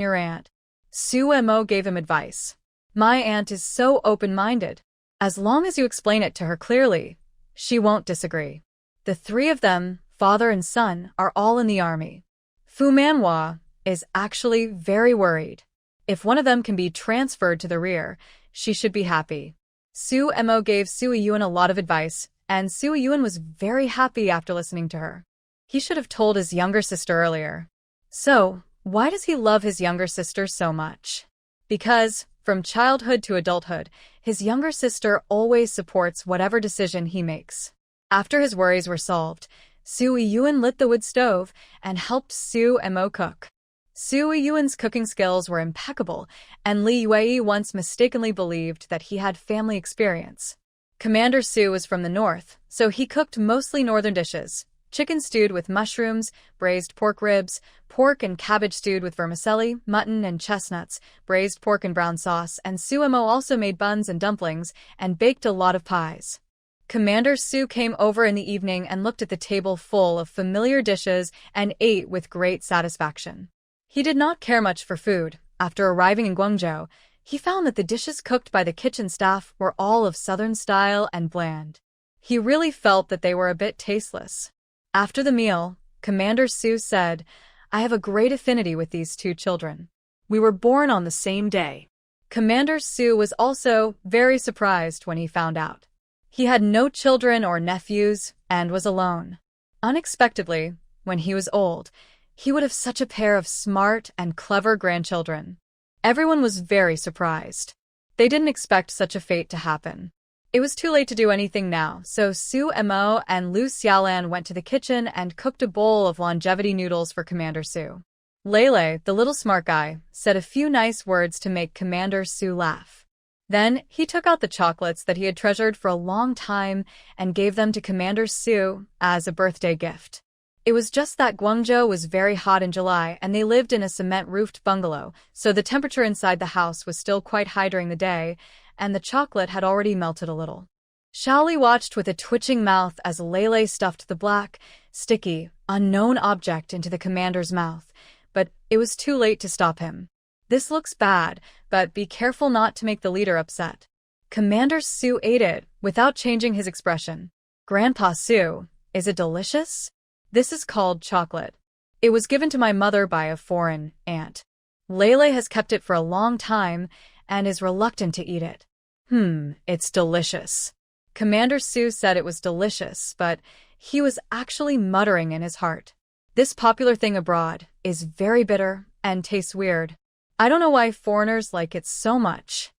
your aunt. Suemo gave him advice. My aunt is so open-minded. As long as you explain it to her clearly, she won't disagree. The three of them, father and son, are all in the army. Fu Manhua is actually very worried. If one of them can be transferred to the rear, she should be happy. Suemo gave Sui Yuan a lot of advice, and Sui Yuan was very happy after listening to her. He should have told his younger sister earlier. So, why does he love his younger sister so much? Because, from childhood to adulthood, his younger sister always supports whatever decision he makes. After his worries were solved, Sui Yuan lit the wood stove and helped Suemo cook. Sui Yuan's cooking skills were impeccable, and Li Yue once mistakenly believed that he had family experience. Commander Su was from the north, so he cooked mostly northern dishes. Chicken stewed with mushrooms, braised pork ribs, pork and cabbage stewed with vermicelli, mutton and chestnuts, braised pork and brown sauce, and Suemo also made buns and dumplings, and baked a lot of pies. Commander Su came over in the evening and looked at the table full of familiar dishes and ate with great satisfaction. He did not care much for food. After arriving in Guangzhou, he found that the dishes cooked by the kitchen staff were all of southern style and bland. He really felt that they were a bit tasteless. After the meal, Commander Su said, I have a great affinity with these two children. We were born on the same day. Commander Su was also very surprised when he found out. He had no children or nephews and was alone. Unexpectedly, when he was old, he would have such a pair of smart and clever grandchildren. Everyone was very surprised. They didn't expect such a fate to happen. It was too late to do anything now, so Suemo and Lu Xiaolan went to the kitchen and cooked a bowl of longevity noodles for Commander Su. Lele, the little smart guy, said a few nice words to make Commander Su laugh. Then he took out the chocolates that he had treasured for a long time and gave them to Commander Su as a birthday gift. It was just that Guangzhou was very hot in July and they lived in a cement-roofed bungalow, so the temperature inside the house was still quite high during the day, and the chocolate had already melted a little. Shaoli watched with a twitching mouth as Lele stuffed the black, sticky, unknown object into the commander's mouth, but it was too late to stop him. This looks bad, but be careful not to make the leader upset. Commander Su ate it, without changing his expression. Grandpa Su, is it delicious? This is called chocolate. It was given to my mother by a foreign aunt. Lele has kept it for a long time and is reluctant to eat it. It's delicious. Commander Su said it was delicious, but he was actually muttering in his heart. This popular thing abroad is very bitter and tastes weird. I don't know why foreigners like it so much.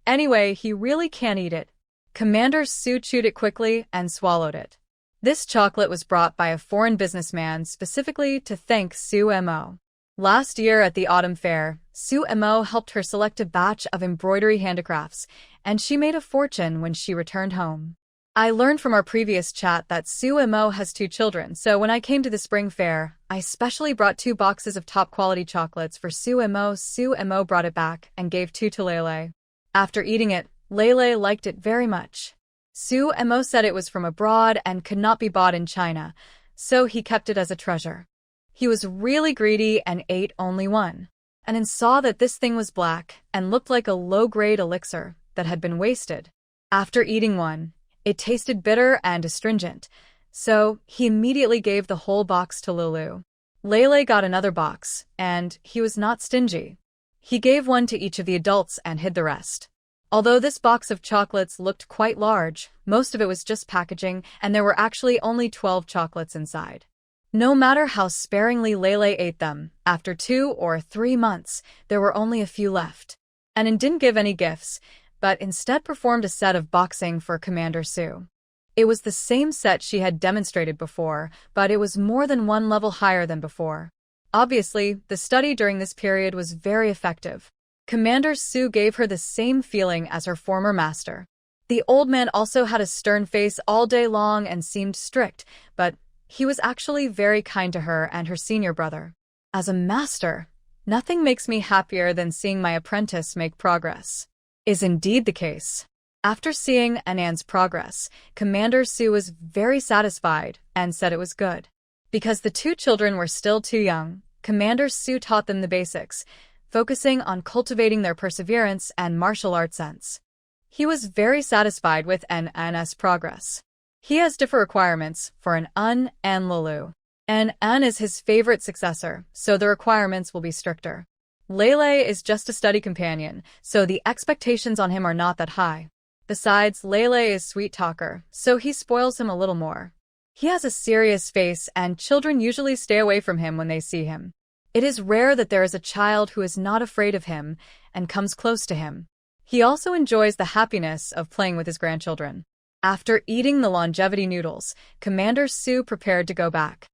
Anyway, he really can't eat it. Commander Su chewed it quickly and swallowed it. This chocolate was brought by a foreign businessman specifically to thank Suemo. Last year at the autumn fair, Suemo helped her select a batch of embroidery handicrafts, and she made a fortune when she returned home. I learned from our previous chat that Suemo has 2 children, so when I came to the spring fair, I specially brought 2 boxes of top-quality chocolates for Suemo. Suemo brought it back and gave 2 to Lele. After eating it, Lele liked it very much. Suemo said it was from abroad and could not be bought in China, so he kept it as a treasure. He was really greedy and ate only one, and then saw that this thing was black and looked like a low-grade elixir that had been wasted. After eating one, it tasted bitter and astringent, so he immediately gave the whole box to Lulu. Lele got another box, and he was not stingy. He gave one to each of the adults and hid the rest. Although this box of chocolates looked quite large, most of it was just packaging, and there were actually only 12 chocolates inside. No matter how sparingly Lele ate them, after 2 or 3 months, there were only a few left. And didn't give any gifts, but instead performed a set of boxing for Commander Su. It was the same set she had demonstrated before, but it was more than 1 level higher than before. Obviously, the study during this period was very effective. Commander Su gave her the same feeling as her former master. The old man also had a stern face all day long and seemed strict, but he was actually very kind to her and her senior brother. As a master, nothing makes me happier than seeing my apprentice make progress. Is indeed the case. After seeing Anan's progress, Commander Su was very satisfied and said it was good. Because the 2 children were still too young, Commander Su taught them the basics, focusing on cultivating their perseverance and martial arts sense. He was very satisfied with N's progress. He has different requirements for an Un and Lulu. N is his favorite successor, so the requirements will be stricter. Lele is just a study companion, so the expectations on him are not that high. Besides, Lele is sweet talker, so he spoils him a little more. He has a serious face, and children usually stay away from him when they see him. It is rare that there is a child who is not afraid of him and comes close to him. He also enjoys the happiness of playing with his grandchildren. After eating the longevity noodles, Commander Su prepared to go back.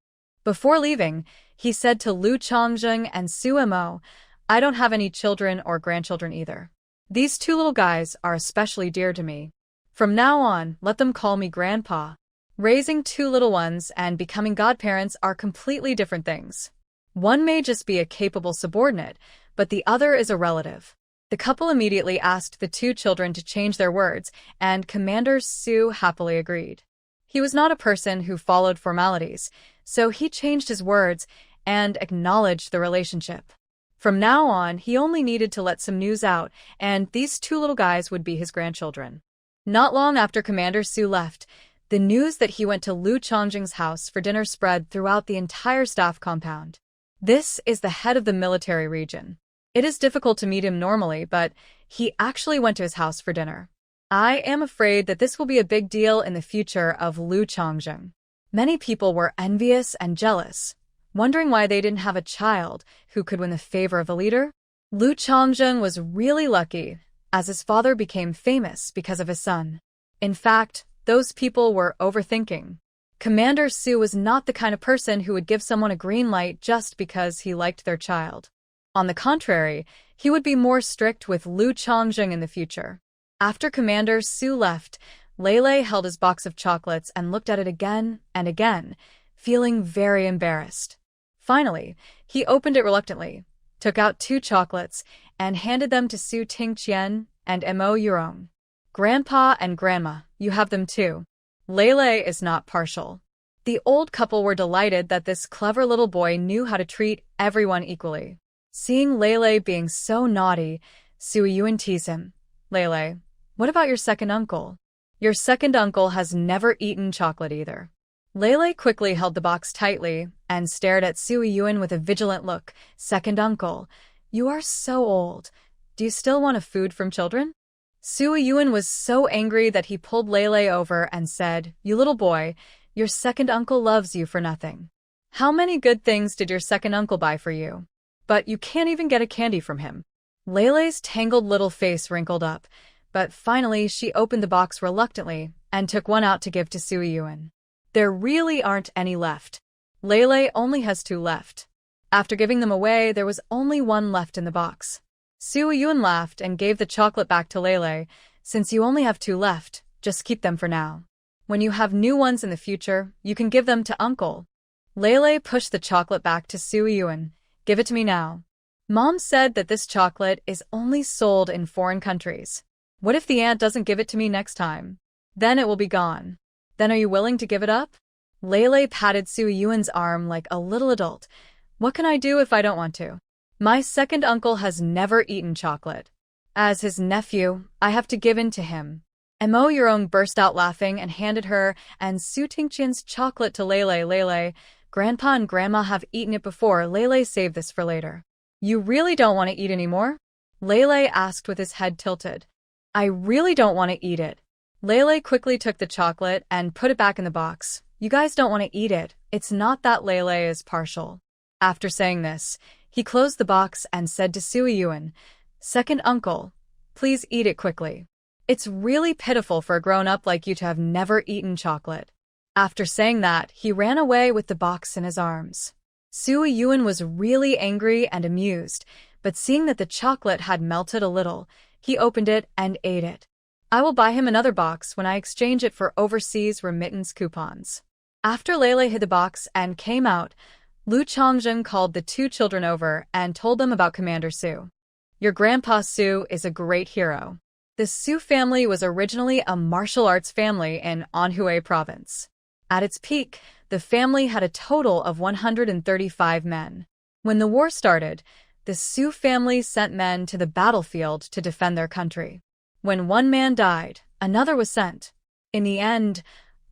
Before leaving, he said to Lu Chongjing and Su Mo, "I don't have any children or grandchildren either. These two little guys are especially dear to me. From now on, let them call me Grandpa." Raising two little ones and becoming godparents are completely different things. One may just be a capable subordinate, but the other is a relative. The couple immediately asked the two children to change their words, and Commander Su happily agreed. He was not a person who followed formalities, so he changed his words and acknowledged the relationship. From now on, he only needed to let some news out, and these two little guys would be his grandchildren. Not long after Commander Su left, the news that he went to Lu Chongjing's house for dinner spread throughout the entire staff compound. This is the head of the military region. It is difficult to meet him normally, but he actually went to his house for dinner. I am afraid that this will be a big deal in the future of Lu Chongjing. Many people were envious and jealous, wondering why they didn't have a child who could win the favor of the leader. Lu Chongjing was really lucky, as his father became famous because of his son. In fact, those people were overthinking. Commander Su was not the kind of person who would give someone a green light just because he liked their child. On the contrary, he would be more strict with Lu Chongjing in the future. After Commander Su left, Lele held his box of chocolates and looked at it again and again, feeling very embarrassed. Finally, he opened it reluctantly, took out two chocolates, and handed them to Su Tingqian and Mo Yurong. "Grandpa and Grandma, you have them too. Lele is not partial." The old couple were delighted that this clever little boy knew how to treat everyone equally. Seeing Lele being so naughty, Su Yuan teased him. "Lele, what about your second uncle? Your second uncle has never eaten chocolate either." Lele quickly held the box tightly and stared at Su Yuan with a vigilant look. "Second uncle, you are so old. Do you still want a food from children?" Su Yuan was so angry that he pulled Lele over and said, "You little boy, your second uncle loves you for nothing. How many good things did your second uncle buy for you? But you can't even get a candy from him." Lele's tangled little face wrinkled up, but finally she opened the box reluctantly and took one out to give to Su Yuan. There really aren't any left. Lele only has two left. After giving them away, there was only one left in the box. Su Yuan laughed and gave the chocolate back to Lele. "Since you only have two left, just keep them for now. When you have new ones in the future, you can give them to Uncle." Lele pushed the chocolate back to Su Yuan. "Give it to me now. Mom said that this chocolate is only sold in foreign countries. What if the aunt doesn't give it to me next time? Then it will be gone. Then are you willing to give it up?" Lele patted Su Yuan's arm like a little adult. "What can I do if I don't want to? My second uncle has never eaten chocolate. As his nephew, I have to give in to him." Mo Yurong burst out laughing and handed her and Su Tingqian's chocolate to Lele. "Lele, Grandpa and Grandma have eaten it before. Lele, save this for later." "You really don't want to eat anymore?" Lele asked with his head tilted. "I really don't want to eat it." Lele quickly took the chocolate and put it back in the box. "You guys don't want to eat it. It's not that Lele is partial." After saying this, he closed the box and said to Su Yuan, "Second uncle, please eat it quickly. It's really pitiful for a grown-up like you to have never eaten chocolate." After saying that, he ran away with the box in his arms. Su Yuan was really angry and amused, but seeing that the chocolate had melted a little, he opened it and ate it. "I will buy him another box when I exchange it for overseas remittance coupons." After Lele hid the box and came out, Lu Chongjing called the two children over and told them about Commander Su. "Your grandpa Su is a great hero." The Su family was originally a martial arts family in Anhui province. At its peak, the family had a total of 135 men. When the war started, the Sioux family sent men to the battlefield to defend their country. When one man died, another was sent. In the end,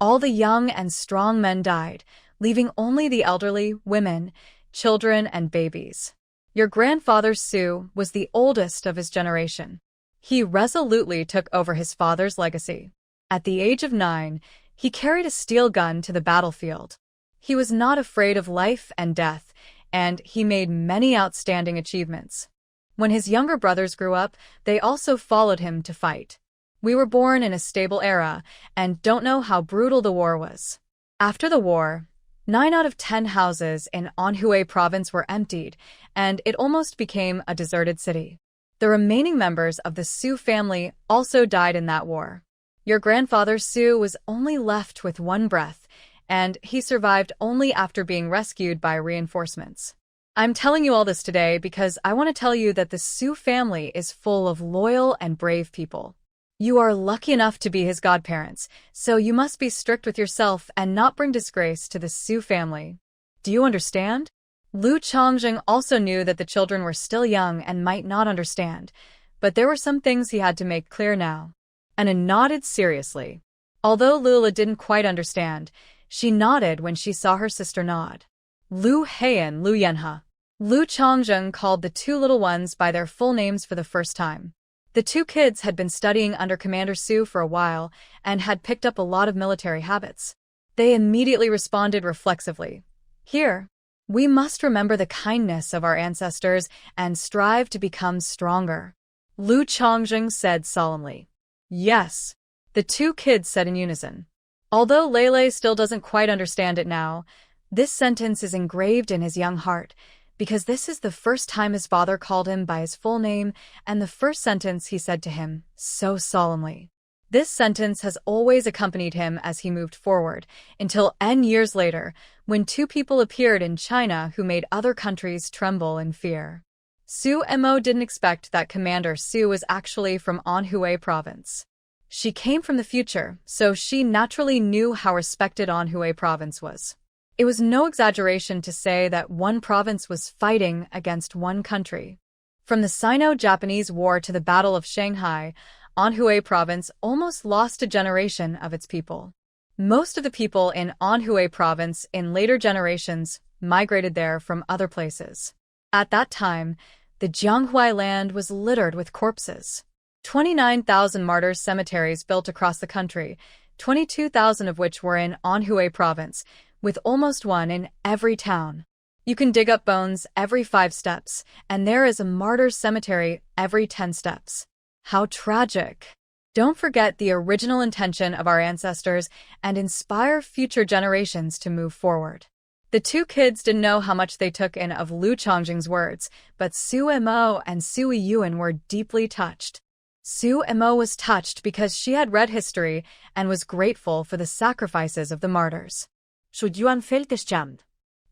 all the young and strong men died, leaving only the elderly, women, children, and babies. Your grandfather Sioux was the oldest of his generation. He resolutely took over his father's legacy. At the age of 9, he carried a steel gun to the battlefield. He was not afraid of life and death, and he made many outstanding achievements. When his younger brothers grew up, they also followed him to fight. We were born in a stable era and don't know how brutal the war was. After the war, 9 out of 10 houses in Anhui province were emptied, and it almost became a deserted city. The remaining members of the Sioux family also died in that war. Your grandfather Sioux was only left with one breath, and he survived only after being rescued by reinforcements. I'm telling you all this today because I want to tell you that the Sioux family is full of loyal and brave people. You are lucky enough to be his godparents, so you must be strict with yourself and not bring disgrace to the Sioux family. Do you understand? Lu Chongjing also knew that the children were still young and might not understand, but there were some things he had to make clear now. Anna nodded seriously. Although Lula didn't quite understand, she nodded when she saw her sister nod. Lu Heian, Lu Yenha. Lu Chongjing called the two little ones by their full names for the first time. The two kids had been studying under Commander Sioux for a while and had picked up a lot of military habits. They immediately responded reflexively. Here, we must remember the kindness of our ancestors and strive to become stronger. Lu Chongjing said solemnly. Yes, the two kids said in unison. Although Lele still doesn't quite understand it now, this sentence is engraved in his young heart, because this is the first time his father called him by his full name and the first sentence he said to him, so solemnly. This sentence has always accompanied him as he moved forward, until N years later, when two people appeared in China who made other countries tremble in fear. Su Mo didn't expect that Commander Su was actually from Anhui province. She came from the future, so she naturally knew how respected Anhui province was. It was no exaggeration to say that one province was fighting against one country. From the Sino-Japanese War to the Battle of Shanghai, Anhui province almost lost a generation of its people. Most of the people in Anhui province in later generations migrated there from other places. At that time, the Jianghuai land was littered with corpses. 29,000 martyrs' cemeteries built across the country, 22,000 of which were in Anhui province, with almost one in every town. You can dig up bones every 5 steps, and there is a martyr's cemetery every 10 steps. How tragic! Don't forget the original intention of our ancestors and inspire future generations to move forward. The two kids didn't know how much they took in of Lu Chongjing's words, but Su Mo and Sui Yuan were deeply touched. Su Mo was touched because she had read history and was grateful for the sacrifices of the martyrs. Su Yuan felt ashamed.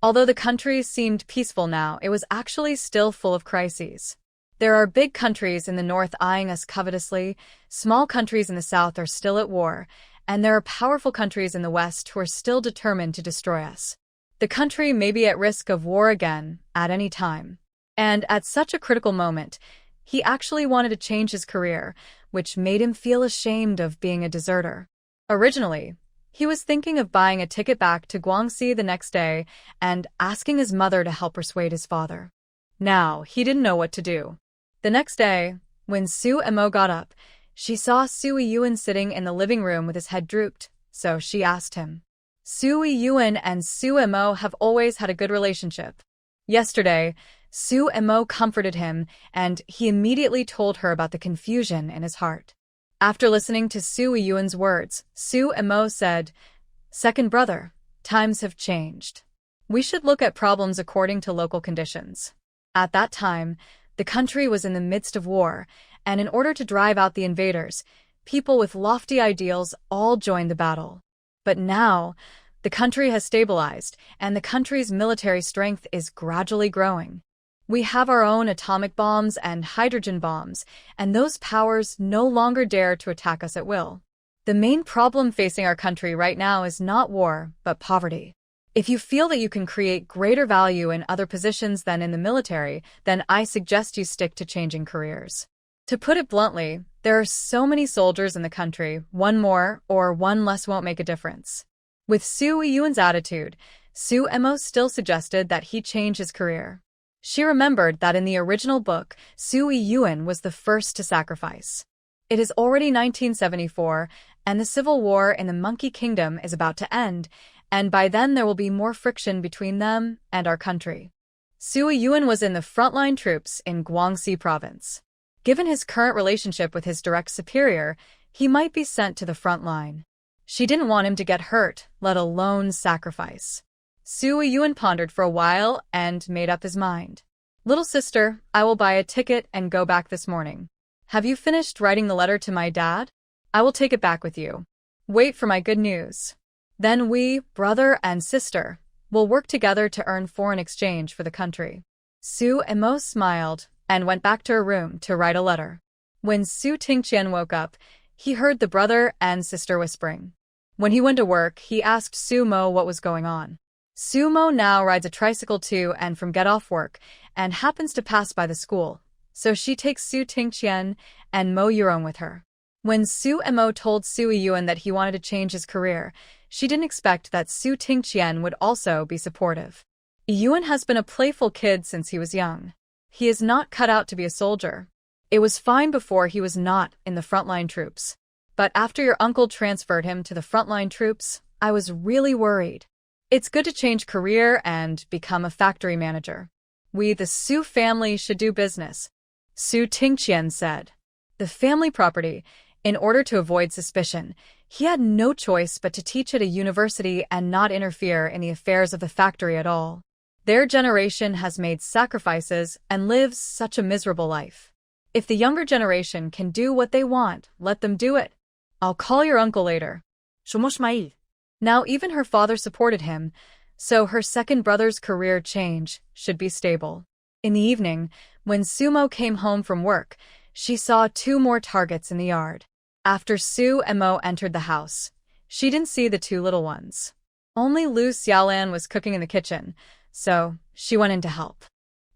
Although the country seemed peaceful now, it was actually still full of crises. There are big countries in the north eyeing us covetously, small countries in the south are still at war, and there are powerful countries in the west who are still determined to destroy us. The country may be at risk of war again at any time. And at such a critical moment, he actually wanted to change his career, which made him feel ashamed of being a deserter. Originally, he was thinking of buying a ticket back to Guangxi the next day and asking his mother to help persuade his father. Now, he didn't know what to do. The next day, when Su Mo got up, she saw Sui Yuan sitting in the living room with his head drooped, so she asked him. Sui Yuan and Su Mo have always had a good relationship. Yesterday, Su Mo comforted him, and he immediately told her about the confusion in his heart. After listening to Sui Yuan's words, Su Mo said, "Second brother, times have changed. We should look at problems according to local conditions." At that time, the country was in the midst of war, and in order to drive out the invaders, people with lofty ideals all joined the battle. But now, the country has stabilized, and the country's military strength is gradually growing. We have our own atomic bombs and hydrogen bombs, and those powers no longer dare to attack us at will. The main problem facing our country right now is not war, but poverty. If you feel that you can create greater value in other positions than in the military, then I suggest you stick to changing careers. To put it bluntly, there are so many soldiers in the country, one more or one less won't make a difference. With Su Yuan's attitude, Su Mo still suggested that he change his career. She remembered that in the original book, Su Yuan was the first to sacrifice. It is already 1974, and the civil war in the Monkey Kingdom is about to end, and by then there will be more friction between them and our country. Su Yuan was in the frontline troops in Guangxi province. Given his current relationship with his direct superior, he might be sent to the front line. She didn't want him to get hurt, let alone sacrifice. Su Yuan pondered for a while and made up his mind. Little sister, I will buy a ticket and go back this morning. Have you finished writing the letter to my dad? I will take it back with you. Wait for my good news. Then we, brother and sister, will work together to earn foreign exchange for the country. Su Mo smiled and went back to her room to write a letter. When Su Tingqian woke up, he heard the brother and sister whispering. When he went to work, he asked Su Mo what was going on. Su Mo now rides a tricycle to and from get off work and happens to pass by the school, so she takes Su Tingqian and Mo Yurong with her. When Su Mo told Su Yuan that he wanted to change his career, she didn't expect that Su Tingqian would also be supportive. Yuan has been a playful kid since he was young. He is not cut out to be a soldier. It was fine before he was not in the frontline troops. But after your uncle transferred him to the frontline troops, I was really worried. It's good to change career and become a factory manager. We, the Su family, should do business, Su Tingqian said. The family property, in order to avoid suspicion, he had no choice but to teach at a university and not interfere in the affairs of the factory at all. Their generation has made sacrifices and lives such a miserable life. If the younger generation can do what they want, let them do it. I'll call your uncle later. Now even her father supported him, so her second brother's career change should be stable. In the evening, when Sumo came home from work, she saw 2 more targets in the yard. After Su Mo entered the house, she didn't see the 2 little ones. Only Lu Xiaolan was cooking in the kitchen, so she went in to help.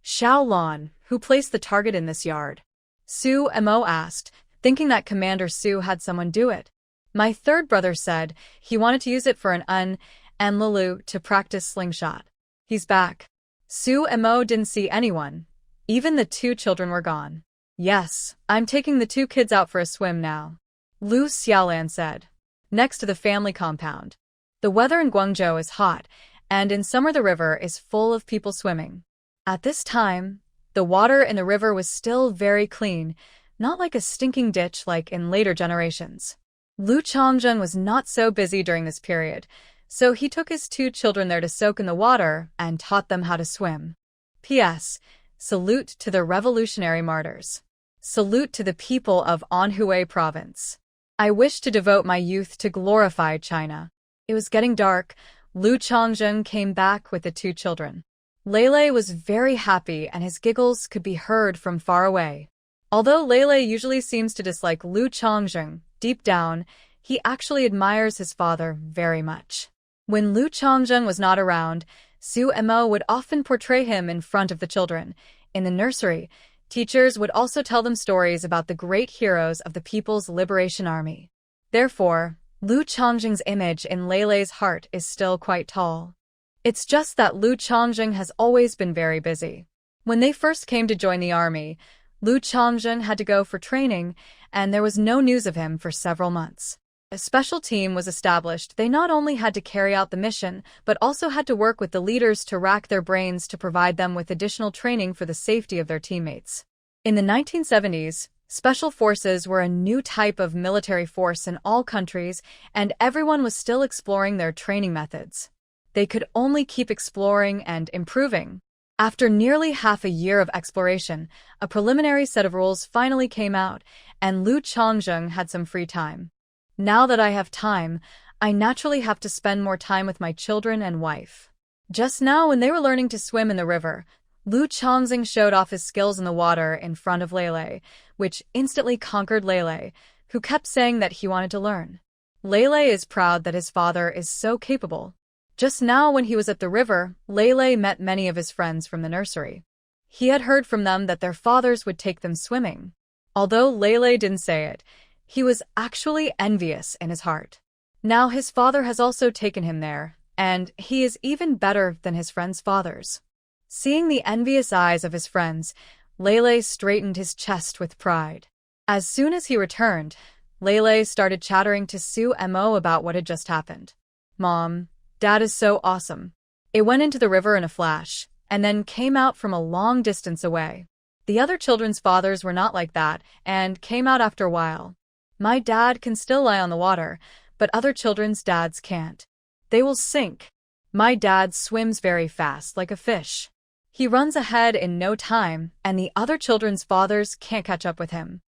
Xiaolan, who placed the target in this yard? Su Mo asked, thinking that Commander Su had someone do it. My third brother said he wanted to use it for an and Lulu to practice slingshot. He's back. Su Mo didn't see anyone. Even the 2 children were gone. Yes, I'm taking the 2 kids out for a swim now, Lu Xiaolan said. Next to the family compound. The weather in Guangzhou is hot, and in summer the river is full of people swimming. At this time, the water in the river was still very clean, not like a stinking ditch like in later generations. Lu Chongzheng was not so busy during this period, so he took his 2 children there to soak in the water and taught them how to swim. P.S. Salute to the revolutionary martyrs. Salute to the people of Anhui province. I wish to devote my youth to glorify China. It was getting dark. Lu Chongzheng came back with the 2 children. Lele was very happy and his giggles could be heard from far away. Although Lele usually seems to dislike Lu Chongzheng, deep down, he actually admires his father very much. When Lu Chongzheng was not around, Su Mo would often portray him in front of the children. In the nursery, teachers would also tell them stories about the great heroes of the People's Liberation Army. Therefore, Lu Chongzheng's image in Lele's heart is still quite tall. It's just that Lu Chongzheng has always been very busy. When they first came to join the army, Lu Chongzheng had to go for training, and there was no news of him for several months. A special team was established. They not only had to carry out the mission, but also had to work with the leaders to rack their brains to provide them with additional training for the safety of their teammates. In the 1970s, special forces were a new type of military force in all countries, and everyone was still exploring their training methods. They could only keep exploring and improving. After nearly half a year of exploration, a preliminary set of rules finally came out, and Lu Chongzheng had some free time. Now that I have time, I naturally have to spend more time with my children and wife. Just now, when they were learning to swim in the river, Lu Chongzheng showed off his skills in the water in front of Lele, which instantly conquered Lele, who kept saying that he wanted to learn. Lele is proud that his father is so capable. Just now when he was at the river, Lele met many of his friends from the nursery. He had heard from them that their fathers would take them swimming. Although Lele didn't say it, he was actually envious in his heart. Now his father has also taken him there, and he is even better than his friends' fathers. Seeing the envious eyes of his friends, Lele straightened his chest with pride. As soon as he returned, Lele started chattering to Sue Mo about what had just happened. "Mom, Dad is so awesome." It went into the river in a flash, and then came out from a long distance away. The other children's fathers were not like that, and came out after a while. "My dad can still lie on the water, but other children's dads can't. They will sink. My dad swims very fast, like a fish. He runs ahead in no time, and the other children's fathers can't catch up with him."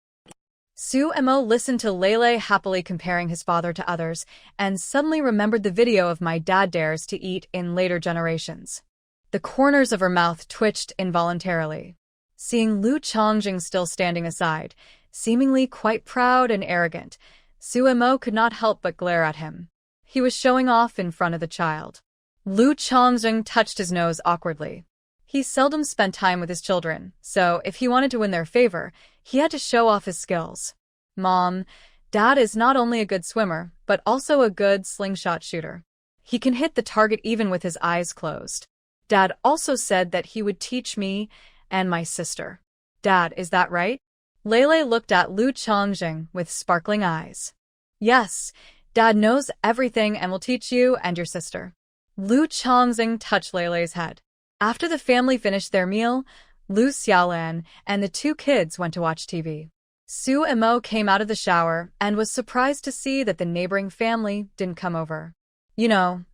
Sue Mo listened to Lele happily comparing his father to others, and suddenly remembered the video of My Dad Dares to Eat in later generations. The corners of her mouth twitched involuntarily. Seeing Lu Chongjing still standing aside, seemingly quite proud and arrogant, Sue Mo could not help but glare at him. He was showing off in front of the child. Lu Chongjing touched his nose awkwardly. He seldom spent time with his children, so if he wanted to win their favor, he had to show off his skills. "Mom, Dad is not only a good swimmer, but also a good slingshot shooter. He can hit the target even with his eyes closed. Dad also said that he would teach me and my sister." "Dad, is that right?" Lele looked at Lu Chongjing with sparkling eyes. "Yes, Dad knows everything and will teach you and your sister." Lu Chongjing touched Lele's head. After the family finished their meal, Lu Xiaolan and the two kids went to watch TV. Sue Mo came out of the shower and was surprised to see that the neighboring family didn't come over.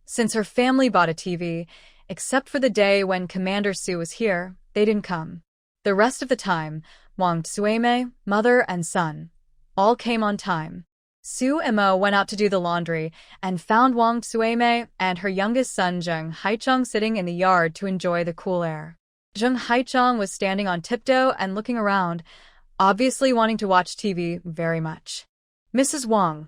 Since her family bought a TV, except for the day when Commander Sue was here, they didn't come. The rest of the time, Wang Tsueme, mother and son, all came on time. Sue Mo went out to do the laundry and found Wang Tsueme and her youngest son Zheng Haichong sitting in the yard to enjoy the cool air. Zheng Haichong was standing on tiptoe and looking around, obviously wanting to watch TV very much. "Mrs. Wang,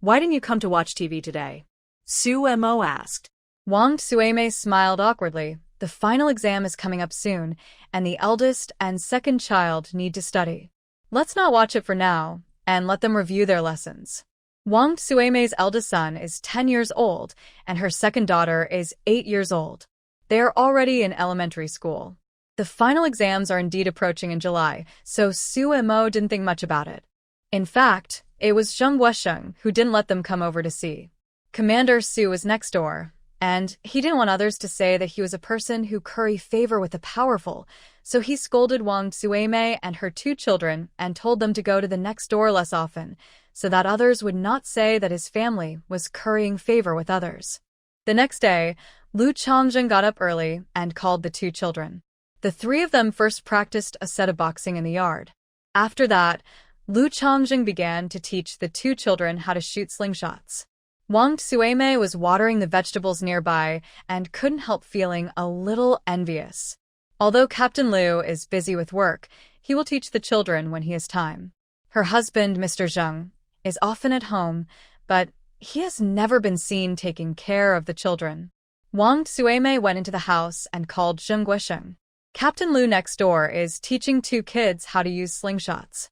why didn't you come to watch TV today?" Sue Mo asked. Wang Tsueme smiled awkwardly. The final exam is coming up soon, and the eldest and second child need to study. Let's not watch it for now, and let them review their lessons. Wang Tsueme's eldest son is 10 years old, and her second daughter is 8 years old. They are already in elementary school. The final exams are indeed approaching in July, so Sue Mo didn't think much about it. In fact, it was Zheng Guosheng who didn't let them come over to see. Commander Sue was next door, and he didn't want others to say that he was a person who curried favor with the powerful, so he scolded Wang Tsueme and her two children and told them to go to the next door less often, so that others would not say that his family was currying favor with others. The next day, Lu Chongjing got up early and called the two children. The three of them first practiced a set of boxing in the yard. After that, Lu Chongjing began to teach the two children how to shoot slingshots. Wang Tsueme was watering the vegetables nearby and couldn't help feeling a little envious. Although Captain Liu is busy with work, he will teach the children when he has time. Her husband, Mr. Zheng, is often at home, but he has never been seen taking care of the children. Wang Tsueme went into the house and called Zheng Guosheng. Captain Liu next door is teaching two kids how to use slingshots.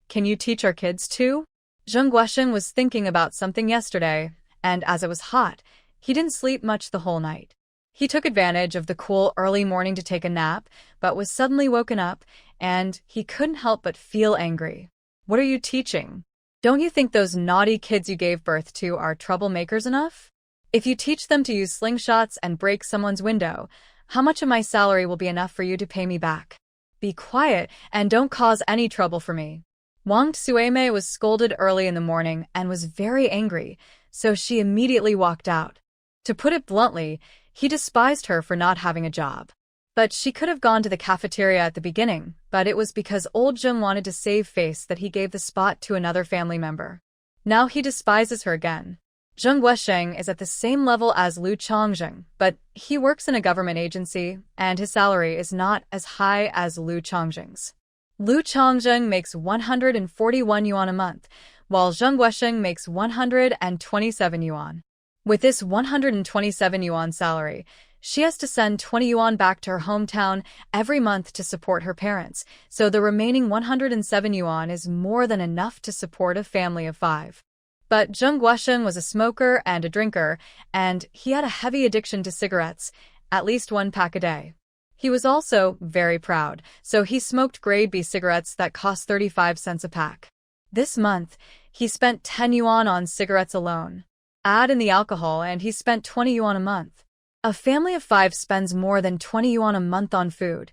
"Can you teach our kids too?" Zheng Guosheng was thinking about something yesterday, and as it was hot, he didn't sleep much the whole night. He took advantage of the cool early morning to take a nap, but was suddenly woken up, and he couldn't help but feel angry. "What are you teaching? Don't you think those naughty kids you gave birth to are troublemakers enough? If you teach them to use slingshots and break someone's window, how much of my salary will be enough for you to pay me back? Be quiet and don't cause any trouble for me." Wang Tsueme was scolded early in the morning and was very angry, so she immediately walked out. To put it bluntly, he despised her for not having a job. But she could have gone to the cafeteria at the beginning, but it was because old Zheng wanted to save face that he gave the spot to another family member. Now he despises her again. Zheng Guosheng is at the same level as Lu Chongjing, but he works in a government agency, and his salary is not as high as Lu Chongjing's. Lu Chongjing makes 141 yuan a month, while Zheng Guosheng makes 127 yuan. With this 127 yuan salary, she has to send 20 yuan back to her hometown every month to support her parents, so the remaining 107 yuan is more than enough to support a family of 5. But Zheng Guosheng was a smoker and a drinker, and he had a heavy addiction to cigarettes, at least 1 pack a day. He was also very proud, so he smoked grade B cigarettes that cost 35 cents a pack. This month, he spent 10 yuan on cigarettes alone. Add in the alcohol and he spent 20 yuan a month. A family of 5 spends more than 20 yuan a month on food.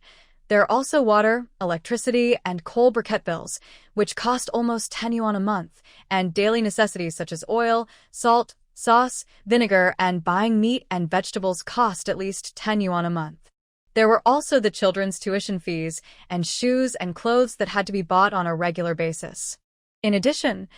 There are also water, electricity, and coal briquette bills, which cost almost 10 yuan a month, and daily necessities such as oil, salt, sauce, vinegar, and buying meat and vegetables cost at least 10 yuan a month. There were also the children's tuition fees and shoes and clothes that had to be bought on a regular basis. In addition,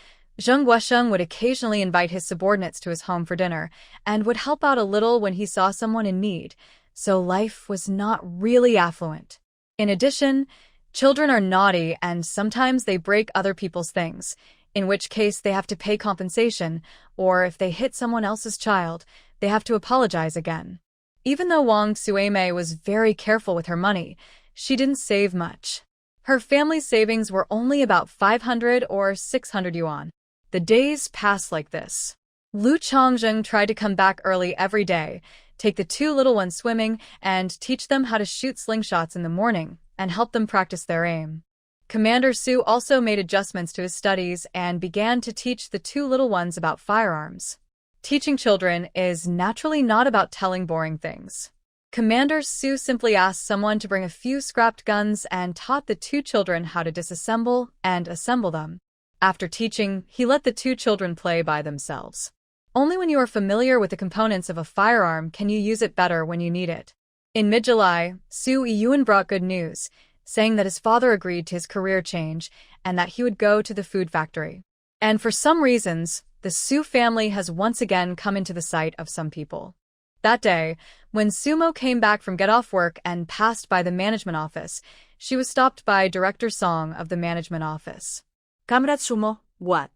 Zheng Guosheng would occasionally invite his subordinates to his home for dinner and would help out a little when he saw someone in need, so life was not really affluent. In addition, children are naughty and sometimes they break other people's things, in which case they have to pay compensation, or if they hit someone else's child, they have to apologize again. Even though Wang Suimei was very careful with her money, she didn't save much. Her family's savings were only about 500 or 600 yuan. The days passed like this. Lu Changzheng tried to come back early every day, take the 2 little ones swimming, and teach them how to shoot slingshots in the morning, and help them practice their aim. Commander Su also made adjustments to his studies and began to teach the 2 little ones about firearms. Teaching children is naturally not about telling boring things. Commander Su simply asked someone to bring a few scrapped guns and taught the 2 children how to disassemble and assemble them. After teaching, he let the 2 children play by themselves. Only when you are familiar with the components of a firearm can you use it better when you need it. In mid-July, Su Yiyuan brought good news, saying that his father agreed to his career change and that he would go to the food factory. And for some reasons, the Su family has once again come into the sight of some people. That day, when Sumo came back from get-off work and passed by the management office, she was stopped by Director Song of the management office. Comrade Sumo, what?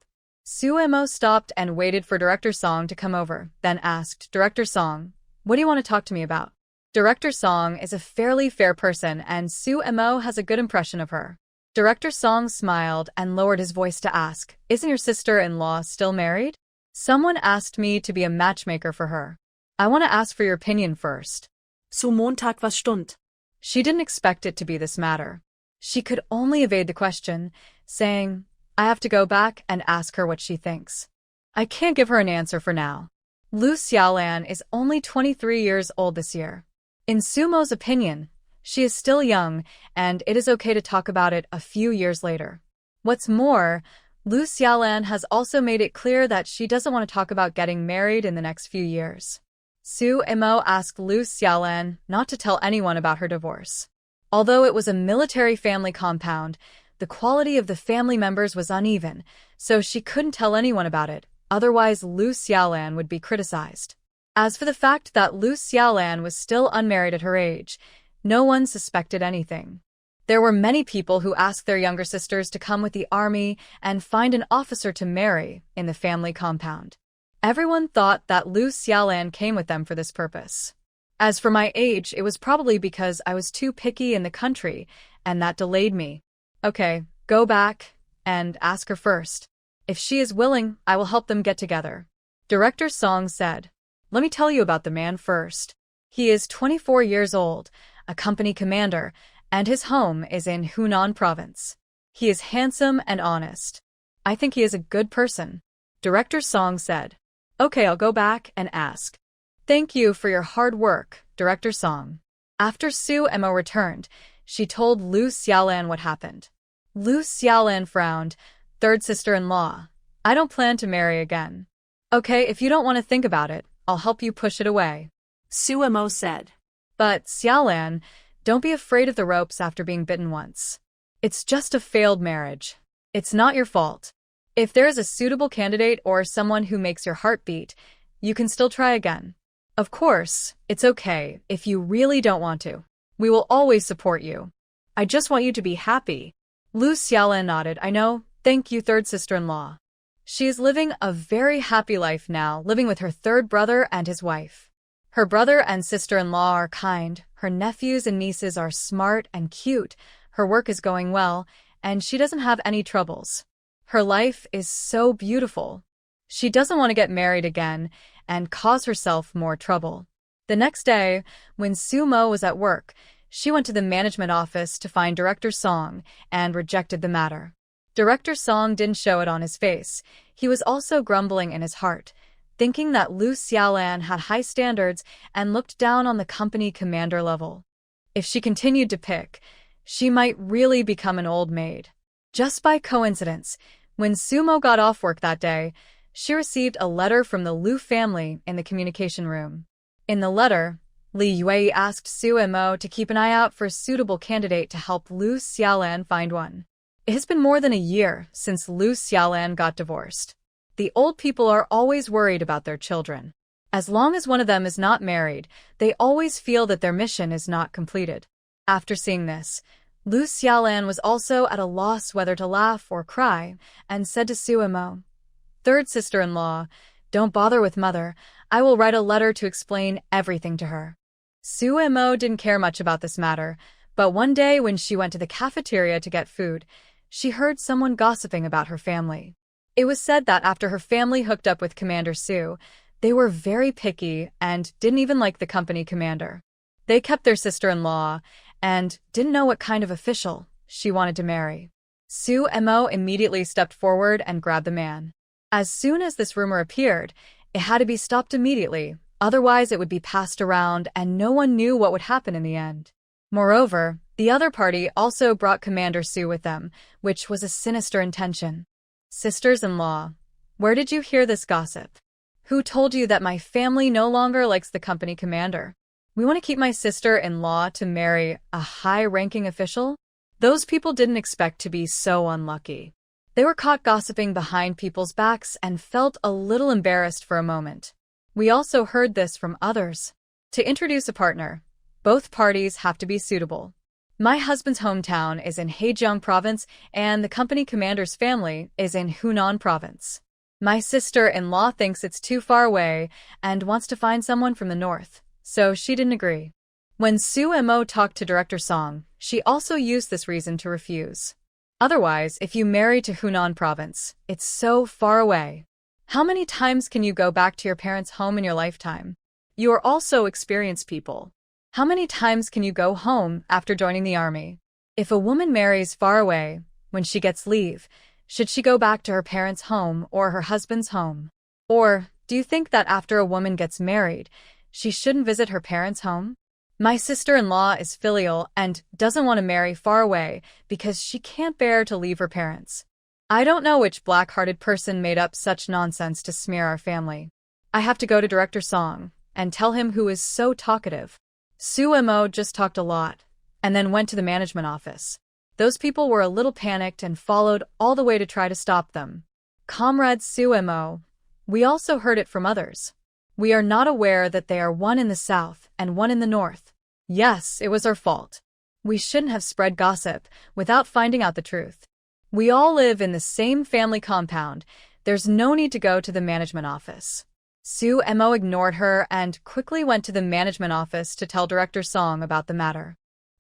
Suemo stopped and waited for Director Song to come over, then asked, Director Song, what do you want to talk to me about? Director Song is a fairly fair person and Suemo has a good impression of her. Director Song smiled and lowered his voice to ask, isn't your sister-in-law still married? Someone asked me to be a matchmaker for her. I want to ask for your opinion first. Zu Montag was stund? She didn't expect it to be this matter. She could only evade the question, saying, I have to go back and ask her what she thinks. I can't give her an answer for now. Lu Xiaolan is only 23 years old this year. In Sumo's opinion, she is still young, and it is okay to talk about it a few years later. What's more, Lu Xiaolan has also made it clear that she doesn't want to talk about getting married in the next few years. Su Emo asked Lu Xiaolan not to tell anyone about her divorce. Although it was a military family compound, the quality of the family members was uneven, so she couldn't tell anyone about it, otherwise Lu Xiaolan would be criticized. As for the fact that Lu Xiaolan was still unmarried at her age, no one suspected anything. There were many people who asked their younger sisters to come with the army and find an officer to marry in the family compound. Everyone thought that Lu Xiaolan came with them for this purpose. As for my age, it was probably because I was too picky in the country, and that delayed me. Okay, go back and ask her first. If she is willing, I will help them get together. Director Song said. Let me tell you about the man first. He is 24 years old, a company commander, and his home is in Hunan province. He is handsome and honest. I think he is a good person. Director Song said. Okay, I'll go back and ask. Thank you for your hard work, Director Song. After Su Emo returned, she told Lu Xiaolan what happened. Lu Xiaolan frowned. Third sister-in-law. I don't plan to marry again. Okay, if you don't want to think about it, I'll help you push it away. Su Emo said. But, Xiaolan, don't be afraid of the ropes after being bitten once. It's just a failed marriage. It's not your fault. If there is a suitable candidate or someone who makes your heart beat, you can still try again. Of course, it's okay if you really don't want to. We will always support you. I just want you to be happy. Lu Xiaolan nodded. I know. Thank you, third sister-in-law. She is living a very happy life now, living with her third brother and his wife. Her brother and sister-in-law are kind, her nephews and nieces are smart and cute, her work is going well, and she doesn't have any troubles. Her life is so beautiful. She doesn't want to get married again and cause herself more trouble. The next day, when Sumo was at work, she went to the management office to find Director Song and rejected the matter. Director Song didn't show it on his face. He was also grumbling in his heart, thinking that Lu Xiaolan had high standards and looked down on the company commander level. If she continued to pick, she might really become an old maid. Just by coincidence, when Sumo got off work that day, she received a letter from the Lu family in the communication room. In the letter, Li Yue asked Sumo to keep an eye out for a suitable candidate to help Lu Xiaolan find one. It has been more than a year since Lu Xiaolan got divorced. The old people are always worried about their children. As long as one of them is not married, they always feel that their mission is not completed. After seeing this, Lu Xiaolan was also at a loss whether to laugh or cry, and said to Sumo, "Third sister-in-law, don't bother with mother. I will write a letter to explain everything to her." Sumo didn't care much about this matter, but one day when she went to the cafeteria to get food, she heard someone gossiping about her family. It was said that after her family hooked up with Commander Su, they were very picky and didn't even like the company commander. They kept their sister-in-law and didn't know what kind of official she wanted to marry. Sumo immediately stepped forward and grabbed the man. As soon as this rumor appeared, it had to be stopped immediately, otherwise it would be passed around and no one knew what would happen in the end. Moreover, the other party also brought Commander Su with them, which was a sinister intention. "Sisters-in-law, where did you hear this gossip? Who told you that my family no longer likes the company commander? We want to keep my sister-in-law to marry a high-ranking official?" Those people didn't expect to be so unlucky. They were caught gossiping behind people's backs and felt a little embarrassed for a moment. We also heard this from others. To introduce a partner, both parties have to be suitable. My husband's hometown is in Hejiang province and the company commander's family is in Hunan province. My sister-in-law thinks it's too far away and wants to find someone from the north, so she didn't agree. When Sumo talked to Director Song, she also used this reason to refuse. Otherwise, if you marry to Hunan province, it's so far away. How many times can you go back to your parents' home in your lifetime? You are also experienced people. How many times can you go home after joining the army? If a woman marries far away, when she gets leave, should she go back to her parents' home or her husband's home? Or, do you think that after a woman gets married, she shouldn't visit her parents' home? My sister-in-law is filial and doesn't want to marry far away because she can't bear to leave her parents. I don't know which black-hearted person made up such nonsense to smear our family. I have to go to Director Song and tell him who is so talkative. Sumo just talked a lot, and then went to the management office. Those people were a little panicked and followed all the way to try to stop them. Comrade Sumo, we also heard it from others. We are not aware that they are one in the south and one in the north. Yes, it was our fault. We shouldn't have spread gossip without finding out the truth. We all live in the same family compound. There's no need to go to the management office. Sumo ignored her and quickly went to the management office to tell Director Song about the matter.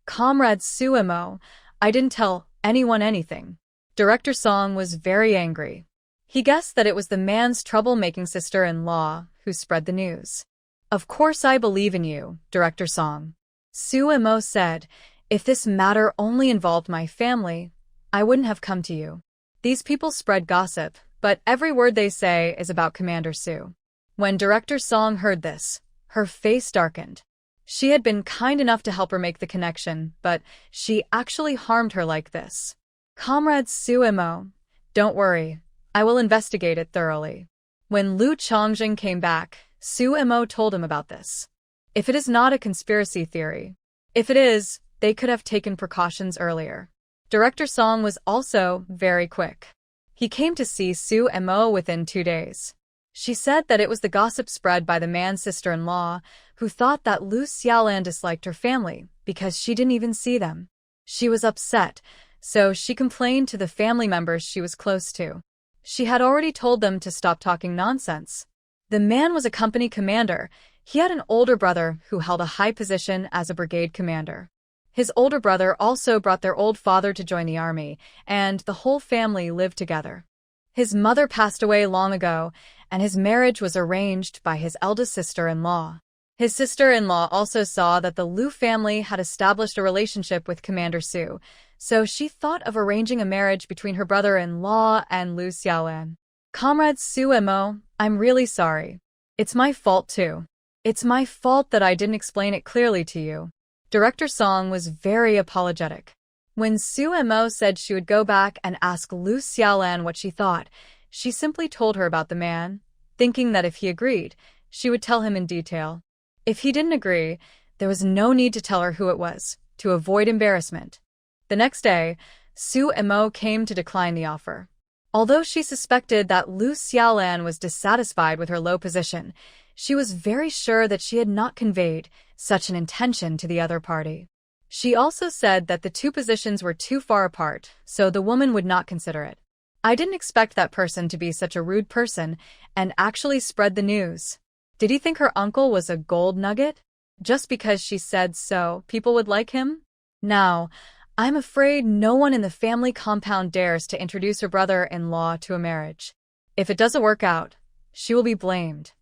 Comrade Sumo, I didn't tell anyone anything. Director Song was very angry. He guessed that it was the man's troublemaking sister-in-law who spread the news. Of course I believe in you, Director Song. Sumo said, if this matter only involved my family, I wouldn't have come to you. These people spread gossip, but every word they say is about Commander Su. When Director Song heard this, her face darkened. She had been kind enough to help her make the connection, but she actually harmed her like this. Comrade Sumo, don't worry, I will investigate it thoroughly. When Lu Chongjing came back, Sumo told him about this. If it is not a conspiracy theory, if it is, they could have taken precautions earlier. Director Song was also very quick. He came to see Sumo within 2 days. She said that it was the gossip spread by the man's sister-in-law who thought that Lu Xiaolan disliked her family because she didn't even see them. She was upset, so she complained to the family members she was close to. She had already told them to stop talking nonsense. The man was a company commander. He had an older brother who held a high position as a brigade commander. His older brother also brought their old father to join the army, and the whole family lived together. His mother passed away long ago, and his marriage was arranged by his eldest sister-in-law. His sister-in-law also saw that the Liu family had established a relationship with Commander Su, so she thought of arranging a marriage between her brother-in-law and Liu Xiaolan. Comrade Su Mo, I'm really sorry. It's my fault too. It's my fault that I didn't explain it clearly to you. Director Song was very apologetic. When Su Mo said she would go back and ask Liu Xiaolan what she thought, she simply told her about the man, thinking that if he agreed, she would tell him in detail. If he didn't agree, there was no need to tell her who it was, to avoid embarrassment. The next day, Su Mo came to decline the offer. Although she suspected that Liu Xiaolan was dissatisfied with her low position, she was very sure that she had not conveyed such an intention to the other party. She also said that the two positions were too far apart, so the woman would not consider it. I didn't expect that person to be such a rude person and actually spread the news. Did he think her uncle was a gold nugget? Just because she said so, people would like him? Now, I'm afraid no one in the family compound dares to introduce her brother-in-law to a marriage. If it doesn't work out, she will be blamed.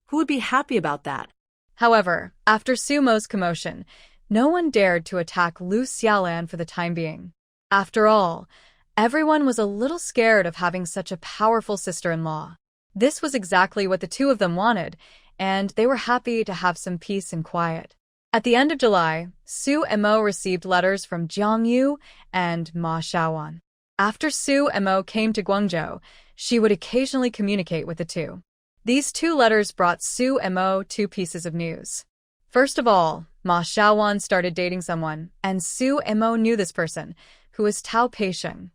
Who would be happy about that? However, after Sumo's commotion, no one dared to attack Liu Xiaolan for the time being. After all, everyone was a little scared of having such a powerful sister-in-law. This was exactly what the two of them wanted, and they were happy to have some peace and quiet. At the end of July, Su Mo received letters from Jiang Yu and Ma Xiaowan. After Su Mo came to Guangzhou, she would occasionally communicate with the two. These two letters brought Su Mo two pieces of news. First of all, Ma Xiaowan started dating someone, and Su Mo knew this person, who was Tao Peisheng.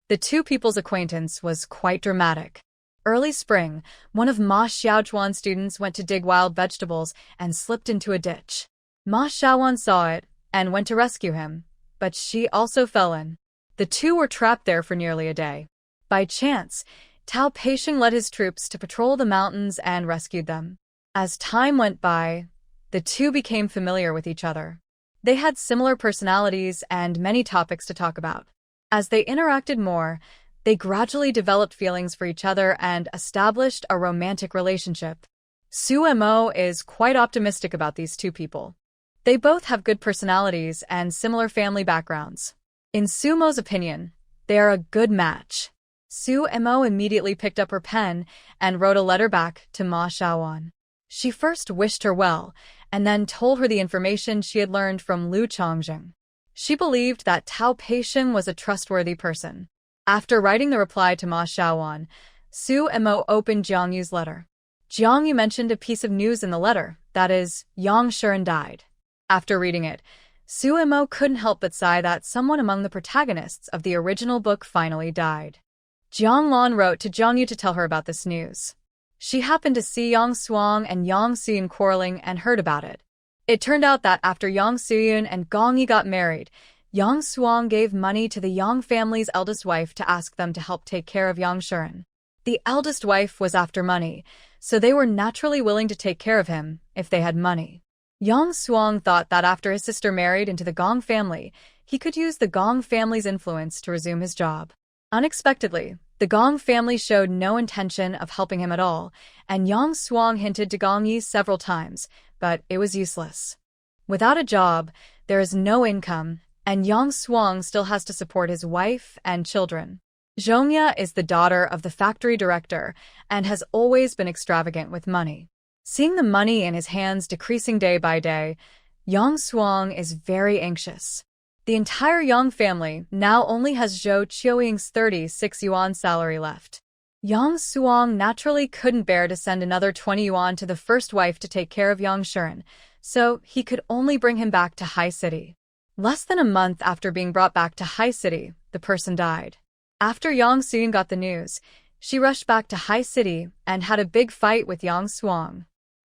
The two people's acquaintance was quite dramatic. Early spring, one of Ma Xiaochuan's students went to dig wild vegetables and slipped into a ditch. Ma Xiaowan saw it and went to rescue him, but she also fell in. The two were trapped there for nearly a day. By chance, Tao Peisheng led his troops to patrol the mountains and rescued them. As time went by, the two became familiar with each other. They had similar personalities and many topics to talk about. As they interacted more, they gradually developed feelings for each other and established a romantic relationship. Su Mo is quite optimistic about these two people. They both have good personalities and similar family backgrounds. In Su Mo's opinion, they are a good match. Su Mo immediately picked up her pen and wrote a letter back to Ma Xiaowan. She first wished her well, and then told her the information she had learned from Liu Chongjing. She believed that Tao Peisheng was a trustworthy person. After writing the reply to Ma Xiaowan, Su Mo opened Jiang Yu's letter. Jiang Yu mentioned a piece of news in the letter, that is, Yang Shuren died. After reading it, Su Mo couldn't help but sigh that someone among the protagonists of the original book finally died. Jiang Lan wrote to Jiang Yu to tell her about this news. She happened to see Yang Suang and Yang Suyun quarreling and heard about it. It turned out that after Yang Suyun and Gong Yi got married, Yang Suang gave money to the Yang family's eldest wife to ask them to help take care of Yang Shuren. The eldest wife was after money, so they were naturally willing to take care of him if they had money. Yang Suang thought that after his sister married into the Gong family, he could use the Gong family's influence to resume his job. Unexpectedly, the Gong family showed no intention of helping him at all, and Yang Suang hinted to Gong Yi several times, but it was useless. Without a job, there is no income, and Yang Suang still has to support his wife and children. Zhongya is the daughter of the factory director and has always been extravagant with money. Seeing the money in his hands decreasing day by day, Yang Suang is very anxious. The entire Yang family now only has Zhou Qiuying's 36 yuan salary left. Yang Suang naturally couldn't bear to send another 20 yuan to the first wife to take care of Yang Shuren, so he could only bring him back to High City. Less than a month after being brought back to High City, the person died. After Yang Suyun got the news, she rushed back to High City and had a big fight with Yang Suang.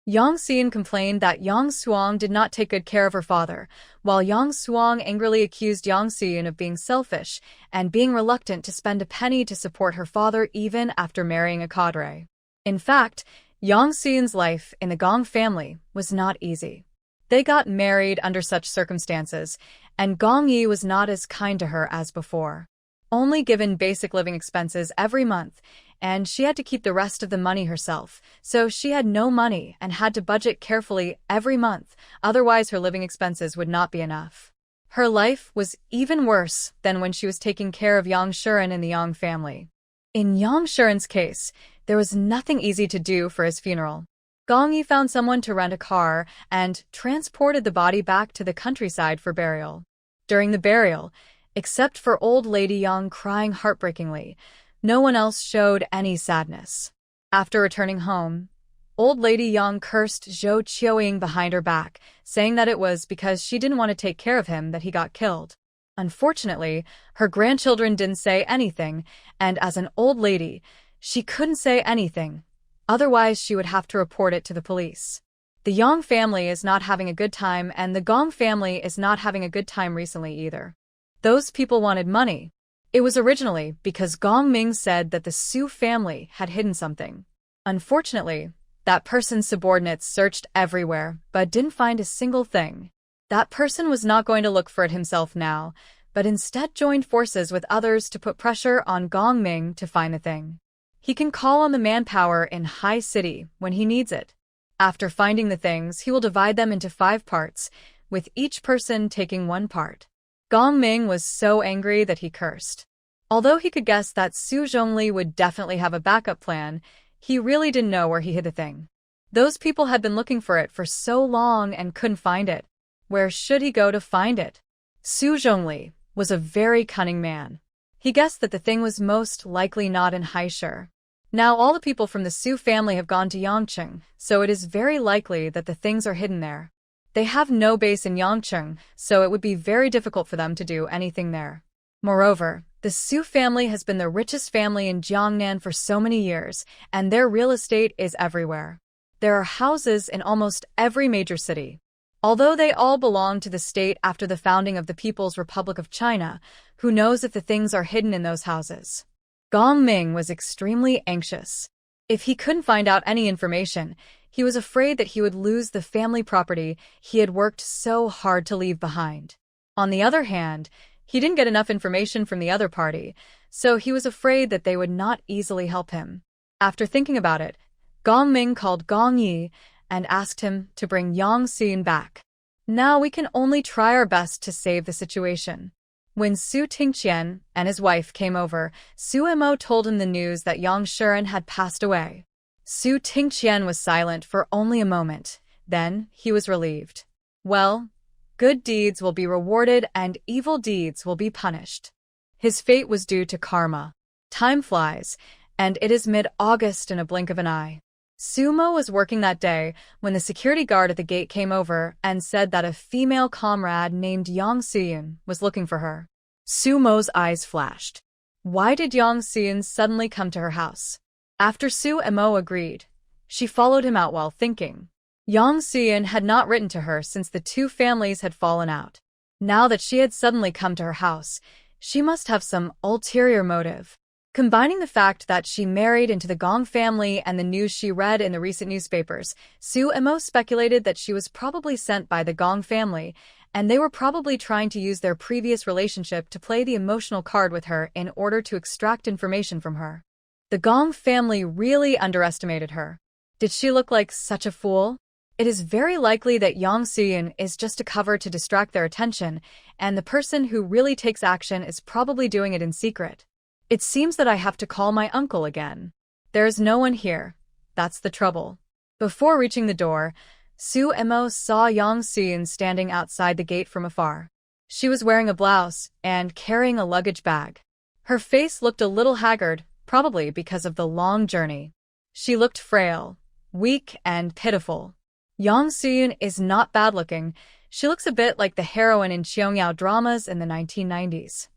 Yang Xian complained that Yang Suang did not take good care of her father, while Yang Suang angrily accused Yang Xian of being selfish and being reluctant to spend a penny to support her father even after marrying a cadre. In fact, Yang Xian's life in the Gong family was not easy. They got married under such circumstances, and Gong Yi was not as kind to her as before. Only given basic living expenses every month, and she had to keep the rest of the money herself, so she had no money and had to budget carefully every month, otherwise her living expenses would not be enough. Her life was even worse than when she was taking care of Yang Shuren in the Yang family. In Yang Shuren's case, there was nothing easy to do for his funeral. Gong Yi found someone to rent a car and transported the body back to the countryside for burial. During the burial, except for old lady Yang crying heartbreakingly, no one else showed any sadness. After returning home, old lady Yang cursed Zhou Qiuying behind her back, saying that it was because she didn't want to take care of him that he got killed. Unfortunately, her grandchildren didn't say anything, and as an old lady, she couldn't say anything. Otherwise, she would have to report it to the police. The Yang family is not having a good time, and the Gong family is not having a good time recently either. Those people wanted money. It was originally because Gong Ming said that the Su family had hidden something. Unfortunately, that person's subordinates searched everywhere, but didn't find a single thing. That person was not going to look for it himself now, but instead joined forces with others to put pressure on Gong Ming to find the thing. He can call on the manpower in High City when he needs it. After finding the things, he will divide them into 5 parts, with each person taking 1 part. Gong Ming was so angry that he cursed. Although he could guess that Su Zhongli would definitely have a backup plan, he really didn't know where he hid the thing. Those people had been looking for it for so long and couldn't find it. Where should he go to find it? Su Zhongli was a very cunning man. He guessed that the thing was most likely not in Haisher. Now all the people from the Su family have gone to Yangcheng, so it is very likely that the things are hidden there. They have no base in Yangcheng, so it would be very difficult for them to do anything there. Moreover, the Su family has been the richest family in Jiangnan for so many years, and their real estate is everywhere. There are houses in almost every major city. Although they all belong to the state after the founding of the People's Republic of China, who knows if the things are hidden in those houses? Gong Ming was extremely anxious. If he couldn't find out any information, he was afraid that he would lose the family property he had worked so hard to leave behind. On the other hand, he didn't get enough information from the other party, so he was afraid that they would not easily help him. After thinking about it, Gong Ming called Gong Yi and asked him to bring Yang Xian back. Now we can only try our best to save the situation. When Su Tingqian and his wife came over, Su Mo told him the news that Yang Shuren had passed away. Su Tingqian was silent for only a moment. Then he was relieved. Well, good deeds will be rewarded and evil deeds will be punished. His fate was due to karma. Time flies, and it is mid-August in a blink of an eye. Sumo was working that day when the security guard at the gate came over and said that a female comrade named Yang Xian was looking for her. Sumo's eyes flashed. Why did Yang Xian suddenly come to her house? After Su Mo agreed, she followed him out while thinking. Yang Xian had not written to her since the 2 families had fallen out. Now that she had suddenly come to her house, she must have some ulterior motive. Combining the fact that she married into the Gong family and the news she read in the recent newspapers, Su Mo speculated that she was probably sent by the Gong family, and they were probably trying to use their previous relationship to play the emotional card with her in order to extract information from her. The Gong family really underestimated her. Did she look like such a fool? It is very likely that Yang Xian is just a cover to distract their attention, and the person who really takes action is probably doing it in secret. It seems that I have to call my uncle again. There is no one here. That's the trouble. Before reaching the door, Su Mo saw Yang Xian standing outside the gate from afar. She was wearing a blouse and carrying a luggage bag. Her face looked a little haggard, probably because of the long journey. She looked frail, weak, and pitiful. Yang Xian is not bad-looking. She looks a bit like the heroine in Qiangyao dramas in the 1990s.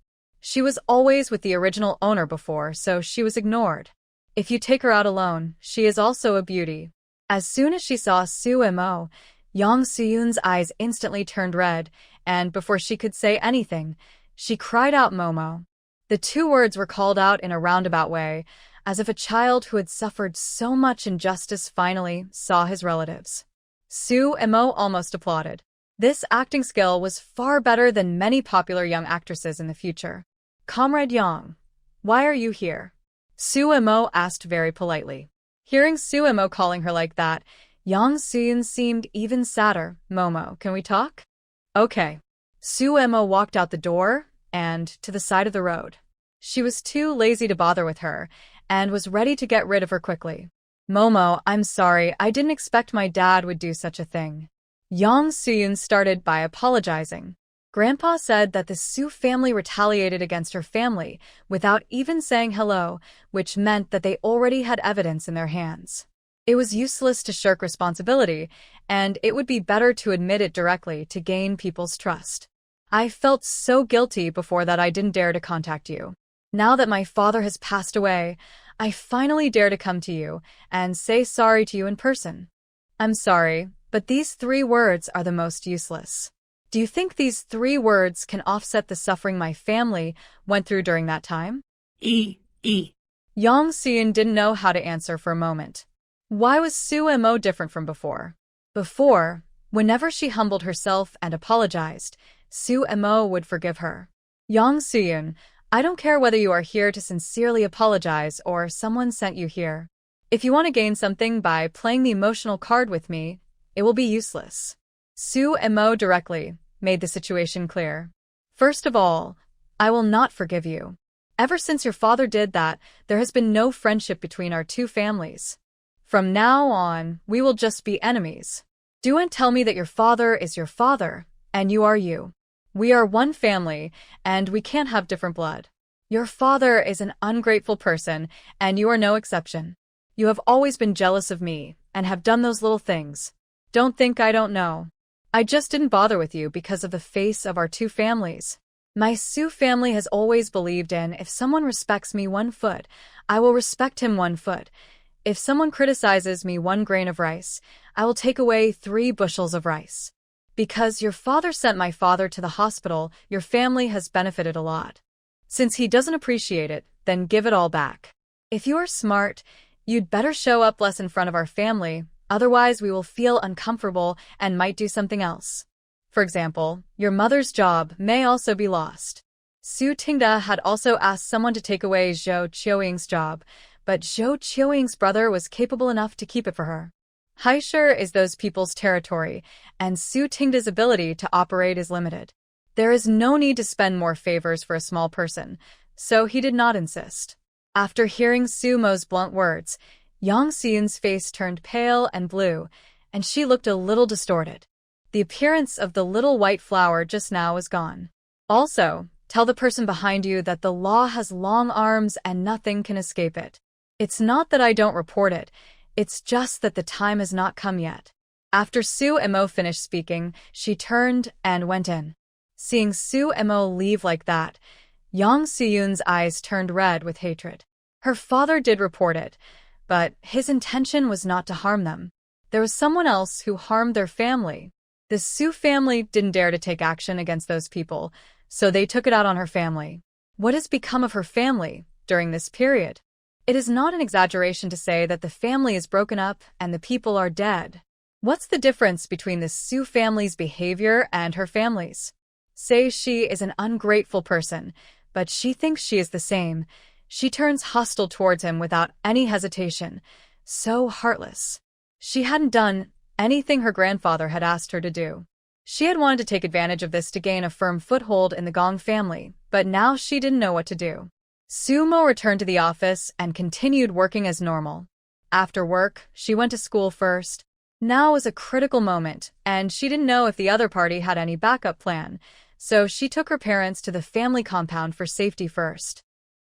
She was always with the original owner before, so she was ignored. If you take her out alone, she is also a beauty. As soon as she saw Sue Mo, Yang Suyun's eyes instantly turned red, and before she could say anything, she cried out Momo. The two words were called out in a roundabout way, as if a child who had suffered so much injustice finally saw his relatives. Sue Mo almost applauded. This acting skill was far better than many popular young actresses in the future. Comrade Yang, why are you here? Sue Mo asked very politely. Hearing Sue Mo calling her like that, Yang Suyun seemed even sadder. Momo, can we talk? Okay. Sue Mo walked out the door and to the side of the road. She was too lazy to bother with her and was ready to get rid of her quickly. Momo, I'm sorry, I didn't expect my dad would do such a thing. Yang Suyun started by apologizing. Grandpa said that the Su family retaliated against her family without even saying hello, which meant that they already had evidence in their hands. It was useless to shirk responsibility, and it would be better to admit it directly to gain people's trust. I felt so guilty before that I didn't dare to contact you. Now that my father has passed away, I finally dare to come to you and say sorry to you in person. I'm sorry, but these 3 words are the most useless. Do you think these 3 words can offset the suffering my family went through during that time? Yang Suyun didn't know how to answer for a moment. Why was Sue Mo different from before? Before, whenever she humbled herself and apologized, Sue Mo would forgive her. Yang Suyun, I don't care whether you are here to sincerely apologize or someone sent you here. If you want to gain something by playing the emotional card with me, it will be useless. Sue Mo directly made the situation clear. First of all, I will not forgive you. Ever since your father did that, there has been no friendship between our 2 families. From now on, we will just be enemies. Do and tell me that your father is your father, and you are you. We are one family, and we can't have different blood. Your father is an ungrateful person, and you are no exception. You have always been jealous of me, and have done those little things. Don't think I don't know. I just didn't bother with you because of the face of our 2 families. My Su family has always believed in if someone respects me 1 foot, I will respect him 1 foot. If someone criticizes me 1 grain of rice, I will take away 3 bushels of rice. Because your father sent my father to the hospital, your family has benefited a lot. Since he doesn't appreciate it, then give it all back. If you are smart, you'd better show up less in front of our family, otherwise we will feel uncomfortable and might do something else. For example, your mother's job may also be lost. Su Tingda had also asked someone to take away Zhou Qiuying's job, but Zhou Qiuying's brother was capable enough to keep it for her. Haishur is those people's territory, and Su Tingda's ability to operate is limited. There is no need to spend more favors for a small person, so he did not insist. After hearing Su Mo's blunt words, Yang Suyun's face turned pale and blue, and she looked a little distorted. The appearance of the little white flower just now was gone. Also, tell the person behind you that the law has long arms and nothing can escape it. It's not that I don't report it, it's just that the time has not come yet. After Sue Mo finished speaking, she turned and went in. Seeing Sue Mo leave like that, Yang Suyun's eyes turned red with hatred. Her father did report it, but his intention was not to harm them. There was someone else who harmed their family. The Su family didn't dare to take action against those people, so they took it out on her family. What has become of her family during this period? It is not an exaggeration to say that the family is broken up and the people are dead. What's the difference between the Su family's behavior and her family's? Say she is an ungrateful person, but she thinks she is the same. She turns hostile towards him without any hesitation. So heartless. She hadn't done anything her grandfather had asked her to do. She had wanted to take advantage of this to gain a firm foothold in the Gong family, but now she didn't know what to do. Sumo returned to the office and continued working as normal. After work, she went to school first. Now was a critical moment, and she didn't know if the other party had any backup plan, so she took her parents to the family compound for safety first.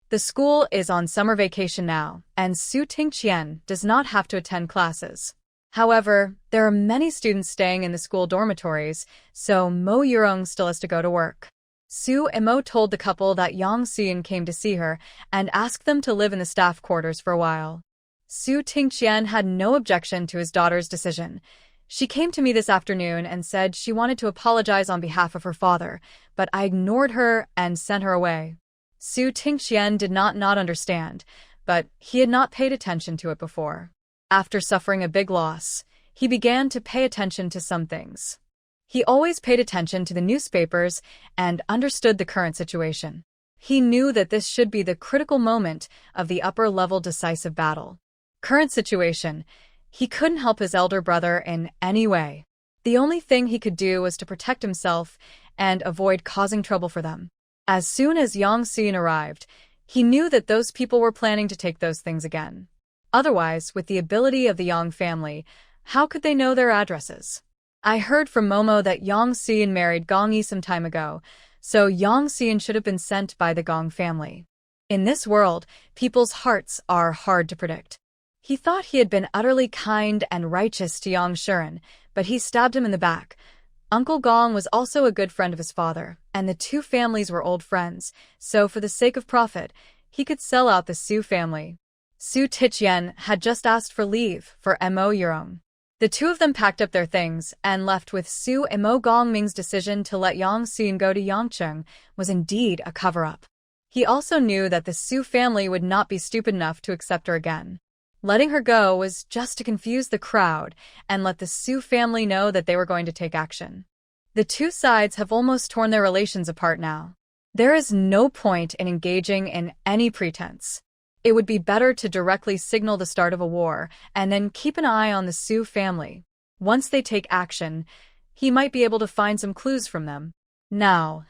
The school is on summer vacation now, and Su Tingqian does not have to attend classes. However, there are many students staying in the school dormitories, so Mo Yurong still has to go to work. Su Mo told the couple that Yang Suyun came to see her and asked them to live in the staff quarters for a while. Su Tingqian had no objection to his daughter's decision. She came to me this afternoon and said she wanted to apologize on behalf of her father, but I ignored her and sent her away. Su Tingqian did not understand, but he had not paid attention to it before. After suffering a big loss, he began to pay attention to some things. He always paid attention to the newspapers and understood the current situation. He knew that this should be the critical moment of the upper-level decisive battle. Current situation. He couldn't help his elder brother in any way. The only thing he could do was to protect himself and avoid causing trouble for them. As soon as Yang Xin arrived, he knew that those people were planning to take those things again. Otherwise, with the ability of the Yang family, how could they know their addresses? I heard from Momo that Yang Xin married Gong Yi some time ago, so Yang Xin should have been sent by the Gong family. In this world, people's hearts are hard to predict. He thought he had been utterly kind and righteous to Yang Shiren, but he stabbed him in the back. Uncle Gong was also a good friend of his father, and the two families were old friends, so for the sake of profit, he could sell out the Su family. Su Tiqian had just asked for leave for Mo Yurong. The two of them packed up their things and left with Su Mo. Gongming's decision to let Yang Xin go to Yangcheng was indeed a cover-up. He also knew that the Su family would not be stupid enough to accept her again. Letting her go was just to confuse the crowd and let the Su family know that they were going to take action. The two sides have almost torn their relations apart now. There is no point in engaging in any pretense. It would be better to directly signal the start of a war and then keep an eye on the Su family. Once they take action, he might be able to find some clues from them. Now,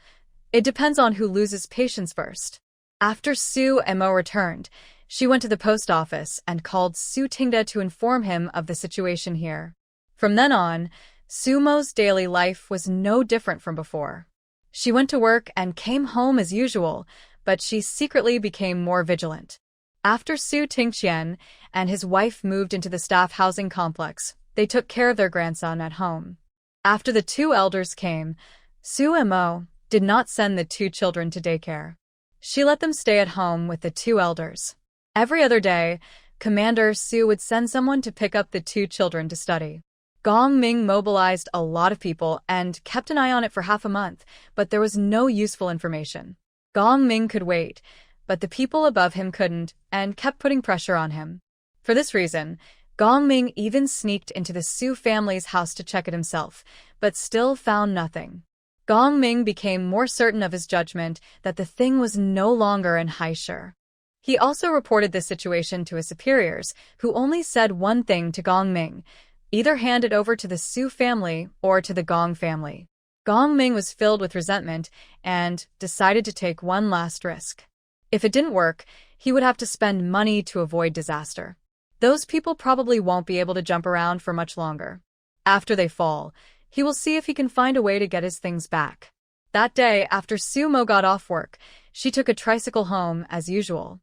it depends on who loses patience first. After Su Mo returned, she went to the post office and called Su Tingda to inform him of the situation here. From then on, Su Mo's daily life was no different from before. She went to work and came home as usual, but she secretly became more vigilant. After Su Tingqian and his wife moved into the staff housing complex, they took care of their grandson at home. After the two elders came, Su Mo did not send the two children to daycare. She let them stay at home with the two elders. Every other day, Commander Su would send someone to pick up the two children to study. Gong Ming mobilized a lot of people and kept an eye on it for half a month, but there was no useful information. Gong Ming could wait, but the people above him couldn't and kept putting pressure on him. For this reason, Gong Ming even sneaked into the Su family's house to check it himself, but still found nothing. Gong Ming became more certain of his judgment that the thing was no longer in Haisher. He also reported this situation to his superiors, who only said one thing to Gong Ming: either hand it over to the Su family or to the Gong family. Gong Ming was filled with resentment and decided to take one last risk. If it didn't work, he would have to spend money to avoid disaster. Those people probably won't be able to jump around for much longer. After they fall, he will see if he can find a way to get his things back. That day, after Su Mo got off work, she took a tricycle home as usual.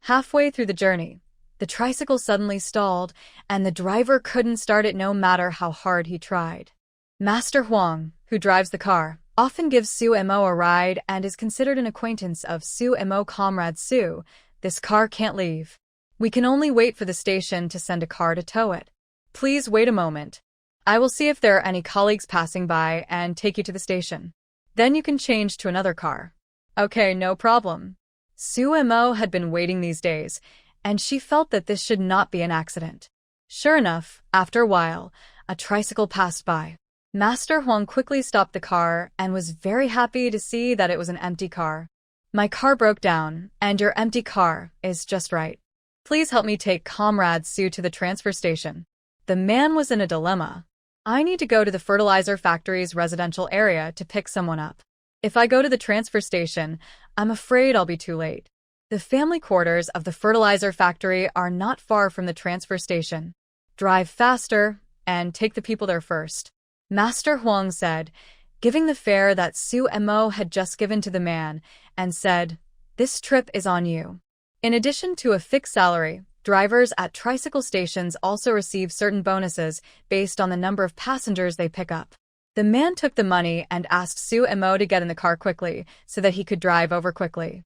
Halfway through the journey, the tricycle suddenly stalled, and the driver couldn't start it no matter how hard he tried. Master Huang, who drives the car, often gives Su Mo a ride and is considered an acquaintance of Su Mo. Comrade Su, this car can't leave. We can only wait for the station to send a car to tow it. Please wait a moment. I will see if there are any colleagues passing by and take you to the station. Then you can change to another car. Okay, no problem. Su Mo had been waiting these days, and she felt that this should not be an accident. Sure enough, after a while, a tricycle passed by. Master Huang quickly stopped the car and was very happy to see that it was an empty car. My car broke down, and your empty car is just right. Please help me take Comrade Su to the transfer station. The man was in a dilemma. I need to go to the fertilizer factory's residential area to pick someone up. If I go to the transfer station, I'm afraid I'll be too late. The family quarters of the fertilizer factory are not far from the transfer station. Drive faster and take the people there first. Master Huang said, giving the fare that Su Mo had just given to the man, and said, "This trip is on you." In addition to a fixed salary, drivers at tricycle stations also receive certain bonuses based on the number of passengers they pick up. The man took the money and asked Su Mo to get in the car quickly so that he could drive over quickly.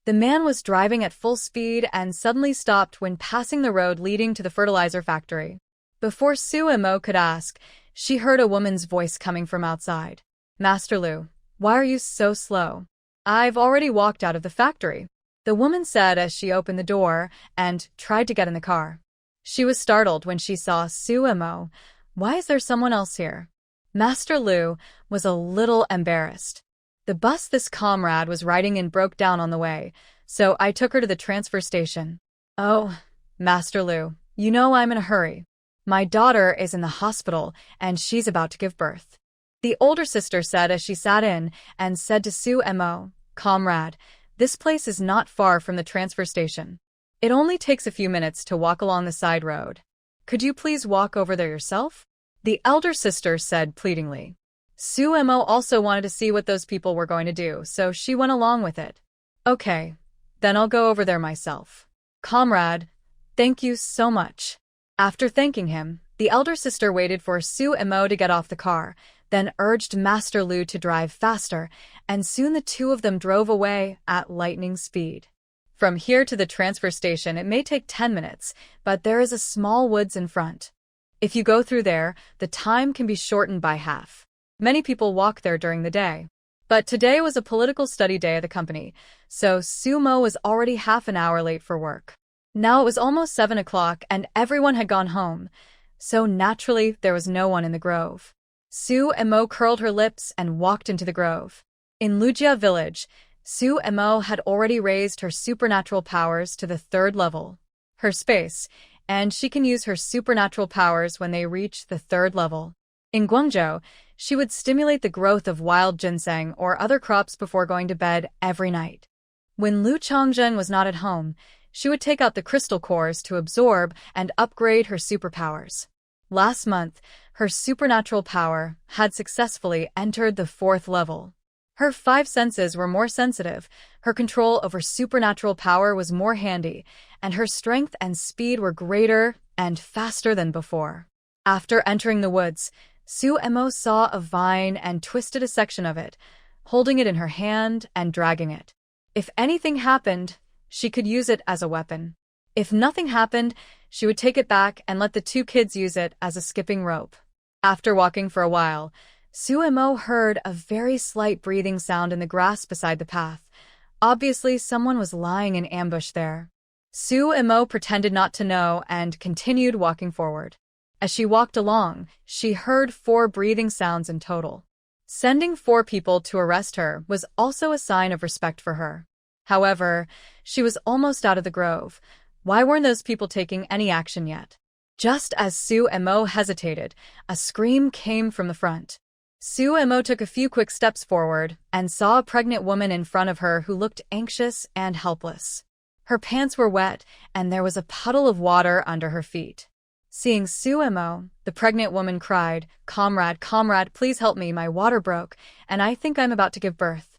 The man was driving at full speed and suddenly stopped when passing the road leading to the fertilizer factory. Before Suemo could ask, she heard a woman's voice coming from outside. Master Lu, why are you so slow? I've already walked out of the factory, the woman said as she opened the door and tried to get in the car. She was startled when she saw Suemo. Why is there someone else here? Master Lu was a little embarrassed. The bus this comrade was riding in broke down on the way, so I took her to the transfer station. Oh, Master Lu, you know I'm in a hurry. My daughter is in the hospital and she's about to give birth, the older sister said as she sat in and said to Suemo, Comrade, this place is not far from the transfer station. It only takes a few minutes to walk along the side road. Could you please walk over there yourself? The elder sister said pleadingly. Suemo also wanted to see what those people were going to do, so she went along with it. Okay, then I'll go over there myself. Comrade, thank you so much. After thanking him, the elder sister waited for Suemo to get off the car, then urged Master Lu to drive faster, and soon the two of them drove away at lightning speed. From here to the transfer station it may take 10 minutes, but there is a small woods in front. If you go through there, the time can be shortened by half. Many people walk there during the day. But today was a political study day at the company, so Sumo was already half an hour late for work. Now it was almost 7 o'clock and everyone had gone home, so naturally there was no one in the grove. Suemo curled her lips and walked into the grove. In Lujia village, Suemo had already raised her supernatural powers to the 3rd level. Her space, and she can use her supernatural powers when they reach the 3rd level. In Guangzhou, she would stimulate the growth of wild ginseng or other crops before going to bed every night. When Lu Chongzhen was not at home, she would take out the crystal cores to absorb and upgrade her superpowers. Last month, her supernatural power had successfully entered the 4th level. Her 5 senses were more sensitive, her control over supernatural power was more handy, and her strength and speed were greater and faster than before. After entering the woods, Suemo saw a vine and twisted a section of it, holding it in her hand and dragging it. If anything happened, she could use it as a weapon. If nothing happened, she would take it back and let the 2 kids use it as a skipping rope. After walking for a while, Suemo heard a very slight breathing sound in the grass beside the path. Obviously, someone was lying in ambush there. Suemo pretended not to know and continued walking forward. As she walked along, she heard 4 breathing sounds in total. Sending 4 people to arrest her was also a sign of respect for her. However, she was almost out of the grove. Why weren't those people taking any action yet? Just as Suemo hesitated, a scream came from the front. Suemo took a few quick steps forward and saw a pregnant woman in front of her who looked anxious and helpless. Her pants were wet, and there was a puddle of water under her feet. Seeing Suemo, the pregnant woman cried, Comrade, comrade, please help me, my water broke, and I think I'm about to give birth.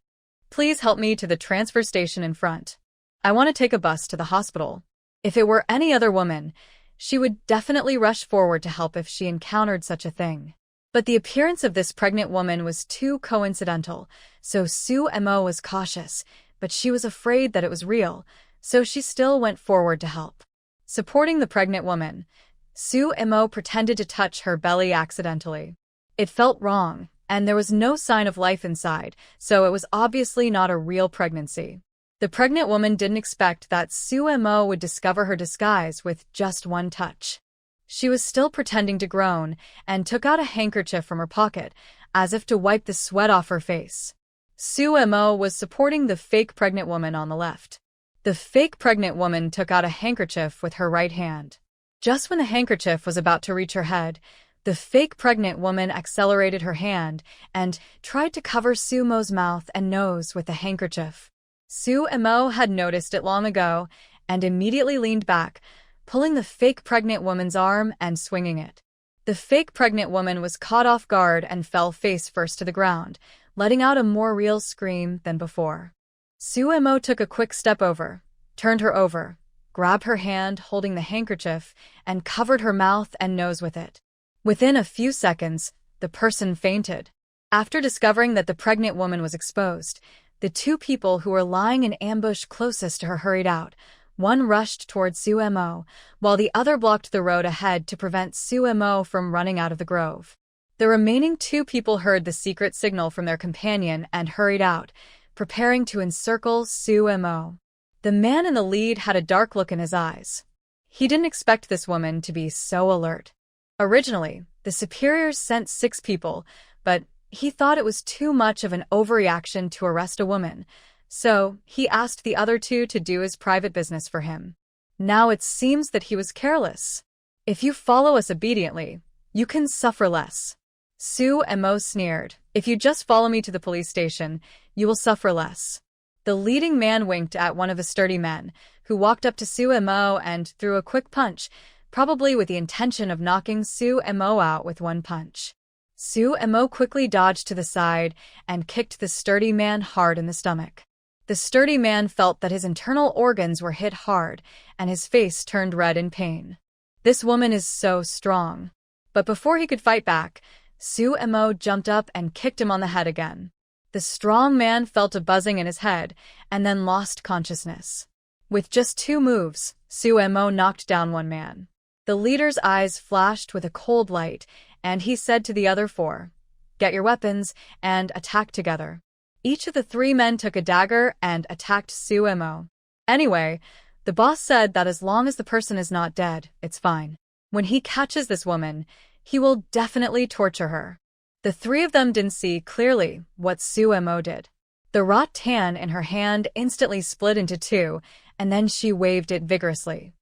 Please help me to the transfer station in front. I want to take a bus to the hospital. If it were any other woman, she would definitely rush forward to help if she encountered such a thing. But the appearance of this pregnant woman was too coincidental, so Suemo was cautious, but she was afraid that it was real, so she still went forward to help. Supporting the pregnant woman, Suemo pretended to touch her belly accidentally. It felt wrong, and there was no sign of life inside, so it was obviously not a real pregnancy. The pregnant woman didn't expect that Suemo would discover her disguise with just one touch. She was still pretending to groan and took out a handkerchief from her pocket, as if to wipe the sweat off her face. Suemo was supporting the fake pregnant woman on the left. The fake pregnant woman took out a handkerchief with her right hand. Just when the handkerchief was about to reach her head, the fake pregnant woman accelerated her hand and tried to cover Suemo's mouth and nose with the handkerchief. Suemo had noticed it long ago and immediately leaned back, pulling the fake pregnant woman's arm and swinging it. The fake pregnant woman was caught off guard and fell face first to the ground, letting out a more real scream than before. Suemo took a quick step over, turned her over, grabbed her hand holding the handkerchief, and covered her mouth and nose with it. Within a few seconds, the person fainted. After discovering that the pregnant woman was exposed, The two people who were lying in ambush closest to her hurried out. One rushed toward Suemo, while the other blocked the road ahead to prevent Suemo from running out of the grove. The remaining two people heard the secret signal from their companion and hurried out, preparing to encircle Suemo. The man in the lead had a dark look in his eyes. He didn't expect this woman to be so alert. Originally, the superiors sent 6 people, but he thought it was too much of an overreaction to arrest a woman, so he asked the other 2 to do his private business for him. Now it seems that he was careless. If you follow us obediently, you can suffer less. Suemo sneered. If you just follow me to the police station, you will suffer less. The leading man winked at one of the sturdy men, who walked up to Suemo and threw a quick punch, probably with the intention of knocking Suemo out with one punch. Suemo quickly dodged to the side and kicked the sturdy man hard in the stomach. The sturdy man felt that his internal organs were hit hard, and his face turned red in pain. This woman is so strong. But before he could fight back, Suemo jumped up and kicked him on the head again. The strong man felt a buzzing in his head and then lost consciousness. With just 2 moves, Suemo knocked down one man. The leader's eyes flashed with a cold light, and he said to the other 4, "Get your weapons and attack together." Each of the 3 men took a dagger and attacked Suemo. Anyway, the boss said that as long as the person is not dead, it's fine. When he catches this woman, he will definitely torture her. The 3 of them didn't see clearly what Suemo did. The rattan in her hand instantly split into 2, and then she waved it vigorously.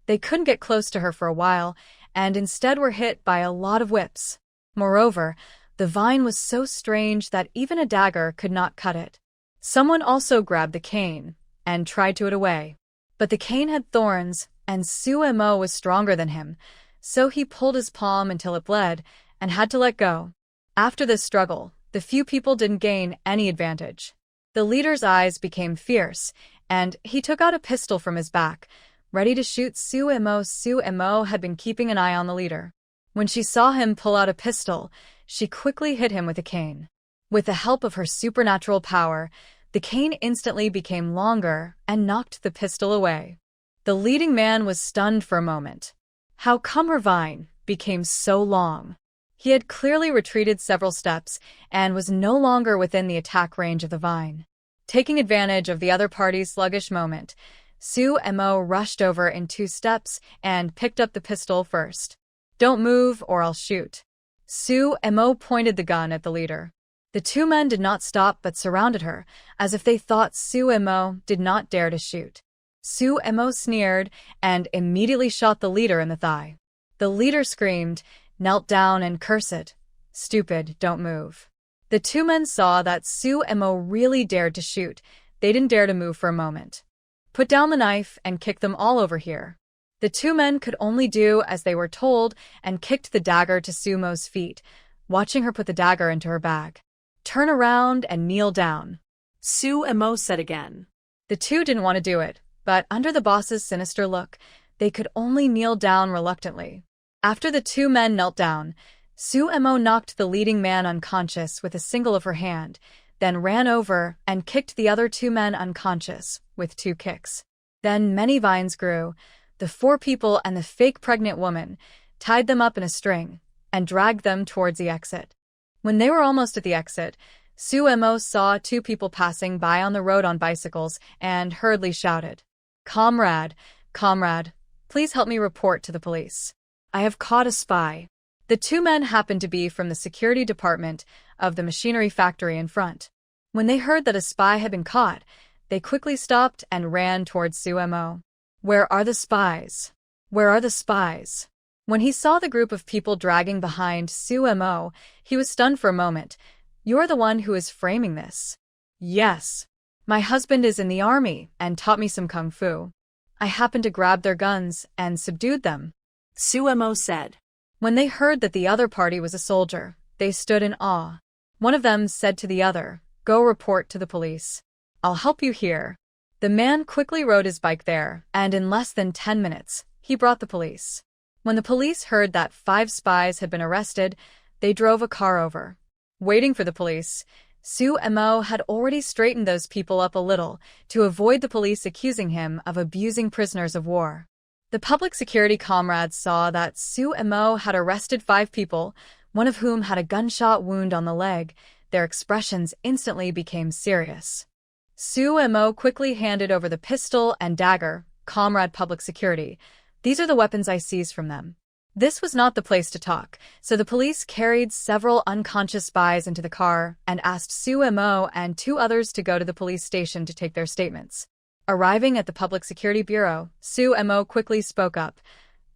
They couldn't get close to her for a while, and instead were hit by a lot of whips. Moreover, the vine was so strange that even a dagger could not cut it. Someone also grabbed the cane and tried to it away. But the cane had thorns, and Suemo was stronger than him, so he pulled his palm until it bled and had to let go. After this struggle, the few people didn't gain any advantage. The leader's eyes became fierce, and he took out a pistol from his back, ready to shoot Suemo. Suemo had been keeping an eye on the leader. When she saw him pull out a pistol, she quickly hit him with a cane. With the help of her supernatural power, the cane instantly became longer and knocked the pistol away. The leading man was stunned for a moment. How come her vine became so long? He had clearly retreated several steps and was no longer within the attack range of the vine. Taking advantage of the other party's sluggish moment, Suemo rushed over in 2 steps and picked up the pistol first. "Don't move or I'll shoot." Suemo pointed the gun at the leader. The 2 men did not stop but surrounded her, as if they thought Suemo did not dare to shoot. Suemo sneered and immediately shot the leader in the thigh. The leader screamed, knelt down and cursed. "Stupid, don't move." The 2 men saw that Suemo really dared to shoot. They didn't dare to move for a moment. "Put down the knife and kick them all over here." The 2 men could only do as they were told and kicked the dagger to Suemo's feet, watching her put the dagger into her bag. "Turn around and kneel down," Suemo said again. The 2 didn't want to do it, but under the boss's sinister look, they could only kneel down reluctantly. After the 2 men knelt down, Suemo knocked the leading man unconscious with a single of her hand, then ran over and kicked the other 2 men unconscious with 2 kicks. Then many vines grew. The 4 people and the fake pregnant woman tied them up in a string and dragged them towards the exit. When they were almost at the exit, Suemo saw 2 people passing by on the road on bicycles and hurriedly shouted, "Comrade, comrade, please help me report to the police. I have caught a spy." The 2 men happened to be from the security department of the machinery factory in front. When they heard that a spy had been caught, they quickly stopped and ran towards Suemo. "Where are the spies? Where are the spies?" When he saw the group of people dragging behind Suemo, he was stunned for a moment. "You're the one who is framing this." "Yes. My husband is in the army and taught me some kung fu. I happened to grab their guns and subdued them," Suemo said. When they heard that the other party was a soldier, they stood in awe. One of them said to the other, "Go report to the police. I'll help you here." The man quickly rode his bike there, and in less than 10 minutes, he brought the police. When the police heard that 5 spies had been arrested, they drove a car over. Waiting for the police, Su Mo had already straightened those people up a little to avoid the police accusing him of abusing prisoners of war. The public security comrades saw that Su Mo had arrested 5 people, one of whom had a gunshot wound on the leg. Their expressions instantly became serious. Su Mo quickly handed over the pistol and dagger. "Comrade public security, these are the weapons I seized from them." This was not the place to talk, so the police carried several unconscious spies into the car and asked Su Mo and 2 others to go to the police station to take their statements. Arriving at the Public Security Bureau, Su Mo quickly spoke up.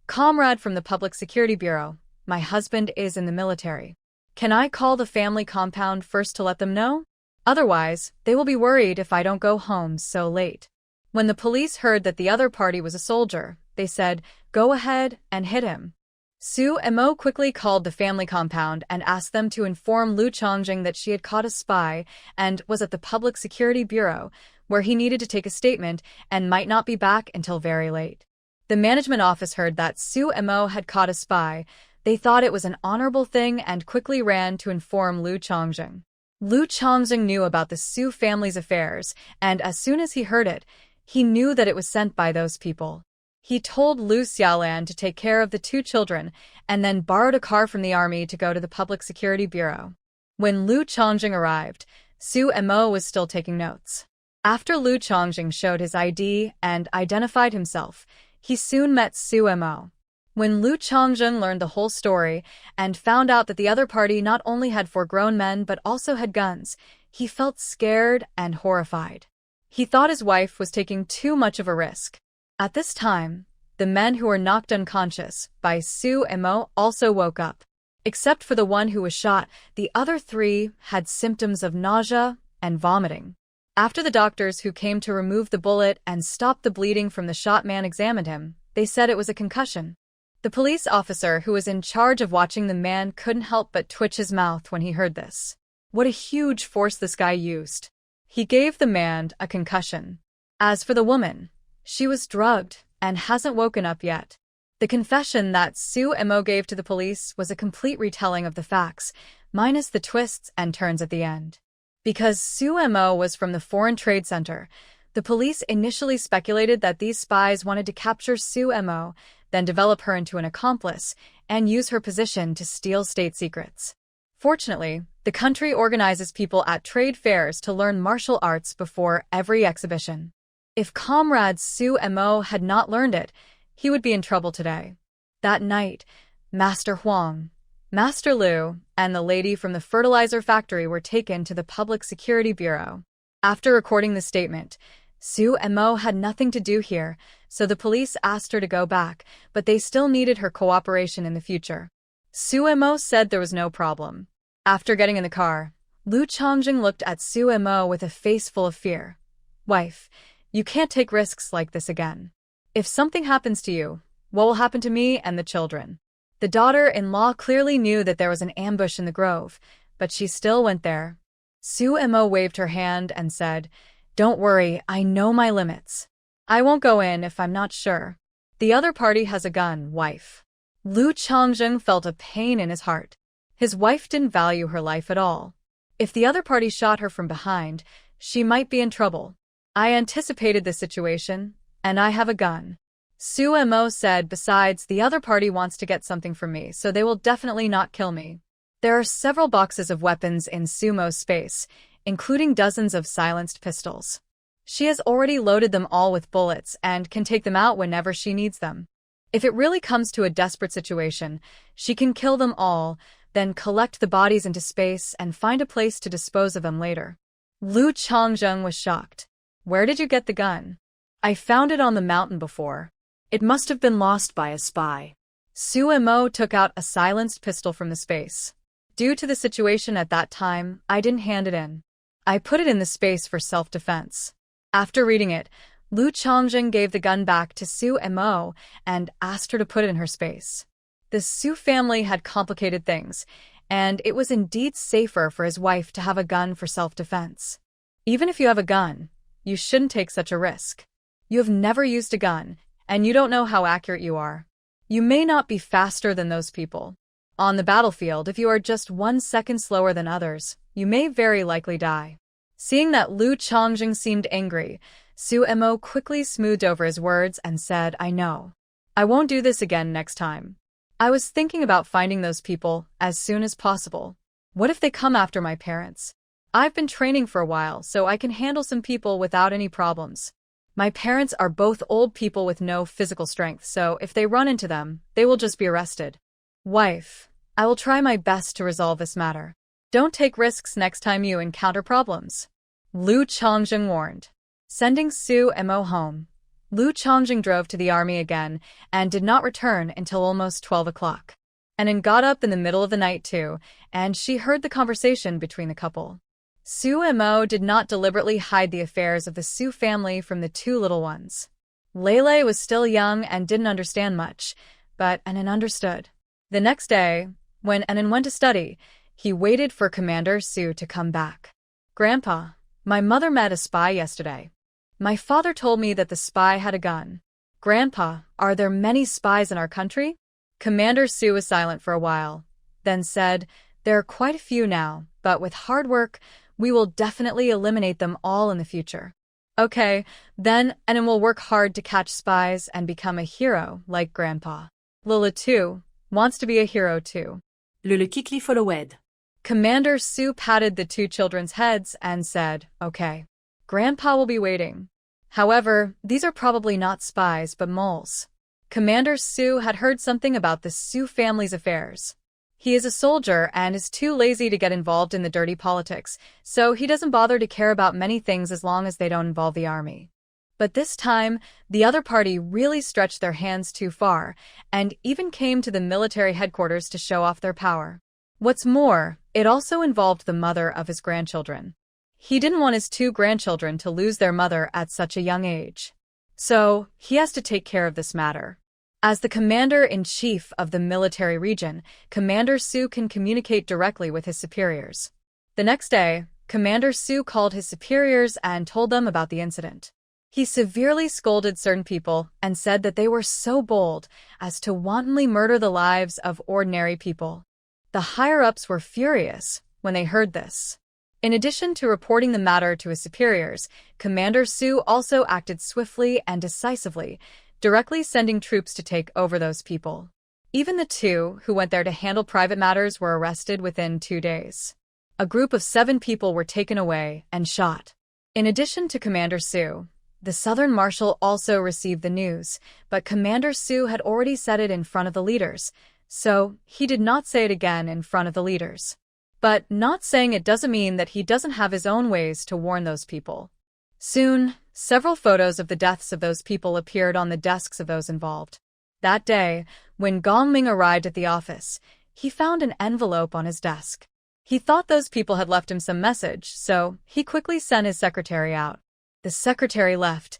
"Comrade from the Public Security Bureau, my husband is in the military. Can I call the family compound first to let them know? Otherwise, they will be worried if I don't go home so late." When the police heard that the other party was a soldier, they said, "Go ahead and hit him." Su Mo quickly called the family compound and asked them to inform Lu Chongjing that she had caught a spy and was at the Public Security Bureau, where he needed to take a statement and might not be back until very late. The management office heard that Su Mo had caught a spy. They thought it was an honorable thing and quickly ran to inform Lu Chongjing. Lu Chongjing knew about the Su family's affairs, and as soon as he heard it, he knew that it was sent by those people. He told Lu Xiaolan to take care of the 2 children and then borrowed a car from the army to go to the Public Security Bureau. When Lu Chongjing arrived, Su Mo was still taking notes. After Lu Chongjing showed his ID and identified himself, he soon met Su Mo. When Lu Chongjing learned the whole story and found out that the other party not only had 4 grown men but also had guns, he felt scared and horrified. He thought his wife was taking too much of a risk. At this time, the men who were knocked unconscious by Su Mo also woke up. Except for the one who was shot, the other 3 had symptoms of nausea and vomiting. After the doctors who came to remove the bullet and stop the bleeding from the shot man examined him, they said it was a concussion. The police officer who was in charge of watching the man couldn't help but twitch his mouth when he heard this. What a huge force this guy used. He gave the man a concussion. As for the woman, she was drugged and hasn't woken up yet. The confession that Su Mo gave to the police was a complete retelling of the facts, minus the twists and turns at the end. Because Su Mo was from the Foreign Trade Center, the police initially speculated that these spies wanted to capture Su Mo, then develop her into an accomplice, and use her position to steal state secrets. Fortunately, the country organizes people at trade fairs to learn martial arts before every exhibition. If Comrade Su Mo had not learned it, he would be in trouble today. That night, Master Huang, Master Liu, and the lady from the fertilizer factory were taken to the Public Security Bureau. After recording the statement, Su Mo had nothing to do here, so the police asked her to go back, but they still needed her cooperation in the future. Su Mo said there was no problem. After getting in the car, Lu Chongjing looked at Su Mo with a face full of fear. "Wife, you can't take risks like this again. If something happens to you, what will happen to me and the children?" The daughter-in-law clearly knew that there was an ambush in the grove, but she still went there. Su Mo waved her hand and said, "Don't worry, I know my limits. I won't go in if I'm not sure. The other party has a gun, wife." Lu Chongjing felt a pain in his heart. His wife didn't value her life at all. If the other party shot her from behind, she might be in trouble. "I anticipated this situation, and I have a gun." Su Mo said, "Besides, the other party wants to get something from me, so they will definitely not kill me." There are several boxes of weapons in Su Mo's space, including dozens of silenced pistols. She has already loaded them all with bullets and can take them out whenever she needs them. If it really comes to a desperate situation, she can kill them all, then collect the bodies into space and find a place to dispose of them later. Lu Chongjing was shocked. "Where did you get the gun?" "I found it on the mountain before. It must have been lost by a spy." Su Mo took out a silenced pistol from the space. "Due to the situation at that time, I didn't hand it in. I put it in the space for self-defense." After reading it, Lu Chongjing gave the gun back to Su Mo and asked her to put it in her space. The Su family had complicated things, and it was indeed safer for his wife to have a gun for self-defense. Even if you have a gun, you shouldn't take such a risk. You have never used a gun, and you don't know how accurate you are. You may not be faster than those people. On the battlefield, if you are just 1 second slower than others, you may very likely die. Seeing that Lu Chongjing seemed angry, Su Mo quickly smoothed over his words and said, I know. I won't do this again next time. I was thinking about finding those people as soon as possible. What if they come after my parents? I've been training for a while, so I can handle some people without any problems. My parents are both old people with no physical strength, so if they run into them, they will just be arrested. Wife, I will try my best to resolve this matter. Don't take risks next time you encounter problems. Lu Chongjing warned. Sending Su Mo home, Lu Chongjing drove to the army again and did not return until almost 12 o'clock. Anan got up in the middle of the night too, and she heard the conversation between the couple. Su Mo did not deliberately hide the affairs of the Su family from the two little ones. Lele was still young and didn't understand much, but Anan understood. The next day, when Anan went to study, he waited for Commander Su to come back. Grandpa, my mother met a spy yesterday. My father told me that the spy had a gun. Grandpa, are there many spies in our country? Commander Su was silent for a while, then said, there are quite a few now, but with hard work, we will definitely eliminate them all in the future. Okay, then Anan will work hard to catch spies and become a hero like Grandpa. Lila too wants to be a hero too. Le Kikli followed. Commander Su patted the two children's heads and said, okay. Grandpa will be waiting. However, these are probably not spies but moles. Commander Su had heard something about the Su family's affairs. He is a soldier and is too lazy to get involved in the dirty politics, so he doesn't bother to care about many things as long as they don't involve the army. But this time, the other party really stretched their hands too far, and even came to the military headquarters to show off their power. What's more, it also involved the mother of his grandchildren. He didn't want his two grandchildren to lose their mother at such a young age. So, he has to take care of this matter. As the commander-in-chief of the military region, Commander Su can communicate directly with his superiors. The next day, Commander Su called his superiors and told them about the incident. He severely scolded certain people and said that they were so bold as to wantonly murder the lives of ordinary people. The higher-ups were furious when they heard this. In addition to reporting the matter to his superiors, Commander Su also acted swiftly and decisively, directly sending troops to take over those people. Even the two who went there to handle private matters were arrested within 2 days. A group of 7 people were taken away and shot. In addition to Commander Su, the Southern Marshal also received the news, but Commander Su had already said it in front of the leaders, so he did not say it again in front of the leaders. But not saying it doesn't mean that he doesn't have his own ways to warn those people. Soon, several photos of the deaths of those people appeared on the desks of those involved. That day, when Gong Ming arrived at the office, he found an envelope on his desk. He thought those people had left him some message, so he quickly sent his secretary out. The secretary left.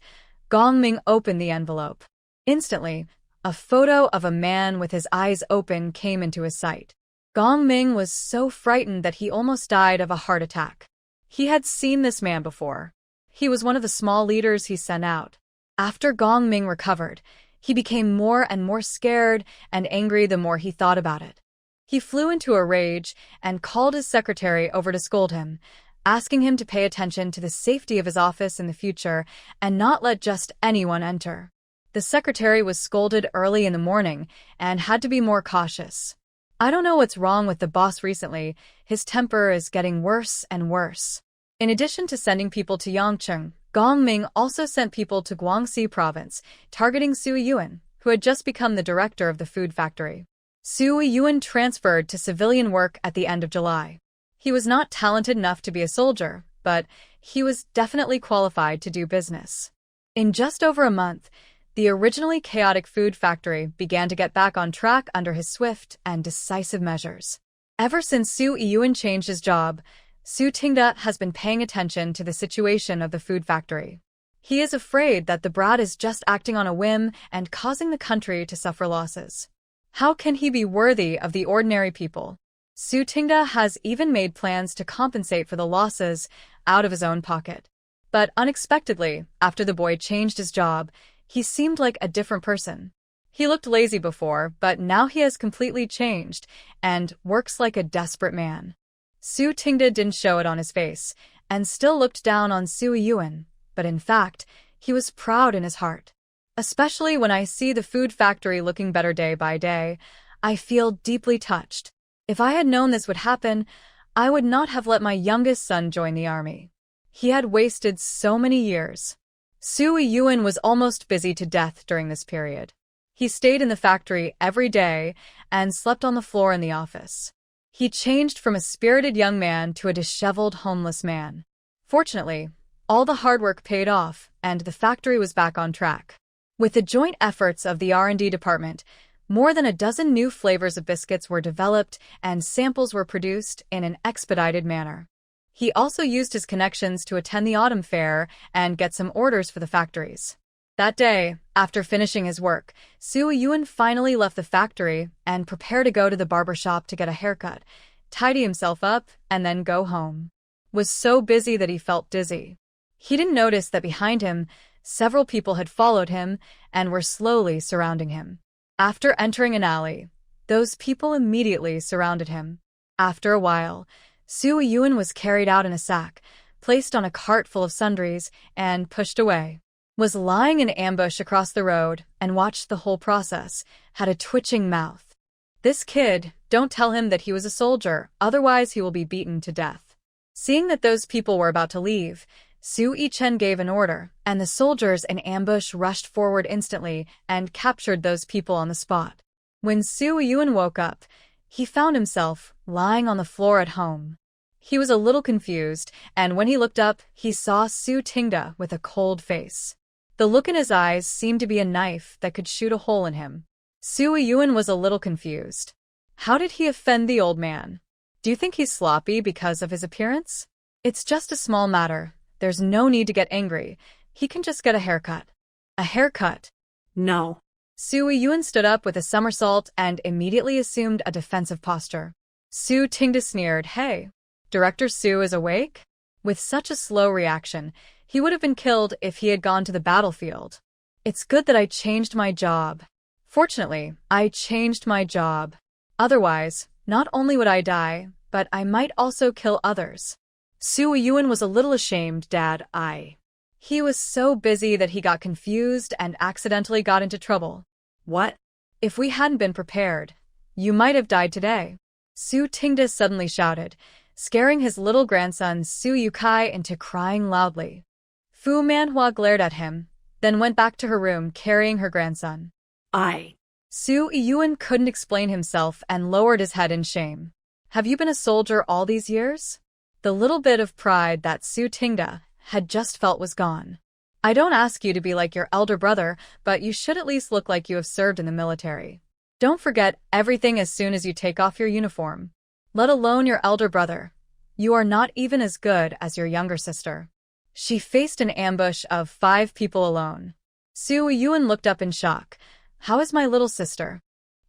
Gong Ming opened the envelope. Instantly, a photo of a man with his eyes open came into his sight. Gong Ming was so frightened that he almost died of a heart attack. He had seen this man before. He was one of the small leaders he sent out. After Gong Ming recovered, he became more and more scared and angry the more he thought about it. He flew into a rage and called his secretary over to scold him, asking him to pay attention to the safety of his office in the future and not let just anyone enter. The secretary was scolded early in the morning and had to be more cautious. I don't know what's wrong with the boss recently. His temper is getting worse and worse. In addition to sending people to Yangcheng, Gong Ming also sent people to Guangxi province, targeting Su Yuan, who had just become the director of the food factory. Su Yuan transferred to civilian work at the end of July. He was not talented enough to be a soldier, but he was definitely qualified to do business. In just over a month, the originally chaotic food factory began to get back on track under his swift and decisive measures. Ever since Su Yuan changed his job, Su Tingda has been paying attention to the situation of the food factory. He is afraid that the brat is just acting on a whim and causing the country to suffer losses. How can he be worthy of the ordinary people? Su Tingda has even made plans to compensate for the losses out of his own pocket. But unexpectedly, after the boy changed his job, he seemed like a different person. He looked lazy before, but now he has completely changed and works like a desperate man. Su Tingda didn't show it on his face and still looked down on Su Yun, but in fact, he was proud in his heart. Especially when I see the food factory looking better day by day, I feel deeply touched. If I had known this would happen, I would not have let my youngest son join the army. He had wasted so many years. Su Yun was almost busy to death during this period. He stayed in the factory every day and slept on the floor in the office. He changed from a spirited young man to a disheveled homeless man. Fortunately, all the hard work paid off and the factory was back on track. With the joint efforts of the R&D department, more than a dozen new flavors of biscuits were developed and samples were produced in an expedited manner. He also used his connections to attend the autumn fair and get some orders for the factories. That day, after finishing his work, Su Yun finally left the factory and prepared to go to the barber shop to get a haircut, tidy himself up, and then go home. Was so busy that he felt dizzy. He didn't notice that behind him, several people had followed him and were slowly surrounding him. After entering an alley, those people immediately surrounded him. After a while, Su Yun was carried out in a sack, placed on a cart full of sundries, and pushed away. Was lying in ambush across the road and watched the whole process, had a twitching mouth. This kid, don't tell him that he was a soldier, otherwise he will be beaten to death. Seeing that those people were about to leave, Su Yichen gave an order, and the soldiers in ambush rushed forward instantly and captured those people on the spot. When Su Yun woke up, he found himself lying on the floor at home. He was a little confused, and when he looked up, he saw Su Tingda with a cold face. The look in his eyes seemed to be a knife that could shoot a hole in him. Su Yun was a little confused. How did he offend the old man? Do you think he's sloppy because of his appearance? It's just a small matter. There's no need to get angry. He can just get a haircut. A haircut? No. Su Yun stood up with a somersault and immediately assumed a defensive posture. Su Tingda sneered, "Hey, Director Su is awake?" With such a slow reaction, he would have been killed if he had gone to the battlefield. It's good that I changed my job. Fortunately, I changed my job. Otherwise, not only would I die, but I might also kill others. Su Yun was a little ashamed, Dad. He was so busy that he got confused and accidentally got into trouble. What? If we hadn't been prepared, you might have died today. Su Tingda suddenly shouted, scaring his little grandson Su Yukai into crying loudly. Fu Manhua glared at him, then went back to her room carrying her grandson. Su Yun couldn't explain himself and lowered his head in shame. Have you been a soldier all these years? The little bit of pride that Su Tingda had just felt was gone. I don't ask you to be like your elder brother, but you should at least look like you have served in the military. Don't forget everything as soon as you take off your uniform. Let alone your elder brother. You are not even as good as your younger sister. She faced an ambush of 5 people alone. Su Yun looked up in shock. How is my little sister?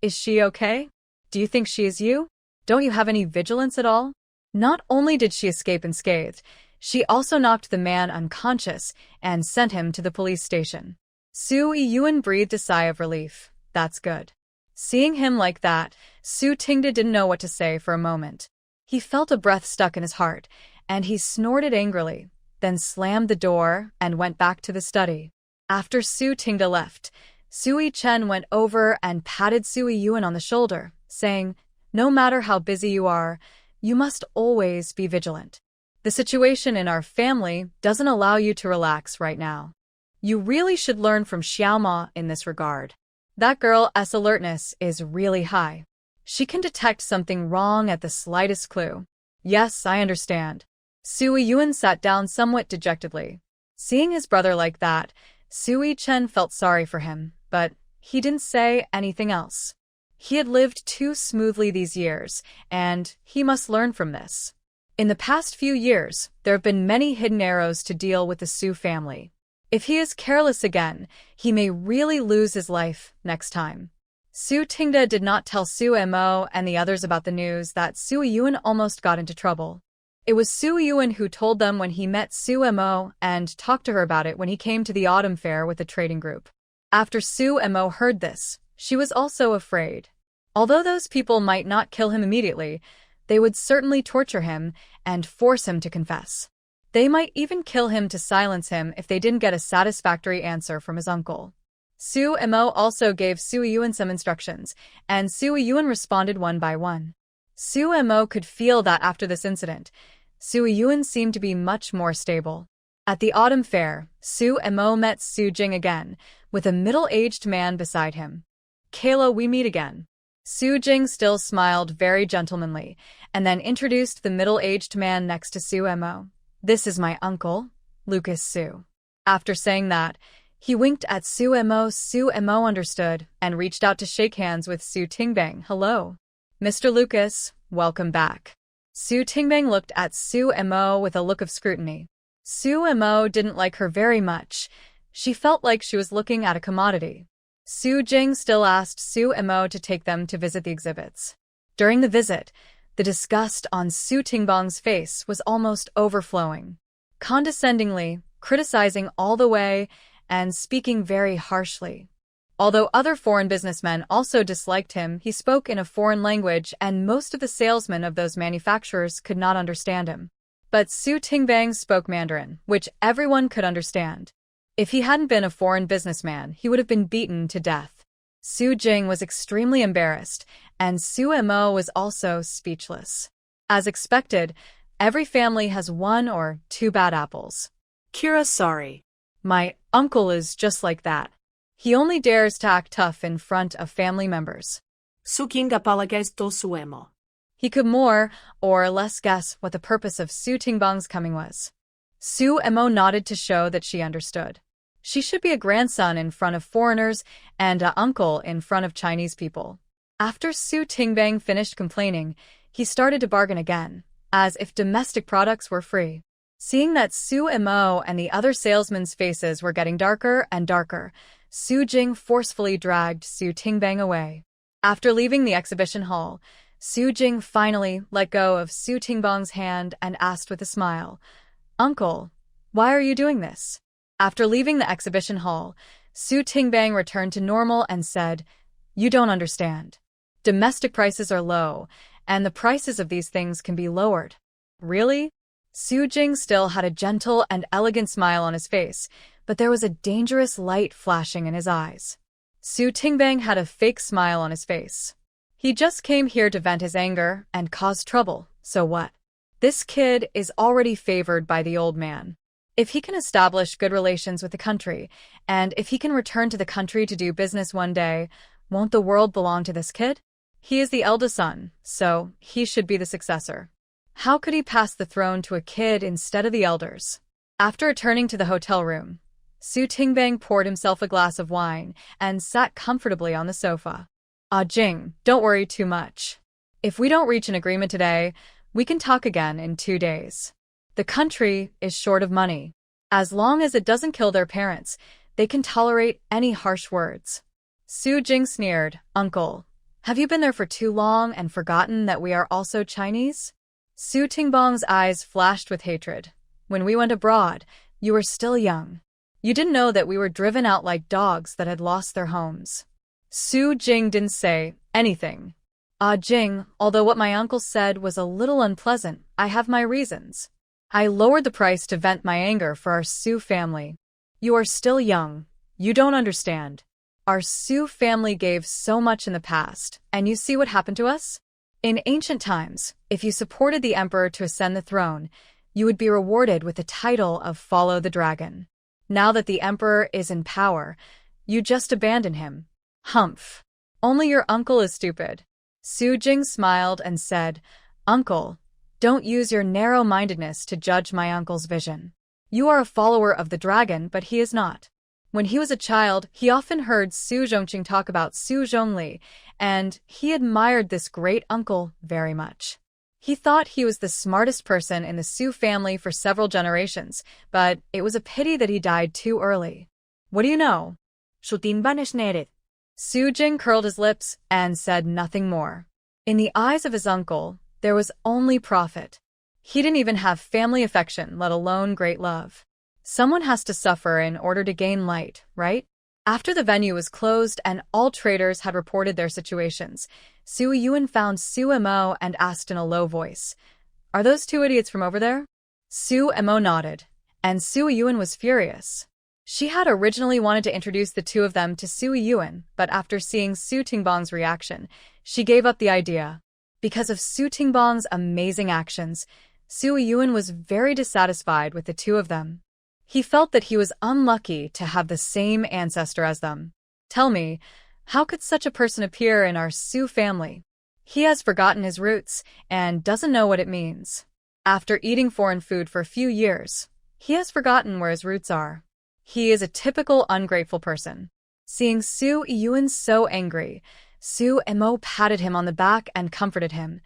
Is she okay? Do you think she is you? Don't you have any vigilance at all? Not only did she escape unscathed, she also knocked the man unconscious and sent him to the police station. Su Yun breathed a sigh of relief. That's good. Seeing him like that, Su Tingda didn't know what to say for a moment. He felt a breath stuck in his heart, and he snorted angrily, then slammed the door and went back to the study. After Su Tingda left, Su Yichen went over and patted Su Yun on the shoulder, saying, "No matter how busy you are, you must always be vigilant. The situation in our family doesn't allow you to relax right now. You really should learn from Xiaoma in this regard. That girl's alertness is really high. She can detect something wrong at the slightest clue." Yes, I understand. Su Yun sat down somewhat dejectedly. Seeing his brother like that, Su Yichen felt sorry for him, but he didn't say anything else. He had lived too smoothly these years, and he must learn from this. In the past few years, there have been many hidden arrows to deal with the Su family. If he is careless again, he may really lose his life next time. Su Tingda did not tell Su Mo and the others about the news that Su Yun almost got into trouble. It was Su Yun who told them when he met Su Mo and talked to her about it when he came to the autumn fair with the trading group. After Su Mo heard this, She was also afraid. Although those people might not kill him immediately, they would certainly torture him and force him to confess. They might even kill him to silence him if they didn't get a satisfactory answer from his uncle. Su Mo also gave Su Yuan some instructions, and Su Yuan responded one by one. Su Mo could feel that after this incident, Su Yuan seemed to be much more stable. At the autumn fair, Su Mo met Su Jing again, with a middle-aged man beside him. "Kayla, we meet again." Su Jing still smiled very gentlemanly, and then introduced the middle-aged man next to Su Mo. "This is my uncle, Lucas Su." After saying that, he winked at Su Mo. Su Mo understood and reached out to shake hands with Su Tingbang. "Hello, Mr. Lucas, welcome back." Su Tingbang looked at Su Mo with a look of scrutiny. Su Mo didn't like her very much. She felt like she was looking at a commodity. Su Jing still asked Su Mo to take them to visit the exhibits. During the visit, the disgust on Su Tingbang's face was almost overflowing. Condescendingly, criticizing all the way, and speaking very harshly. Although other foreign businessmen also disliked him, he spoke in a foreign language and most of the salesmen of those manufacturers could not understand him. But Su Tingbang spoke Mandarin, which everyone could understand. If he hadn't been a foreign businessman, he would have been beaten to death. Su Jing was extremely embarrassed, and Su Mo was also speechless. As expected, every family has one or two bad apples. Kira, sorry. My uncle is just like that. He only dares to act tough in front of family members. Sukinga palagais to suemo. He could more or less guess what the purpose of Su Tingbang's coming was. Su Mo nodded to show that she understood. She should be a grandson in front of foreigners and an uncle in front of Chinese people. After Su Tingbang finished complaining, he started to bargain again, as if domestic products were free. Seeing that Su Mo and the other salesmen's faces were getting darker and darker, Su Jing forcefully dragged Su Tingbang away. After leaving the exhibition hall, Su Jing finally let go of Su Tingbang's hand and asked with a smile, "Uncle, why are you doing this?" After leaving the exhibition hall, Su Tingbang returned to normal and said, "You don't understand. Domestic prices are low, and the prices of these things can be lowered." "Really?" Su Jing still had a gentle and elegant smile on his face, but there was a dangerous light flashing in his eyes. Su Tingbang had a fake smile on his face. He just came here to vent his anger and cause trouble, so what? This kid is already favored by the old man. If he can establish good relations with the country, and if he can return to the country to do business one day, won't the world belong to this kid? He is the eldest son, so he should be the successor. How could he pass the throne to a kid instead of the elders? After returning to the hotel room, Su Tingbang poured himself a glass of wine and sat comfortably on the sofa. "Ah Jing, don't worry too much. If we don't reach an agreement today, we can talk again in 2 days. The country is short of money. As long as it doesn't kill their parents, they can tolerate any harsh words." Su Jing sneered, "Uncle, have you been there for too long and forgotten that we are also Chinese?" Su Tingbang's eyes flashed with hatred. "When we went abroad, you were still young. You didn't know that we were driven out like dogs that had lost their homes." Su Jing didn't say anything. "Ah Jing, although what my uncle said was a little unpleasant, I have my reasons. I lowered the price to vent my anger for our Su family. You are still young. You don't understand. Our Su family gave so much in the past, and you see what happened to us? In ancient times, if you supported the emperor to ascend the throne, you would be rewarded with the title of Follow the Dragon. Now that the emperor is in power, you just abandon him. Humph. Only your uncle is stupid." Su Jing smiled and said, "Uncle, don't use your narrow-mindedness to judge my uncle's vision. You are a follower of the dragon, but he is not. When he was a child, he often heard Su Zhongqing talk about Su Zhongli, and he admired this great uncle very much. He thought he was the smartest person in the Su family for several generations, but it was a pity that he died too early. What do you know?" Su Jing curled his lips and said nothing more. In the eyes of his uncle, there was only profit. He didn't even have family affection, let alone great love. Someone has to suffer in order to gain light, right? After the venue was closed and all traders had reported their situations, Su Yun found Su Mo and asked in a low voice, "Are those two idiots from over there?" Su Mo nodded, and Su Yun was furious. She had originally wanted to introduce the two of them to Su Yun, but after seeing Su Tingbong's reaction, she gave up the idea. Because of Su Tingbong's amazing actions, Su Yun was very dissatisfied with the two of them. He felt that he was unlucky to have the same ancestor as them. "Tell me, how could such a person appear in our Su family? He has forgotten his roots and doesn't know what it means. After eating foreign food for a few years, he has forgotten where his roots are. He is a typical ungrateful person." Seeing Su Yun so angry, Su Mo patted him on the back and comforted him.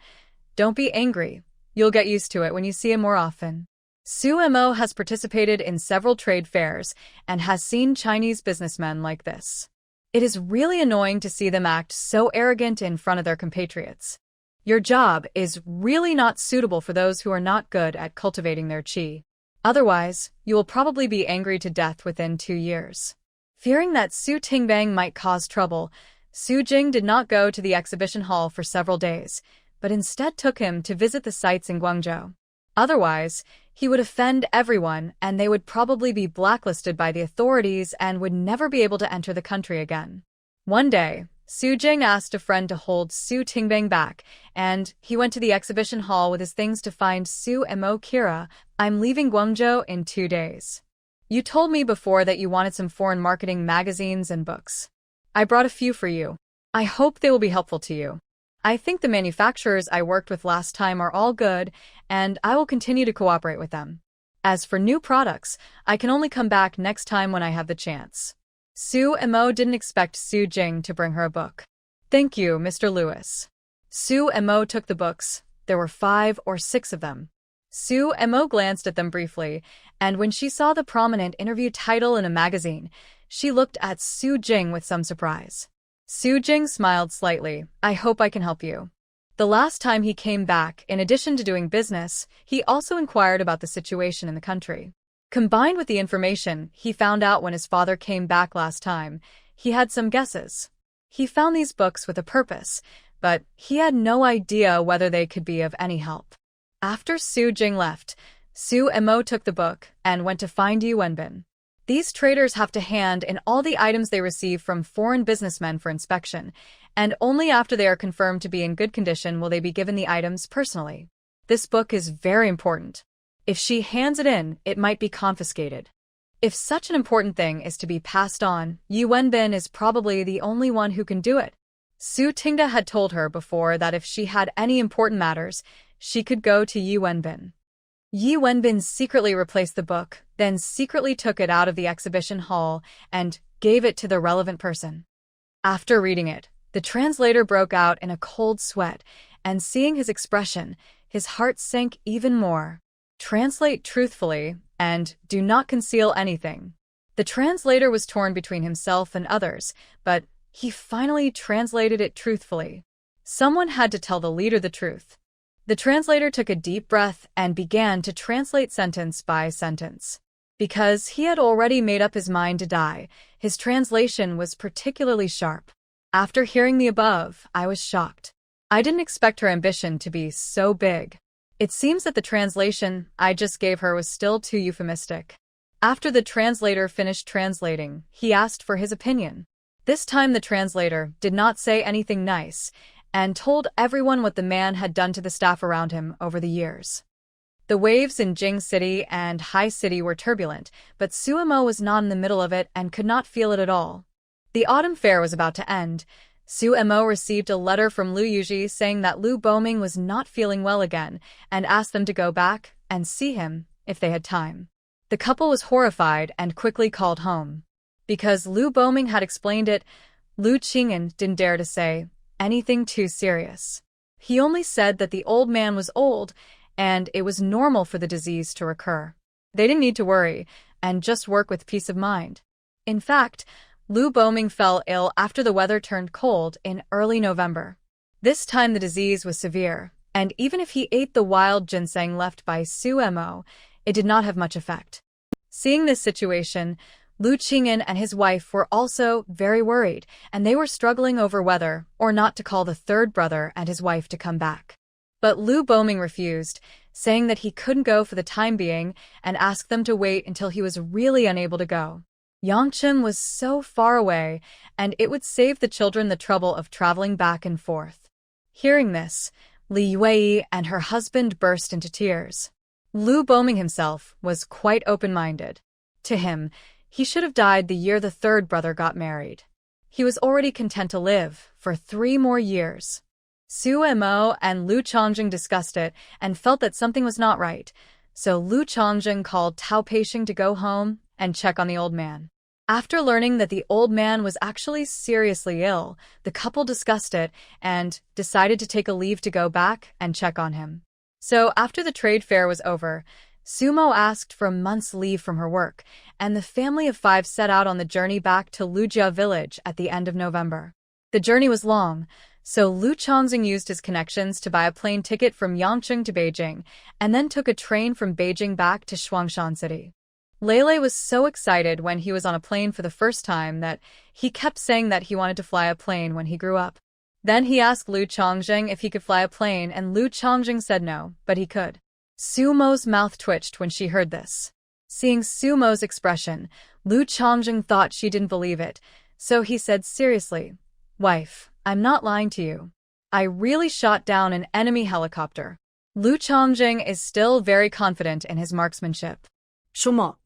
"Don't be angry. You'll get used to it when you see him more often." Su Mo has participated in several trade fairs and has seen Chinese businessmen like this. It is really annoying to see them act so arrogant in front of their compatriots. Your job is really not suitable for those who are not good at cultivating their qi. Otherwise, you will probably be angry to death within 2 years. Fearing that Su Tingbang might cause trouble, Su Jing did not go to the exhibition hall for several days, but instead took him to visit the sites in Guangzhou. Otherwise, he would offend everyone and they would probably be blacklisted by the authorities and would never be able to enter the country again. One day, Su Jing asked a friend to hold Su Tingbang back, and he went to the exhibition hall with his things to find Su Mo. "Kira, I'm leaving Guangzhou in 2 days. You told me before that you wanted some foreign marketing magazines and books. I brought a few for you. I hope they will be helpful to you. I think the manufacturers I worked with last time are all good, and I will continue to cooperate with them. As for new products, I can only come back next time when I have the chance." Su Mo didn't expect Su Jing to bring her a book. "Thank you, Mr. Lewis." Su Mo took the books. There were 5 or 6 of them. Su Mo glanced at them briefly, and when she saw the prominent interview title in a magazine, she looked at Su Jing with some surprise. Su Jing smiled slightly. "I hope I can help you." The last time he came back, in addition to doing business, he also inquired about the situation in the country. Combined with the information he found out when his father came back last time, he had some guesses. He found these books with a purpose, but he had no idea whether they could be of any help. After Su Jing left, Su Mo took the book and went to find Yu Wenbin. These traders have to hand in all the items they receive from foreign businessmen for inspection, and only after they are confirmed to be in good condition will they be given the items personally. This book is very important. If she hands it in, it might be confiscated. If such an important thing is to be passed on, Yu Wenbin is probably the only one who can do it. Su Tingda had told her before that if she had any important matters, she could go to Yu Wenbin. Yu Wenbin secretly replaced the book, then secretly took it out of the exhibition hall and gave it to the relevant person. After reading it, the translator broke out in a cold sweat, and seeing his expression, his heart sank even more. "Translate truthfully, and do not conceal anything." The translator was torn between himself and others, but he finally translated it truthfully. Someone had to tell the leader the truth. The translator took a deep breath and began to translate sentence by sentence. Because he had already made up his mind to die, his translation was particularly sharp. After hearing the above, I was shocked. I didn't expect her ambition to be so big. It seems that the translation I just gave her was still too euphemistic. After the translator finished translating, he asked for his opinion. This time the translator did not say anything nice, and told everyone what the man had done to the staff around him over the years. The waves in Jing City and Hai City were turbulent, but Su Mo was not in the middle of it and could not feel it at all. The autumn fair was about to end. Su Mo received a letter from Lu Yuji saying that Lu Boming was not feeling well again and asked them to go back and see him if they had time. The couple was horrified and quickly called home. Because Lu Boming had explained it, Lu Qing'an didn't dare to say anything too serious. He only said that the old man was old and it was normal for the disease to recur. They didn't need to worry and just work with peace of mind. In fact, Lu Boming fell ill after the weather turned cold in early November. This time the disease was severe, and even if he ate the wild ginseng left by Su Mo, it did not have much effect. Seeing this situation, Lu Qing'an and his wife were also very worried, and they were struggling over whether or not to call the third brother and his wife to come back. But Lu Boming refused, saying that he couldn't go for the time being and asked them to wait until he was really unable to go. Yangcheng was so far away, and it would save the children the trouble of traveling back and forth. Hearing this, Li Yuei and her husband burst into tears. Lu Boming himself was quite open-minded. To him, he should have died the year the third brother got married. He was already content to live for 3 more years. Su Mo and Lu Chongjing discussed it and felt that something was not right, so Lu Chongjing called Tao Peixing to go home and check on the old man. After learning that the old man was actually seriously ill, the couple discussed it and decided to take a leave to go back and check on him. So after the trade fair was over, Sumo asked for a month's leave from her work, and the family of 5 set out on the journey back to Lujia village at the end of November. The journey was long, so Lu Chongxing used his connections to buy a plane ticket from Yangcheng to Beijing, and then took a train from Beijing back to Shuangshan City. Lele was so excited when he was on a plane for the first time that he kept saying that he wanted to fly a plane when he grew up. Then he asked Lu Chongxing if he could fly a plane, and Lu Chongxing said no, but he could. Sumo's mouth twitched when she heard this. Seeing Sumo's expression, Lu Chongxing thought she didn't believe it, so he said seriously, "Wife, I'm not lying to you. I really shot down an enemy helicopter." Lu Chongxing is still very confident in his marksmanship. 什么?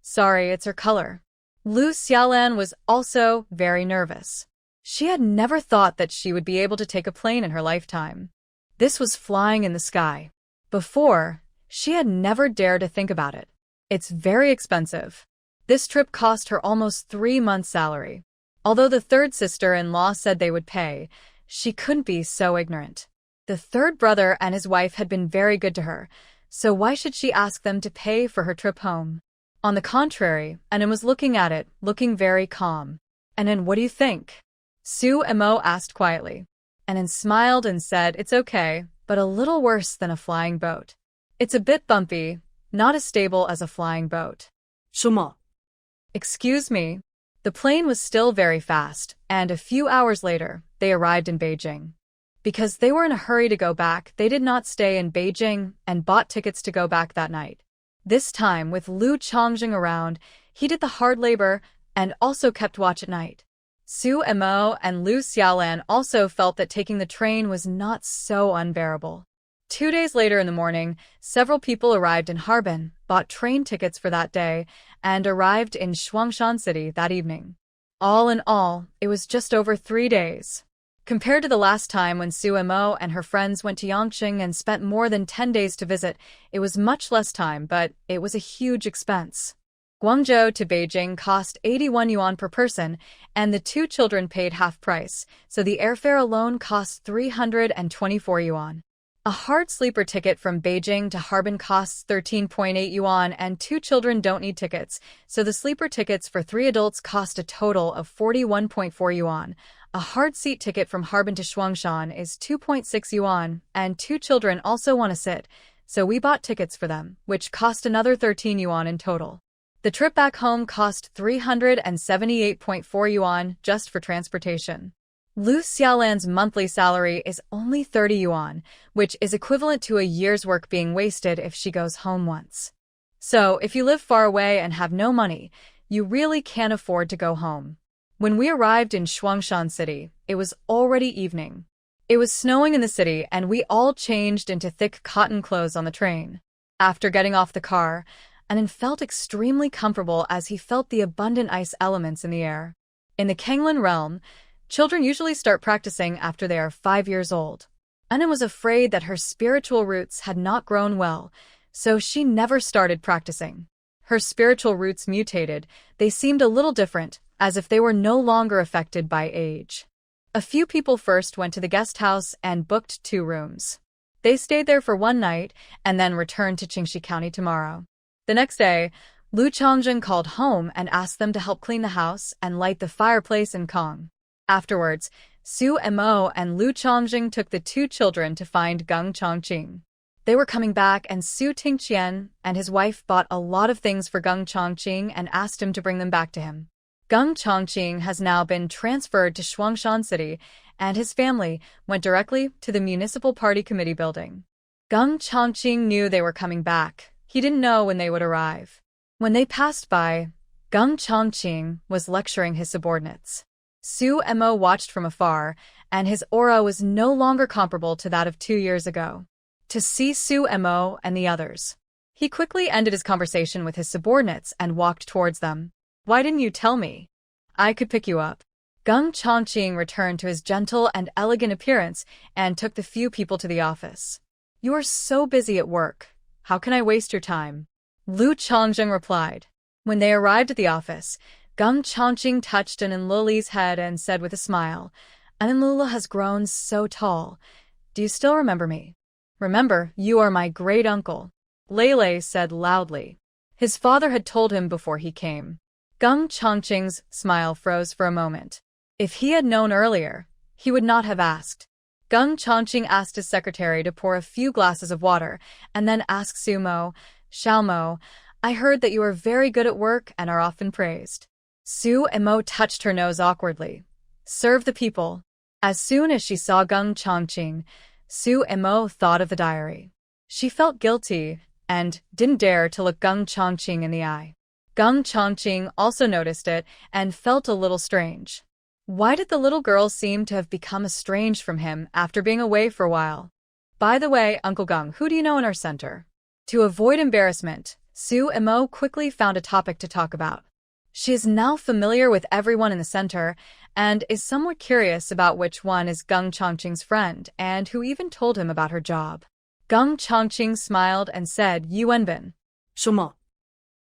Sorry, it's her color. Lu Xiaolan was also very nervous. She had never thought that she would be able to take a plane in her lifetime. This was flying in the sky. Before, she had never dared to think about it. It's very expensive. This trip cost her almost 3 months' salary. Although the third sister-in-law said they would pay, she couldn't be so ignorant. The third brother and his wife had been very good to her, so why should she ask them to pay for her trip home? On the contrary, Anan was looking at it, looking very calm. "Anan, what do you think?" Su Mo asked quietly. Anan smiled and said, "It's okay, but a little worse than a flying boat. It's a bit bumpy, not as stable as a flying boat." 什么? Excuse me. The plane was still very fast, and a few hours later, they arrived in Beijing. Because they were in a hurry to go back, they did not stay in Beijing and bought tickets to go back that night. This time, with Lu Chongxing around, he did the hard labor and also kept watch at night. Su Mo and Lu Xiaolan also felt that taking the train was not so unbearable. 2 days later in the morning, several people arrived in Harbin, bought train tickets for that day, and arrived in Shuangshan City that evening. All in all, it was just over 3 days. Compared to the last time when Su Mo and her friends went to Yangcheng and spent more than 10 days to visit, it was much less time, but it was a huge expense. Guangzhou to Beijing cost 81 yuan per person, and the 2 children paid half price, so the airfare alone cost 324 yuan. A hard sleeper ticket from Beijing to Harbin costs 13.8 yuan, and 2 children don't need tickets, so the sleeper tickets for 3 adults cost a total of 41.4 yuan. A hard seat ticket from Harbin to Shuangshan is 2.6 yuan, and 2 children also want to sit, so we bought tickets for them, which cost another 13 yuan in total. The trip back home cost 378.4 yuan just for transportation. Lu Xiaolan's monthly salary is only 30 yuan, which is equivalent to a year's work being wasted if she goes home once. So, if you live far away and have no money, you really can't afford to go home. When we arrived in Shuangshan City, it was already evening. It was snowing in the city, and we all changed into thick cotton clothes on the train. After getting off the car, Anan felt extremely comfortable as he felt the abundant ice elements in the air. In the Kenglin realm, children usually start practicing after they are 5 years old. Anan was afraid that her spiritual roots had not grown well, so she never started practicing. Her spiritual roots mutated, they seemed a little different, as if they were no longer affected by age. A few people first went to the guest house and booked 2 rooms. They stayed there for 1 night and then returned to Qingxi County tomorrow. The next day, Lu Chongzhen called home and asked them to help clean the house and light the fireplace in Kong. Afterwards, Su Mo and Lu Chongzhen took the 2 children to find Geng Chongqing. They were coming back, and Su Tingqian and his wife bought a lot of things for Geng Chongqing and asked him to bring them back to him. Geng Chongqing has now been transferred to Shuangshan City, and his family went directly to the Municipal Party Committee building. Geng Chongqing knew they were coming back. He didn't know when they would arrive. When they passed by, Geng Chongqing was lecturing his subordinates. Su Mo watched from afar, and his aura was no longer comparable to that of 2 years ago. To see Su Mo and the others, he quickly ended his conversation with his subordinates and walked towards them. Why didn't you tell me? I could pick you up. Geng Chongqing returned to his gentle and elegant appearance and took the few people to the office. You are so busy at work. How can I waste your time? Lu Chongzheng replied. When they arrived at the office, Geng Chongqing touched Ananluli's head and said with a smile, Ananlula has grown so tall. Do you still remember me? Remember, you are my great-uncle. Lele said loudly. His father had told him before he came. Geng Chongqing's smile froze for a moment. If he had known earlier, he would not have asked. Geng Chongqing asked his secretary to pour a few glasses of water, and then asked Su Mo, Xiao Mo, I heard that you are very good at work and are often praised. Su Mo touched her nose awkwardly. Serve the people. As soon as she saw Geng Chongqing, Su Mo thought of the diary. She felt guilty and didn't dare to look Geng Chongqing in the eye. Geng Chongqing also noticed it and felt a little strange. Why did the little girl seem to have become estranged from him after being away for a while? By the way, Uncle Geng, who do you know in our center? To avoid embarrassment, Su Mo quickly found a topic to talk about. She is now familiar with everyone in the center and is somewhat curious about which one is Geng Chongqing's friend and who even told him about her job. Geng Chongqing smiled and said, Yu Wenbin. 什么?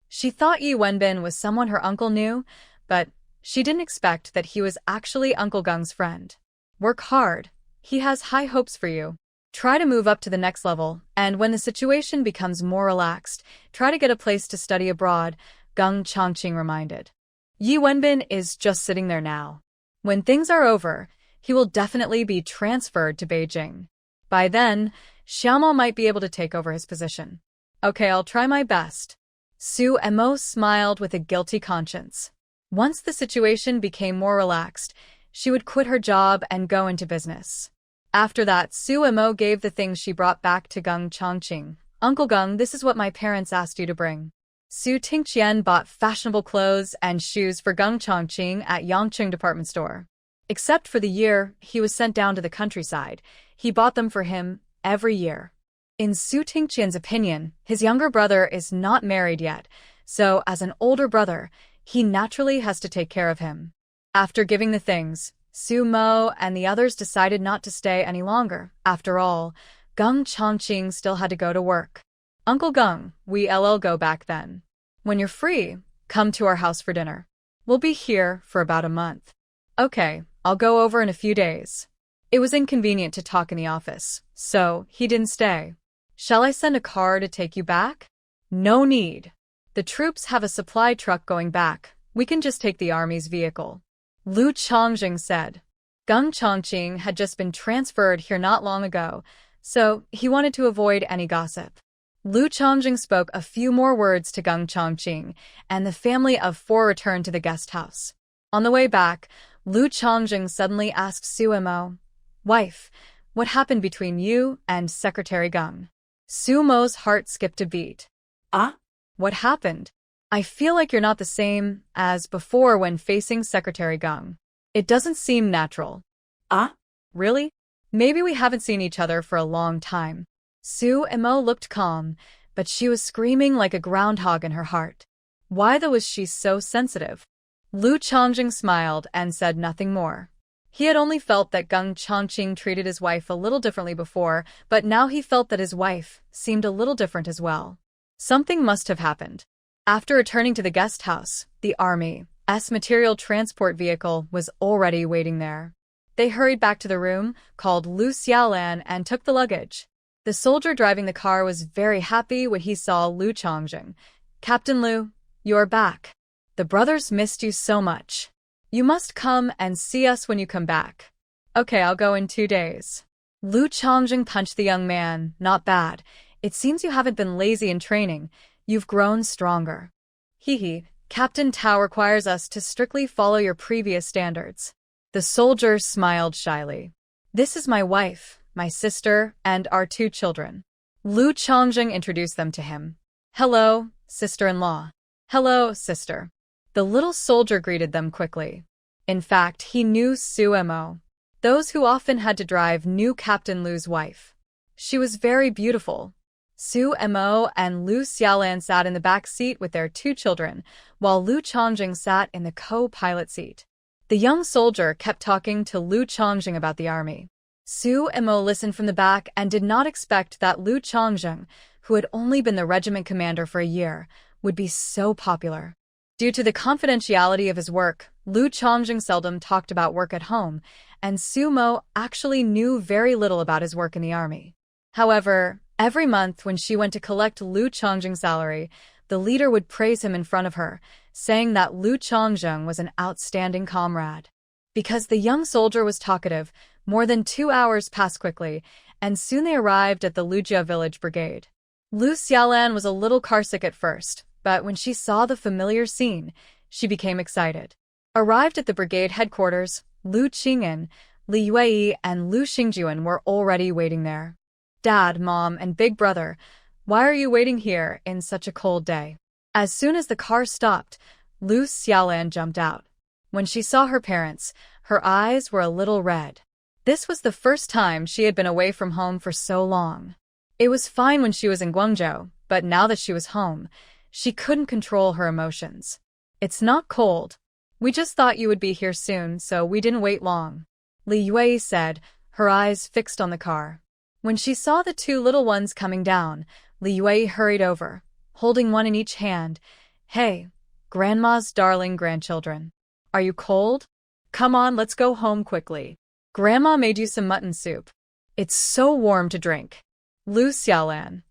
She thought Yu Wenbin was someone her uncle knew, but she didn't expect that he was actually Uncle Geng's friend. Work hard. He has high hopes for you. Try to move up to the next level, and when the situation becomes more relaxed, try to get a place to study abroad, Geng Chongqing reminded. Yu Wenbin is just sitting there now. When things are over, he will definitely be transferred to Beijing. By then, Xiaomo might be able to take over his position. Okay, I'll try my best. Su Mo smiled with a guilty conscience. Once the situation became more relaxed, she would quit her job and go into business. After that, Su Mo gave the things she brought back to Geng Chongqing. Uncle Geng, this is what my parents asked you to bring. Su Tingqian bought fashionable clothes and shoes for Geng Chongqing at Yangcheng department store. Except for the year he was sent down to the countryside, he bought them for him every year. In Su Tingqian's opinion, his younger brother is not married yet, so as an older brother, he naturally has to take care of him. After giving the things, Su Mo and the others decided not to stay any longer. After all, Geng Chongqing still had to go to work. Uncle Geng, we'll go back then. When you're free, come to our house for dinner. We'll be here for about a month. Okay, I'll go over in a few days. It was inconvenient to talk in the office, so he didn't stay. Shall I send a car to take you back? No need. The troops have a supply truck going back. We can just take the army's vehicle. Lu Chongzheng said. Geng Chongqing had just been transferred here not long ago, so he wanted to avoid any gossip. Lu Chongzheng spoke a few more words to Geng Chongqing, and the family of 4 returned to the guest house. On the way back, Lu Chongzheng suddenly asked Su Mo, Wife, what happened between you and Secretary Geng? Su Mo's heart skipped a beat. Ah? What happened? I feel like you're not the same as before when facing Secretary Geng. It doesn't seem natural. Ah? Really? Maybe we haven't seen each other for a long time. Su Mo looked calm, but she was screaming like a groundhog in her heart. Why though was she so sensitive? Lu Chongzheng smiled and said nothing more. He had only felt that Geng Chongqing treated his wife a little differently before, but now he felt that his wife seemed a little different as well. Something must have happened. After returning to the guest house, the Army's material transport vehicle was already waiting there. They hurried back to the room, called Lu Xiaolan, and took the luggage. The soldier driving the car was very happy when he saw Lu Chongzheng. Captain Lu, you're back. The brothers missed you so much. You must come and see us when you come back. Okay, I'll go in 2 days. Lu Chongzheng punched the young man. Not bad. It seems you haven't been lazy in training. You've grown stronger. Hee. Captain Tao requires us to strictly follow your previous standards. The soldier smiled shyly. This is my wife, my sister, and our 2 children. Lu Chongjing introduced them to him. Hello, sister-in-law. Hello, sister. The little soldier greeted them quickly. In fact, he knew Suemo. Those who often had to drive knew Captain Lu's wife. She was very beautiful. Suemo and Lu Xiaolan sat in the back seat with their 2 children, while Lu Chongjing sat in the co-pilot seat. The young soldier kept talking to Lu Chongjing about the army. Suemo listened from the back and did not expect that Lu Chongjing, who had only been the regiment commander for a year, would be so popular. Due to the confidentiality of his work, Lu Chongjing seldom talked about work at home, and Suemo actually knew very little about his work in the army. However, every month when she went to collect Lu Chongjing's salary, the leader would praise him in front of her, saying that Lu Chongjing was an outstanding comrade. Because the young soldier was talkative, more than 2 hours passed quickly, and soon they arrived at the Lujia village brigade. Lu Xiaolan was a little carsick at first, but when she saw the familiar scene, she became excited. Arrived at the brigade headquarters, Lu Qing'an, Li Yue, and Lu Xingjuan were already waiting there. Dad, Mom, and Big Brother, why are you waiting here in such a cold day? As soon as the car stopped, Lu Xiaolan jumped out. When she saw her parents, her eyes were a little red. This was the first time she had been away from home for so long. It was fine when she was in Guangzhou, but now that she was home, she couldn't control her emotions. It's not cold. We just thought you would be here soon, so we didn't wait long, Li Yue said, her eyes fixed on the car. When she saw the 2 little ones coming down, Li Yue hurried over, holding one in each hand. Hey, Grandma's darling grandchildren. Are you cold? Come on, let's go home quickly. Grandma made you some mutton soup. It's so warm to drink. Lu Xiaolan.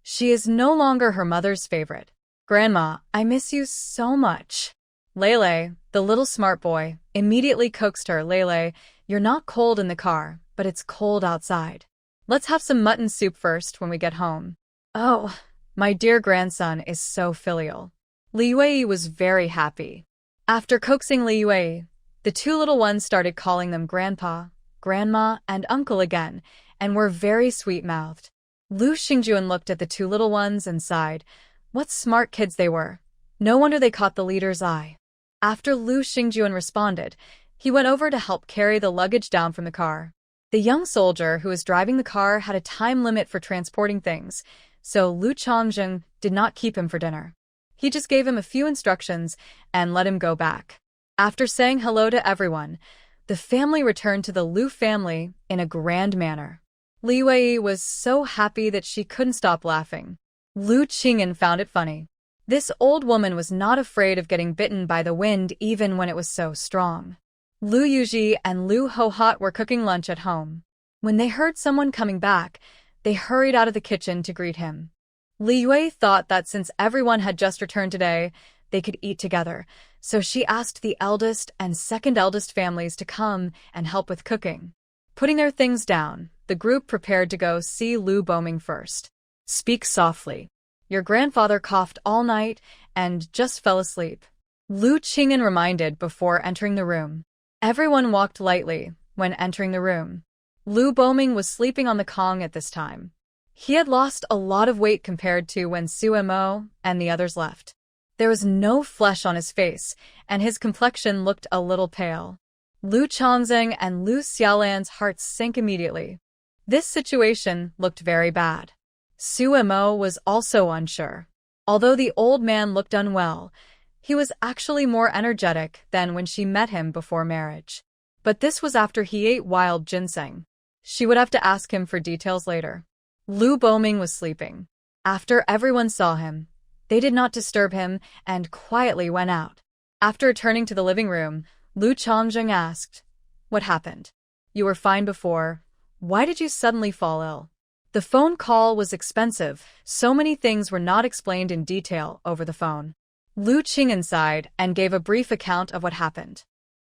She is no longer her mother's favorite. Grandma, I miss you so much. Lele, the little smart boy, immediately coaxed her. Lele, you're not cold in the car, but it's cold outside. Let's have some mutton soup first when we get home. Oh, my dear grandson is so filial. Li Yue was very happy. After coaxing Li Yue, the 2 little ones started calling them Grandpa, Grandma, and Uncle again, and were very sweet-mouthed. Lu Xingjuan looked at the 2 little ones and sighed. What smart kids they were. No wonder they caught the leader's eye. After Lu Xingjuan responded, he went over to help carry the luggage down from the car. The young soldier who was driving the car had a time limit for transporting things, so Lu Chongjing did not keep him for dinner. He just gave him a few instructions and let him go back. After saying hello to everyone, the family returned to the Lu family in a grand manner. Li Wei was so happy that she couldn't stop laughing. Lu Qing'an found it funny. This old woman was not afraid of getting bitten by the wind even when it was so strong. Lu Yuji and Lu Hohot were cooking lunch at home. When they heard someone coming back, they hurried out of the kitchen to greet him. Li Yue thought that since everyone had just returned today, they could eat together, so she asked the eldest and second eldest families to come and help with cooking. Putting their things down, the group prepared to go see Lu Boming first. Speak softly. Your grandfather coughed all night and just fell asleep. Lu Qing'an reminded before entering the room. Everyone walked lightly when entering the room. Lu Boming was sleeping on the Kong at this time. He had lost a lot of weight compared to when Suemo and the others left. There was no flesh on his face, and his complexion looked a little pale. Lu Chongzeng and Lu Xiaolan's hearts sank immediately. This situation looked very bad. Suemo was also unsure. Although the old man looked unwell, he was actually more energetic than when she met him before marriage. But this was after he ate wild ginseng. She would have to ask him for details later. Lu Boming was sleeping. After everyone saw him, they did not disturb him and quietly went out. After returning to the living room, Lu Chongzeng asked, "What happened? You were fine before. Why did you suddenly fall ill?" The phone call was expensive, so many things were not explained in detail over the phone. Lu Qing'an sighed and gave a brief account of what happened.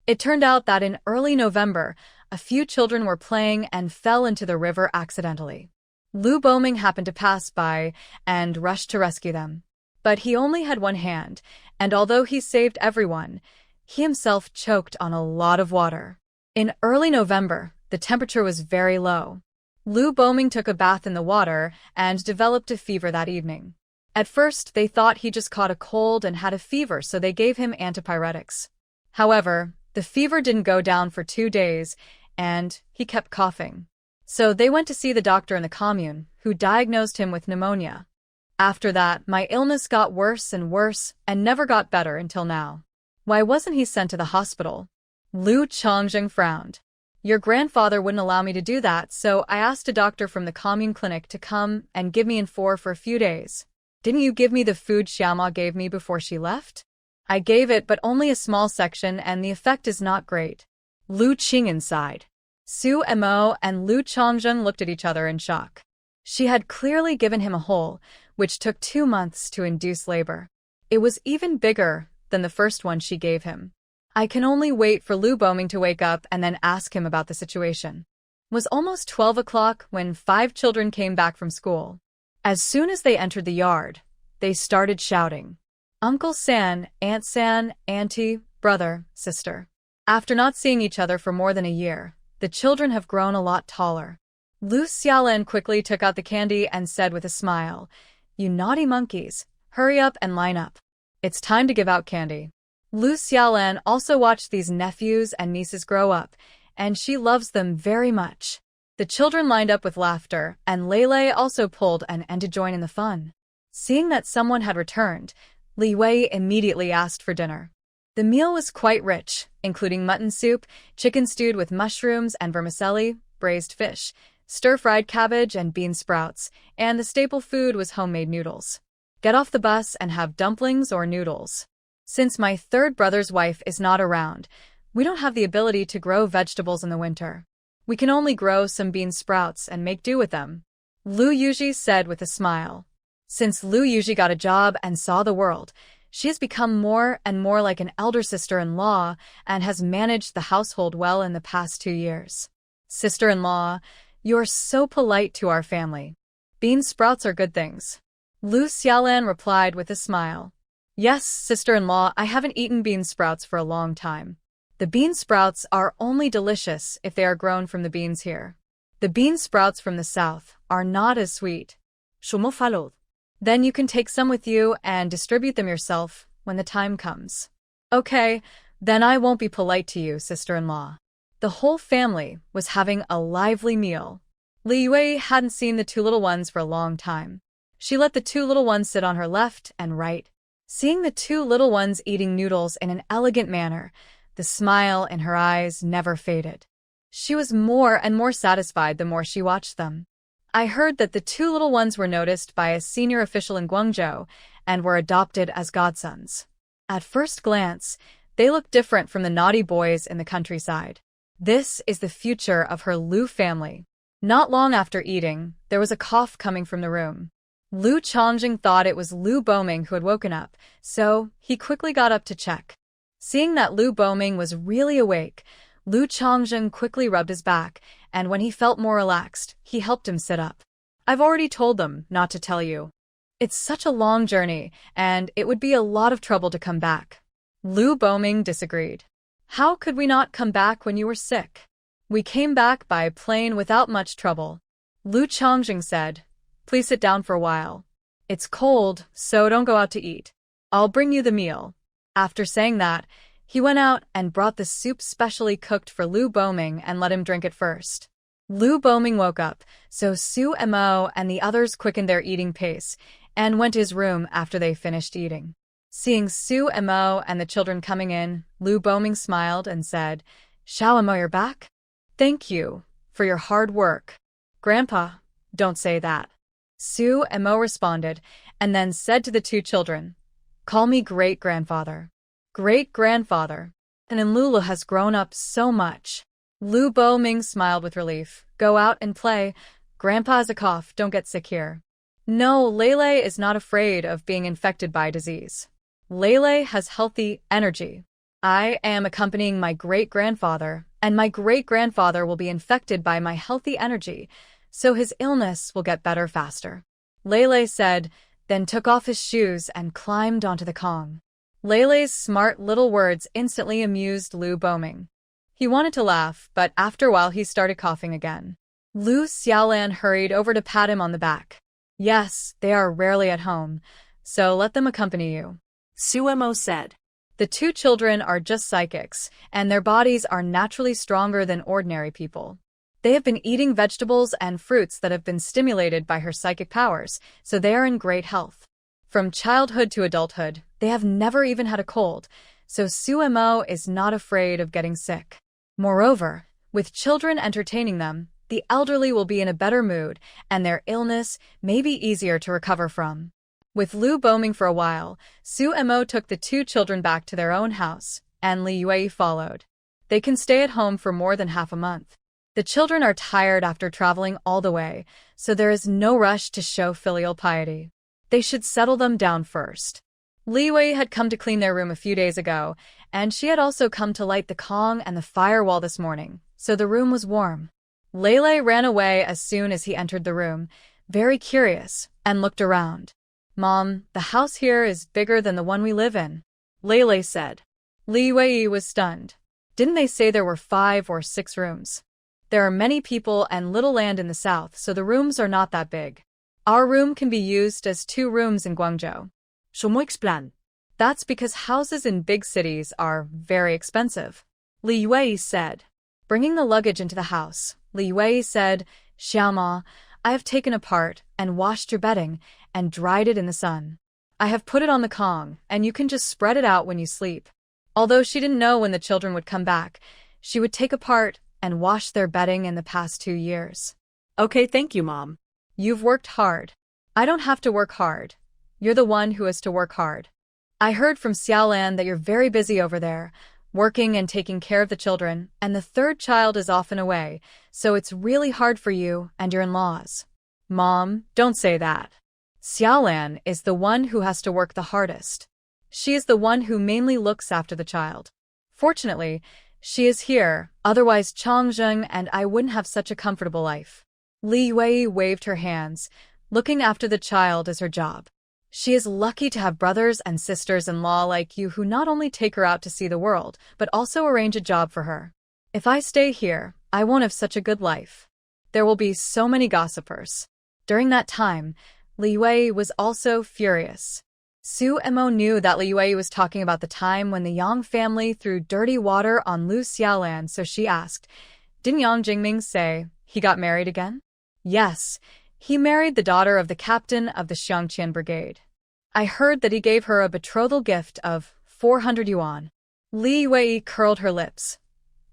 It turned out that in early November, a few children were playing and fell into the river accidentally. Lu Boming happened to pass by and rushed to rescue them. But he only had one hand, and although he saved everyone, he himself choked on a lot of water. In early November, the temperature was very low. Lu Boming took a bath in the water and developed a fever that evening. At first, they thought he just caught a cold and had a fever, so they gave him antipyretics. However, the fever didn't go down for 2 days, and he kept coughing. So they went to see the doctor in the commune, who diagnosed him with pneumonia. After that, my illness got worse and worse and never got better until now. Why wasn't he sent to the hospital? Lu Chongjing frowned. Your grandfather wouldn't allow me to do that, so I asked a doctor from the commune clinic to come and give me Infor for a few days. Didn't you give me the food Xiaoma gave me before she left? I gave it, but only a small section, and the effect is not great. Lu Qing'an sighed. Su Mo and Lu Chongjing looked at each other in shock. She had clearly given him a hole, which took 2 months to induce labor. It was even bigger than the first one she gave him. I can only wait for Lu Boming to wake up and then ask him about the situation. It was almost 12 o'clock when 5 children came back from school. As soon as they entered the yard, they started shouting, Uncle San, Aunt San, Auntie, brother, sister. After not seeing each other for more than a year, the children have grown a lot taller. Lu Xiaolan quickly took out the candy and said with a smile, You naughty monkeys, hurry up and line up. It's time to give out candy. Lu Xiaolan also watched these nephews and nieces grow up, and she loves them very much. The children lined up with laughter, and Lele also pulled and to join in the fun. Seeing that someone had returned, Li Wei immediately asked for dinner. The meal was quite rich, including mutton soup, chicken stewed with mushrooms and vermicelli, braised fish, stir-fried cabbage and bean sprouts, and the staple food was homemade noodles. Get off the bus and have dumplings or noodles. Since my third brother's wife is not around, we don't have the ability to grow vegetables in the winter. We can only grow some bean sprouts and make do with them. Lu Yuji said with a smile. Since Lu Yuji got a job and saw the world, she has become more and more like an elder sister-in-law and has managed the household well in the past 2 years. Sister-in-law, you're so polite to our family. Bean sprouts are good things. Lu Xiaolan replied with a smile. Yes, sister-in-law, I haven't eaten bean sprouts for a long time. The bean sprouts are only delicious if they are grown from the beans here. The bean sprouts from the south are not as sweet. Then you can take some with you and distribute them yourself when the time comes. Okay, then I won't be polite to you, sister-in-law. The whole family was having a lively meal. Li Yue hadn't seen the 2 little ones for a long time. She let the 2 little ones sit on her left and right. Seeing the 2 little ones eating noodles in an elegant manner, the smile in her eyes never faded. She was more and more satisfied the more she watched them. I heard that the 2 little ones were noticed by a senior official in Guangzhou and were adopted as godsons. At first glance, they looked different from the naughty boys in the countryside. This is the future of her Lu family. Not long after eating, there was a cough coming from the room. Lu Chongjing thought it was Lu Boming who had woken up, so he quickly got up to check. Seeing that Lu Boming was really awake, Lu Chongjing quickly rubbed his back, and when he felt more relaxed, he helped him sit up. I've already told them not to tell you. It's such a long journey, and it would be a lot of trouble to come back. Lu Boming disagreed. How could we not come back when you were sick? We came back by plane without much trouble. Lu Chongjing said, Please sit down for a while. It's cold, so don't go out to eat. I'll bring you the meal. After saying that, he went out and brought the soup specially cooked for Lu Boming and let him drink it first. Lu Boming woke up, so Su Mo and the others quickened their eating pace and went to his room after they finished eating. Seeing Su Mo and the children coming in, Lu Boming smiled and said, Xiao Mo, you're back? Thank you for your hard work. Grandpa, don't say that. Su Mo responded and then said to the 2 children, Call me great-grandfather. Great-grandfather. And Lulu has grown up so much. Lu Boming smiled with relief. Go out and play. Grandpa has a cough, don't get sick here. No, Lele is not afraid of being infected by disease. Lele has healthy energy. I am accompanying my great-grandfather, and my great-grandfather will be infected by my healthy energy, so his illness will get better faster. Lele said, then took off his shoes and climbed onto the Kong. Lele's smart little words instantly amused Lu Boming. He wanted to laugh, but after a while he started coughing again. Lu Xiaolan hurried over to pat him on the back. Yes, they are rarely at home, so let them accompany you. Suemo said. The two children are just psychics, and their bodies are naturally stronger than ordinary people. They have been eating vegetables and fruits that have been stimulated by her psychic powers, so they are in great health. From childhood to adulthood, they have never even had a cold, so Suemo is not afraid of getting sick. Moreover, with children entertaining them, the elderly will be in a better mood, and their illness may be easier to recover from. With Lu Boming for a while, Suemo took the two children back to their own house, and Li Yue followed. They can stay at home for more than half a month. The children are tired after traveling all the way, so there is no rush to show filial piety. They should settle them down first. Li Yue had come to clean their room a few days ago, and she had also come to light the Kong and the firewall this morning, so the room was warm. Lele ran away as soon as he entered the room, very curious, and looked around. Mom, the house here is bigger than the one we live in, Lele said. Li Yue was stunned. Didn't they say there were 5 or 6 rooms? There are many people and little land in the south, so the rooms are not that big. Our room can be used as 2 rooms in Guangzhou. Comment explain? That's because houses in big cities are very expensive, Li Yue said. Bringing the luggage into the house, Li Yue said, Xiaoma, I have taken apart and washed your bedding and dried it in the sun. I have put it on the Kong, and you can just spread it out when you sleep. Although she didn't know when the children would come back, she would take apart and wash their bedding in the past 2 years. Okay, thank you, Mom. You've worked hard. I don't have to work hard. You're the one who has to work hard. I heard from Xiaolan that you're very busy over there, working and taking care of the children, and the 3rd child is often away, so it's really hard for you and your in-laws. Mom, don't say that. Xiaolan is the one who has to work the hardest. She is the one who mainly looks after the child. Fortunately, she is here, otherwise Changzheng and I wouldn't have such a comfortable life. Li Yue waved her hands. Looking after the child is her job. She is lucky to have brothers and sisters-in-law like you who not only take her out to see the world, but also arrange a job for her. If I stay here, I won't have such a good life. There will be so many gossipers. During that time, Li Yue was also furious. Suemo knew that Li Yue was talking about the time when the Yang family threw dirty water on Lu Xiaolan, so she asked, Didn't Yang Jingming say he got married again? Yes, he married the daughter of the captain of the Xiangqian Brigade. I heard that he gave her a betrothal gift of 400 yuan. Li Yue curled her lips,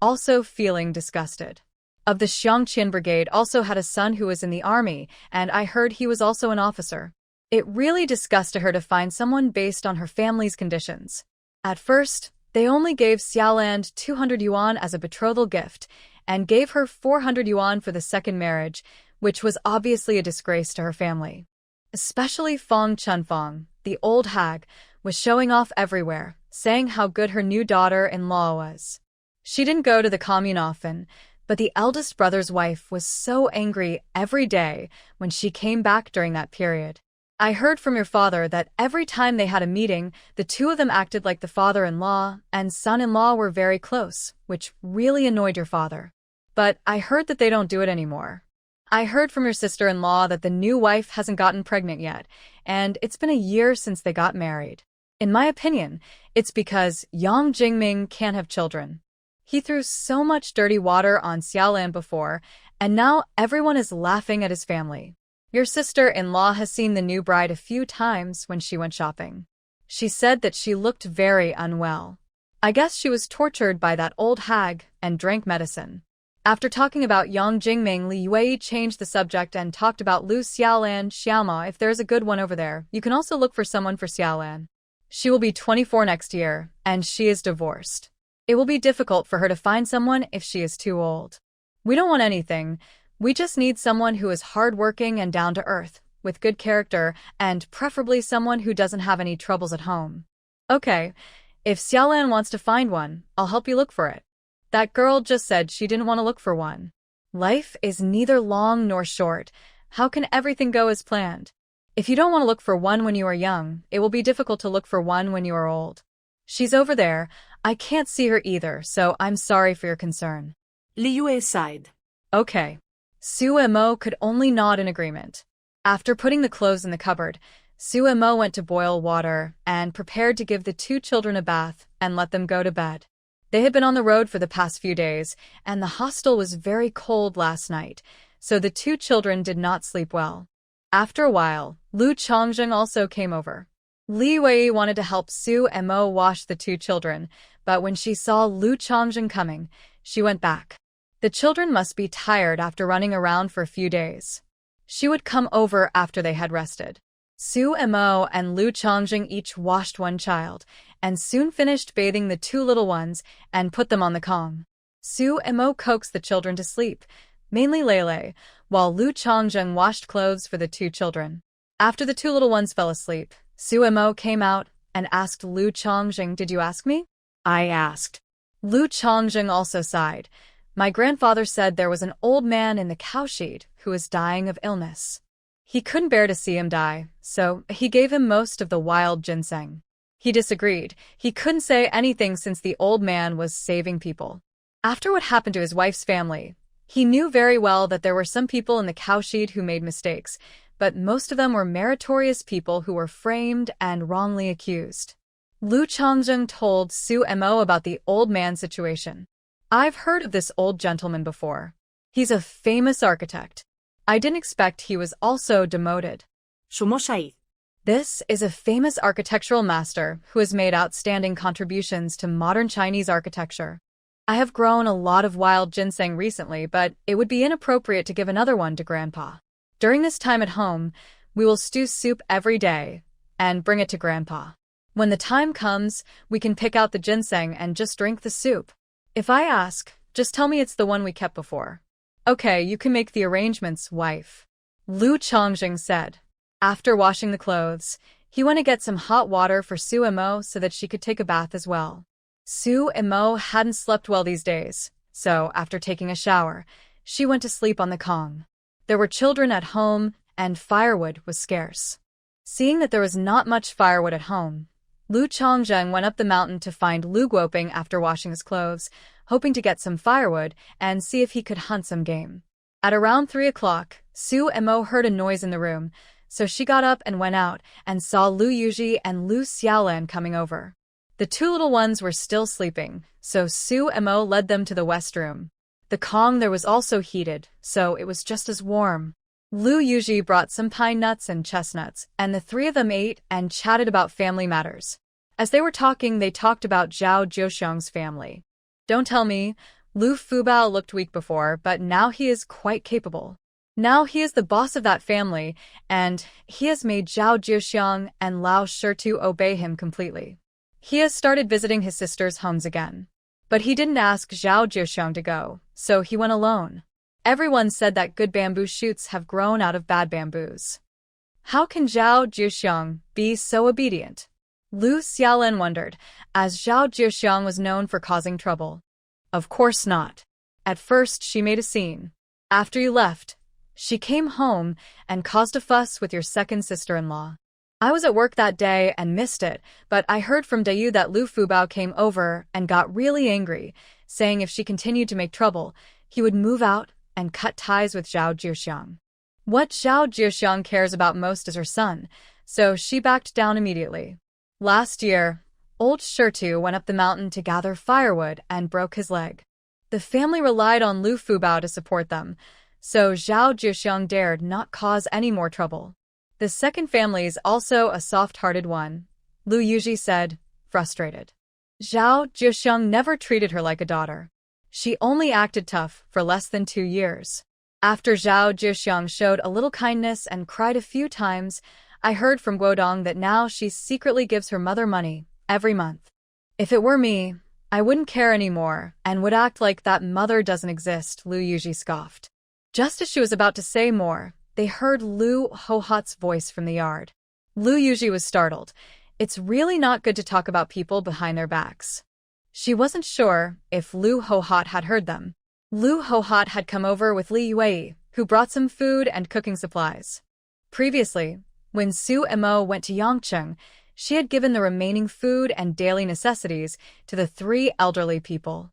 also feeling disgusted. Of the Xiangqian Brigade also had a son who was in the army, and I heard he was also an officer. It really disgusted her to find someone based on her family's conditions. At first, they only gave Xiaolan 200 yuan as a betrothal gift, and gave her 400 yuan for the second marriage, which was obviously a disgrace to her family. Especially Fong Chunfong, the old hag, was showing off everywhere, saying how good her new daughter-in-law was. She didn't go to the commune often, but the eldest brother's wife was so angry every day when she came back during that period. I heard from your father that every time they had a meeting, the two of them acted like the father-in-law and son-in-law were very close, which really annoyed your father. But I heard that they don't do it anymore. I heard from your sister-in-law that the new wife hasn't gotten pregnant yet, and it's been a year since they got married. In my opinion, it's because Yang Jingming can't have children. He threw so much dirty water on Xiaolan before, and now everyone is laughing at his family. Your sister-in-law has seen the new bride a few times when she went shopping. She said that she looked very unwell. I guess she was tortured by that old hag and drank medicine. After talking about Yang Jingming, Li Yue changed the subject and talked about Lu Xiaolan. Xiaoma, if there's a good one over there, you can also look for someone for Xiaolan. She will be 24 next year, and she is divorced. It will be difficult for her to find someone if she is too old. We don't want anything. We just need someone who is hardworking and down to earth, with good character, and preferably someone who doesn't have any troubles at home. Okay, if Xiaolan wants to find one, I'll help you look for it. That girl just said she didn't want to look for one. Life is neither long nor short. How can everything go as planned? If you don't want to look for one when you are young, it will be difficult to look for one when you are old. She's over there. I can't see her either, so I'm sorry for your concern. Liu sighed. Okay. Su Mo could only nod in agreement. After putting the clothes in the cupboard, Su Mo went to boil water and prepared to give the two children a bath and let them go to bed. They had been on the road for the past few days, and the hostel was very cold last night, so the two children did not sleep well. After a while, Lu Chongjing also came over. Li Wei wanted to help Su Mo wash the two children, but when she saw Lu Chongjing coming, she went back. The children must be tired after running around for a few days. She would come over after they had rested. Su Mo and Lu Chongjing each washed one child, and soon finished bathing the two little ones and put them on the Kong. Su Mo coaxed the children to sleep, mainly Lele, while Lu Chongjing washed clothes for the two children. After the two little ones fell asleep, Su Mo came out and asked Lu Chongjing, "Did you ask me?" I asked. Lu Chongjing also sighed. My grandfather said there was an old man in the cowshed who was dying of illness. He couldn't bear to see him die, so he gave him most of the wild ginseng. He disagreed. He couldn't say anything since the old man was saving people. After what happened to his wife's family, he knew very well that there were some people in the cowshed who made mistakes, but most of them were meritorious people who were framed and wrongly accused. Lu Chongjing told Su Mo about the old man situation. I've heard of this old gentleman before. He's a famous architect. I didn't expect he was also demoted. This is a famous architectural master who has made outstanding contributions to modern Chinese architecture. I have grown a lot of wild ginseng recently, but it would be inappropriate to give another one to Grandpa. During this time at home, we will stew soup every day and bring it to Grandpa. When the time comes, we can pick out the ginseng and just drink the soup. If I ask, just tell me it's the one we kept before. Okay, you can make the arrangements, wife. Lu Chongjing said. After washing the clothes, he went to get some hot water for Su Mo so that she could take a bath as well. Su Mo hadn't slept well these days, so after taking a shower, she went to sleep on the Kong. There were children at home, and firewood was scarce. Seeing that there was not much firewood at home, Lu Chongjing went up the mountain to find Lu Guoping after washing his clothes, hoping to get some firewood and see if he could hunt some game. At around 3 o'clock, Su Mo heard a noise in the room, so she got up and went out and saw Lu Yuji and Lu Xiaolan coming over. The two little ones were still sleeping, so Su Mo led them to the west room. The Kong there was also heated, so it was just as warm. Lu Yuji brought some pine nuts and chestnuts, and the three of them ate and chatted about family matters. As they were talking, they talked about Zhao Jiuxiang's family. Don't tell me, Lu Fubao looked weak before, but now he is quite capable. Now he is the boss of that family, and he has made Zhao Jiuxiang and Lao Shirtu obey him completely. He has started visiting his sisters' homes again. But he didn't ask Zhao Jiuxiang to go, so he went alone. Everyone said that good bamboo shoots have grown out of bad bamboos. How can Zhao Jiuxiang be so obedient? Lu Xiaolan wondered, as Zhao Jiuxiang was known for causing trouble. Of course not. At first she made a scene. After you left, she came home and caused a fuss with your second sister-in-law. I was at work that day and missed it, but I heard from Dayu that Lu Fubao came over and got really angry, saying if she continued to make trouble, he would move out and cut ties with Zhao Jiuxiang. What Zhao Jiuxiang cares about most is her son, so she backed down immediately. Last year, old Shirtu went up the mountain to gather firewood and broke his leg. The family relied on Lu Fubao to support them, so Zhao Jiuxiang dared not cause any more trouble. The second family is also a soft-hearted one, Lu Yuji said, frustrated. Zhao Jiuxiang never treated her like a daughter. She only acted tough for less than 2 years. After Zhao Jiuxiang showed a little kindness and cried a few times, I heard from Guodong that now she secretly gives her mother money every month. If it were me, I wouldn't care anymore and would act like that mother doesn't exist, Lu Yuji scoffed. Just as she was about to say more, they heard Lu Hohat's voice from the yard. Lu Yuji was startled. It's really not good to talk about people behind their backs. She wasn't sure if Lu Hohat had heard them. Lu Hohat had come over with Li Yue, who brought some food and cooking supplies. Previously, when Su Mo went to Yangcheng, she had given the remaining food and daily necessities to the three elderly people.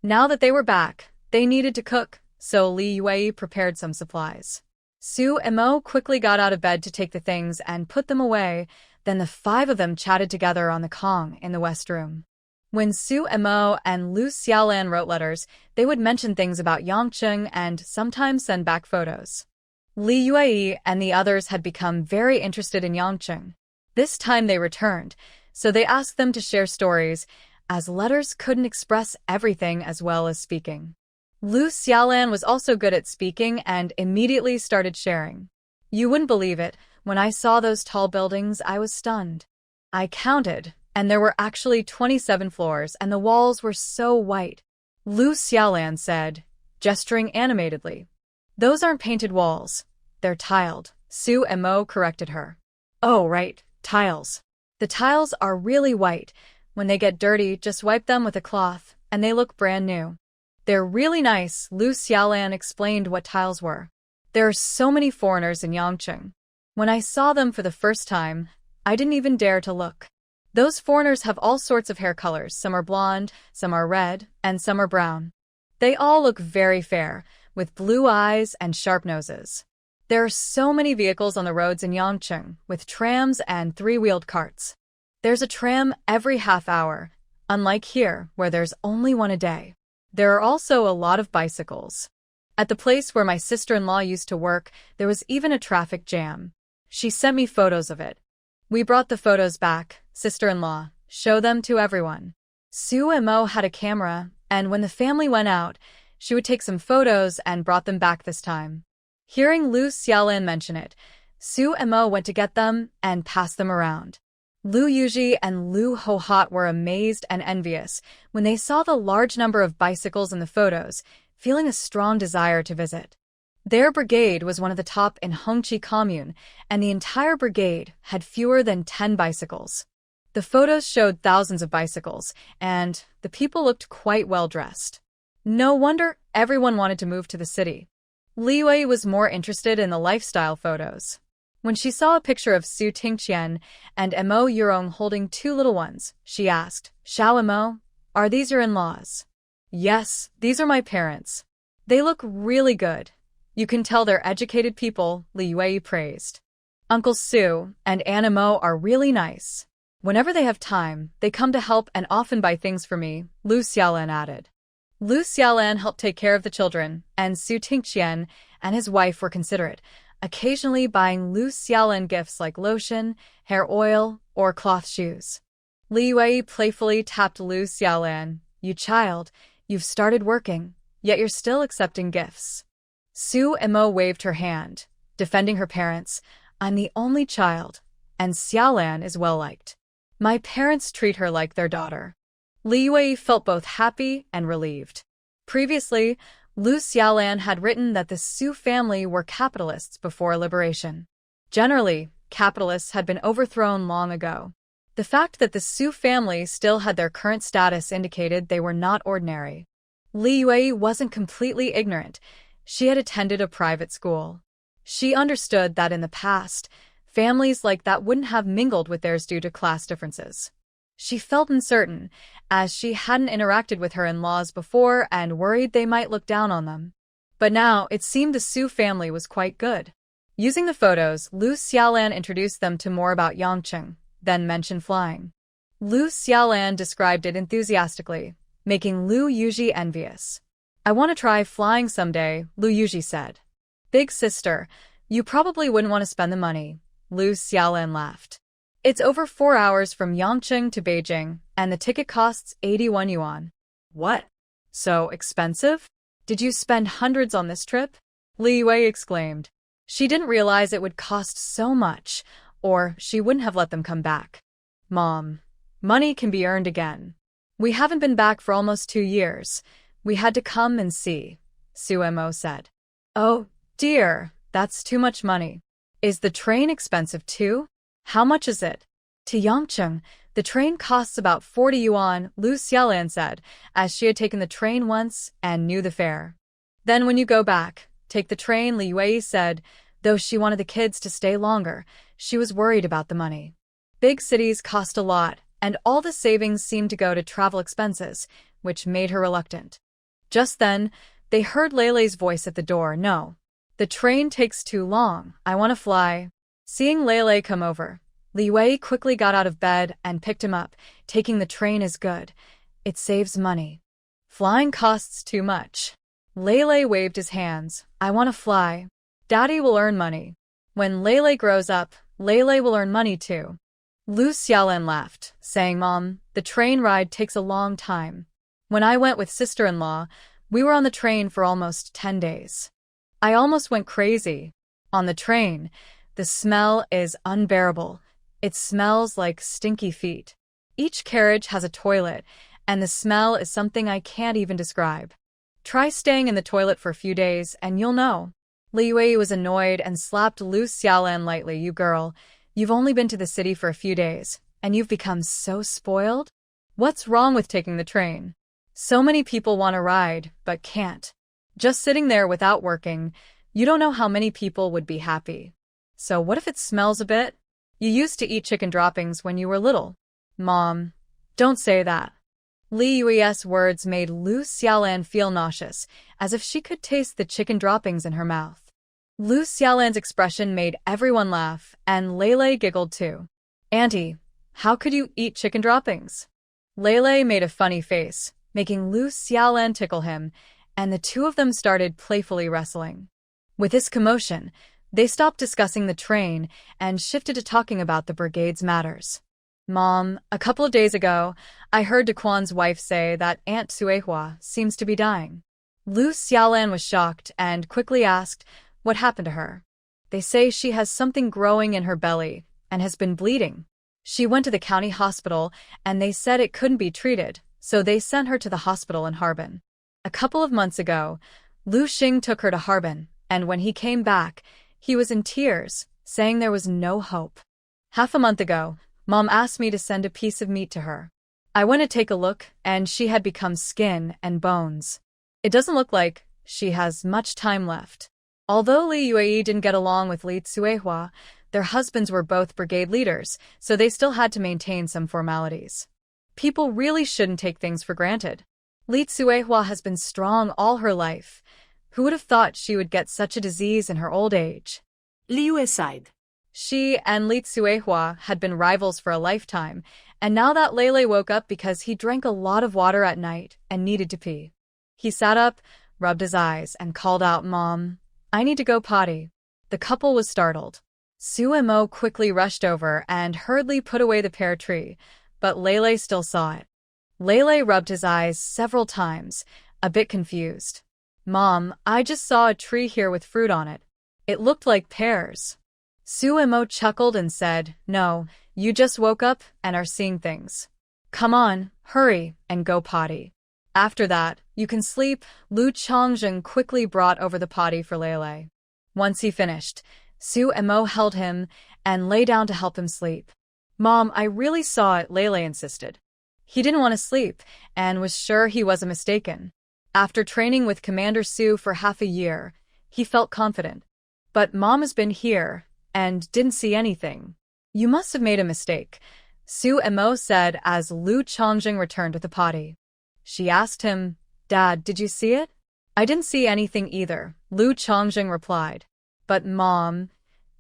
Now that they were back, they needed to cook, so Li Yue prepared some supplies. Su Mo quickly got out of bed to take the things and put them away, then the five of them chatted together on the Kong in the West Room. When Su Mo and Lu Xiaolan wrote letters, they would mention things about Yangcheng and sometimes send back photos. Li Yue and the others had become very interested in Yangcheng. This time they returned, so they asked them to share stories, as letters couldn't express everything as well as speaking. Lu Xiaolan was also good at speaking and immediately started sharing. You wouldn't believe it, when I saw those tall buildings, I was stunned. I counted, and there were actually 27 floors, and the walls were so white. Lu Xiaolan said, gesturing animatedly. Those aren't painted walls. They're tiled. Su Mo corrected her. Oh, right, tiles. The tiles are really white. When they get dirty, just wipe them with a cloth, and they look brand new. They're really nice, Lu Xiaolan explained what tiles were. There are so many foreigners in Yangcheng. When I saw them for the first time, I didn't even dare to look. Those foreigners have all sorts of hair colors. Some are blonde, some are red, and some are brown. They all look very fair, with blue eyes and sharp noses. There are so many vehicles on the roads in Yangcheng, with trams and three-wheeled carts. There's a tram every half hour, unlike here, where there's only one a day. There are also a lot of bicycles. At the place where my sister-in-law used to work, there was even a traffic jam. She sent me photos of it. We brought the photos back, sister-in-law, show them to everyone. Su Mo had a camera, and when the family went out, she would take some photos and brought them back this time. Hearing Lu Xiaolan mention it, Su Mo went to get them and passed them around. Lu Yuji and Lu Hohat were amazed and envious when they saw the large number of bicycles in the photos, feeling a strong desire to visit. Their brigade was one of the top in Hongqi Commune, and the entire brigade had fewer than 10 bicycles. The photos showed thousands of bicycles, and the people looked quite well dressed. No wonder everyone wanted to move to the city. Li Wei was more interested in the lifestyle photos. When she saw a picture of Su Tingqian and Mo Yurong holding two little ones, she asked, Xiao Mo, are these your in-laws? Yes, these are my parents. They look really good. You can tell they're educated people, Li Wei praised. Uncle Su and Anna Mo are really nice. Whenever they have time, they come to help and often buy things for me, Lu Xiaolan added. Lu Xiaolan helped take care of the children, and Su Tingqian and his wife were considerate, occasionally buying Lu Xiaolan gifts like lotion, hair oil, or cloth shoes. Li Wei playfully tapped Lu Xiaolan. You child, you've started working, yet you're still accepting gifts. Su Mo waved her hand, defending her parents. I'm the only child, and Xiaolan is well-liked. My parents treat her like their daughter. Li Wei felt both happy and relieved. Previously, Lu Xiaolan had written that the Su family were capitalists before liberation. Generally, capitalists had been overthrown long ago. The fact that the Su family still had their current status indicated they were not ordinary. Li Wei wasn't completely ignorant. She had attended a private school. She understood that in the past, families like that wouldn't have mingled with theirs due to class differences. She felt uncertain, as she hadn't interacted with her in-laws before and worried they might look down on them. But now, it seemed the Su family was quite good. Using the photos, Lu Xiaolan introduced them to more about Yangcheng, then mentioned flying. Lu Xiaolan described it enthusiastically, making Lu Yuji envious. I want to try flying someday, Lu Yuji said. Big sister, you probably wouldn't want to spend the money, Lu Xiaolan laughed. It's over 4 hours from Yangcheng to Beijing, and the ticket costs 81 yuan. What? So expensive? Did you spend hundreds on this trip? Li Wei exclaimed. She didn't realize it would cost so much, or she wouldn't have let them come back. Mom, money can be earned again. We haven't been back for almost 2 years. We had to come and see, Su Mo said. Oh, dear, that's too much money. Is the train expensive too? How much is it? To Yangcheng, the train costs about 40 yuan, Lu Xiaolan said, as she had taken the train once and knew the fare. Then when you go back, take the train, Li Yue said. Though she wanted the kids to stay longer, she was worried about the money. Big cities cost a lot, and all the savings seemed to go to travel expenses, which made her reluctant. Just then, they heard Lele's voice at the door. No. The train takes too long. I want to fly. Seeing Lele come over, Li Yue quickly got out of bed and picked him up. Taking the train is good. It saves money. Flying costs too much. Lele waved his hands. I want to fly. Daddy will earn money. When Lele grows up, Lele will earn money too. Lu Xiaolan laughed, saying, Mom, the train ride takes a long time. When I went with sister-in-law, we were on the train for almost 10 days. I almost went crazy. On the train, the smell is unbearable. It smells like stinky feet. Each carriage has a toilet, and the smell is something I can't even describe. Try staying in the toilet for a few days, and you'll know. Li Yue was annoyed and slapped Lu Xiaolan lightly. You girl, you've only been to the city for a few days, and you've become so spoiled? What's wrong with taking the train? So many people want to ride, but can't. Just sitting there without working, you don't know how many people would be happy. So what if it smells a bit? You used to eat chicken droppings when you were little. Mom, don't say that. Li Yue's words made Lu Xiaolan feel nauseous, as if she could taste the chicken droppings in her mouth. Lu Xiaolan's expression made everyone laugh, and Lele giggled too. Auntie, how could you eat chicken droppings? Lele made a funny face, making Lu Xiaolan tickle him, and the two of them started playfully wrestling. With this commotion, they stopped discussing the train and shifted to talking about the brigade's matters. Mom, a couple of days ago, I heard Daquan's wife say that Aunt Suehua seems to be dying. Lu Xiaolan was shocked and quickly asked, what happened to her? They say she has something growing in her belly and has been bleeding. She went to the county hospital and they said it couldn't be treated, so they sent her to the hospital in Harbin. A couple of months ago, Lu Xing took her to Harbin, and when he came back, he was in tears, saying there was no hope. Half a month ago, Mom asked me to send a piece of meat to her. I went to take a look, and she had become skin and bones. It doesn't look like she has much time left. Although Li Yue didn't get along with Li Suehua, their husbands were both brigade leaders, so they still had to maintain some formalities. People really shouldn't take things for granted. Li Suehua has been strong all her life. Who would have thought she would get such a disease in her old age? Li Yue sighed. She and Li Suehua had been rivals for a lifetime, and now that Lele woke up because he drank a lot of water at night and needed to pee. He sat up, rubbed his eyes, and called out, Mom, I need to go potty. The couple was startled. Su Mo quickly rushed over and hurriedly put away the pear tree, but Lele still saw it. Lele rubbed his eyes several times, a bit confused. Mom, I just saw a tree here with fruit on it. It looked like pears. Su Mo chuckled and said, No, you just woke up and are seeing things. Come on, hurry, and go potty. After that, you can sleep. Lu Chongjing quickly brought over the potty for Lele. Once he finished, Su Mo held him and lay down to help him sleep. Mom, I really saw it, Lele insisted. He didn't want to sleep and was sure he wasn't mistaken. After training with Commander Su for half a year, he felt confident. But Mom has been here and didn't see anything. You must have made a mistake, Su Mo said as Lu Chongjing returned with the potty. She asked him, Dad, did you see it? I didn't see anything either, Lu Chongjing replied. But Mom,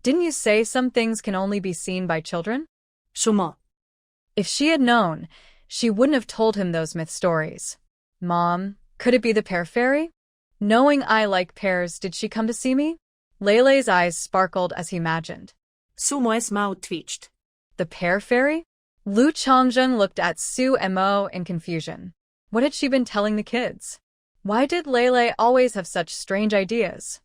didn't you say some things can only be seen by children? Sûrement. If she had known, she wouldn't have told him those myth stories. Mom, could it be the pear fairy? Knowing I like pears, did she come to see me? Lele's eyes sparkled as he imagined. Su Mo's mouth twitched. The pear fairy? Lu Chongjing looked at Su Mo in confusion. What had she been telling the kids? Why did Lele always have such strange ideas?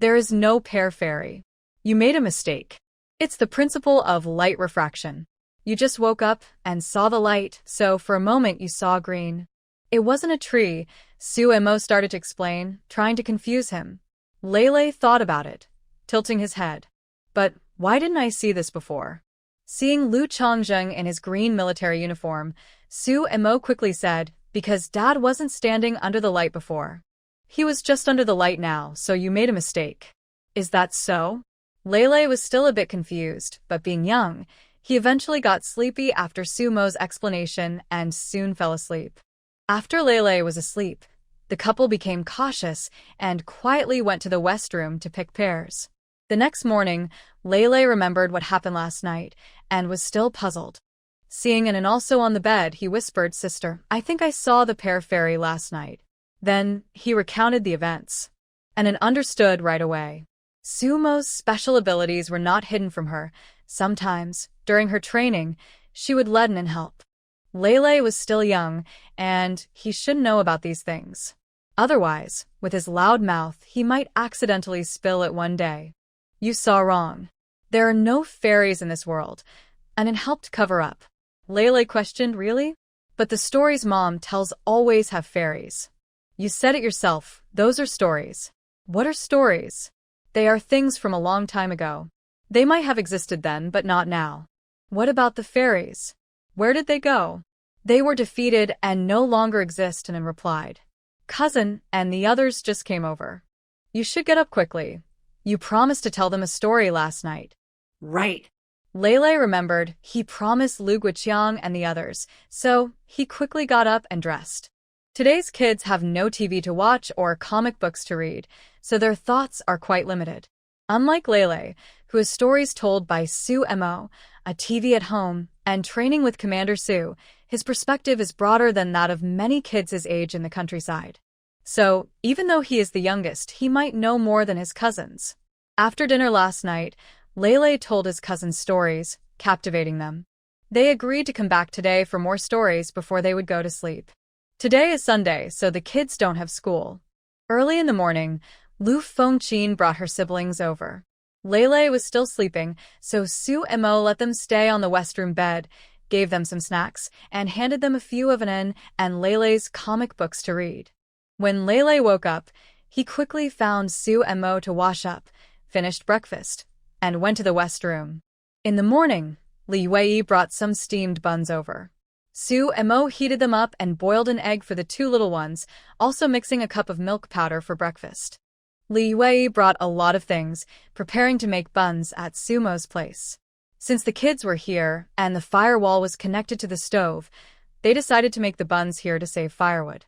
There is no pear fairy. You made a mistake. It's the principle of light refraction. You just woke up and saw the light, so for a moment you saw green. It wasn't a tree, Su Mo started to explain, trying to confuse him. Lele thought about it, tilting his head. But why didn't I see this before? Seeing Lu Chongjing in his green military uniform, Su Mo quickly said, because Dad wasn't standing under the light before. He was just under the light now, so you made a mistake. Is that so? Lele was still a bit confused, but being young, he eventually got sleepy after Sumo's explanation and soon fell asleep. After Lele was asleep, the couple became cautious and quietly went to the West Room to pick pears. The next morning, Lele remembered what happened last night and was still puzzled. Seeing Anan also on the bed, he whispered, "Sister, I think I saw the pear fairy last night." Then he recounted the events. Anan understood right away. Sumo's special abilities were not hidden from her. Sometimes, during her training, she would let Anan help. Lele was still young, and he should know about these things. Otherwise, with his loud mouth, he might accidentally spill it one day. You saw wrong. There are no fairies in this world, and it helped cover up. Lele questioned, really? But the stories Mom tells always have fairies. You said it yourself, those are stories. What are stories? They are things from a long time ago. They might have existed then, but not now. What about the fairies? Where did they go? They were defeated and no longer exist, Anan replied. Cousin and the others just came over. You should get up quickly. You promised to tell them a story last night. Right. Lele remembered he promised Lu Guiqiang and the others, so he quickly got up and dressed. Today's kids have no TV to watch or comic books to read, so their thoughts are quite limited. Unlike Lele, who has stories told by Sumo, a TV at home, and training with Commander Su, his perspective is broader than that of many kids his age in the countryside. So, even though he is the youngest, he might know more than his cousins. After dinner last night, Lele told his cousins stories, captivating them. They agreed to come back today for more stories before they would go to sleep. Today is Sunday, so the kids don't have school. Early in the morning, Lu Fengqin brought her siblings over. Lele was still sleeping, so Sumo let them stay on the West Room bed, gave them some snacks, and handed them a few of Anan and Lele's comic books to read. When Lele woke up, he quickly found Sumo to wash up, finished breakfast, and went to the West Room. In the morning, Li Yue brought some steamed buns over. Sumo heated them up and boiled an egg for the two little ones, also mixing a cup of milk powder for breakfast. Li Yue brought a lot of things, preparing to make buns at Sumo's place. Since the kids were here and the firewall was connected to the stove, they decided to make the buns here to save firewood.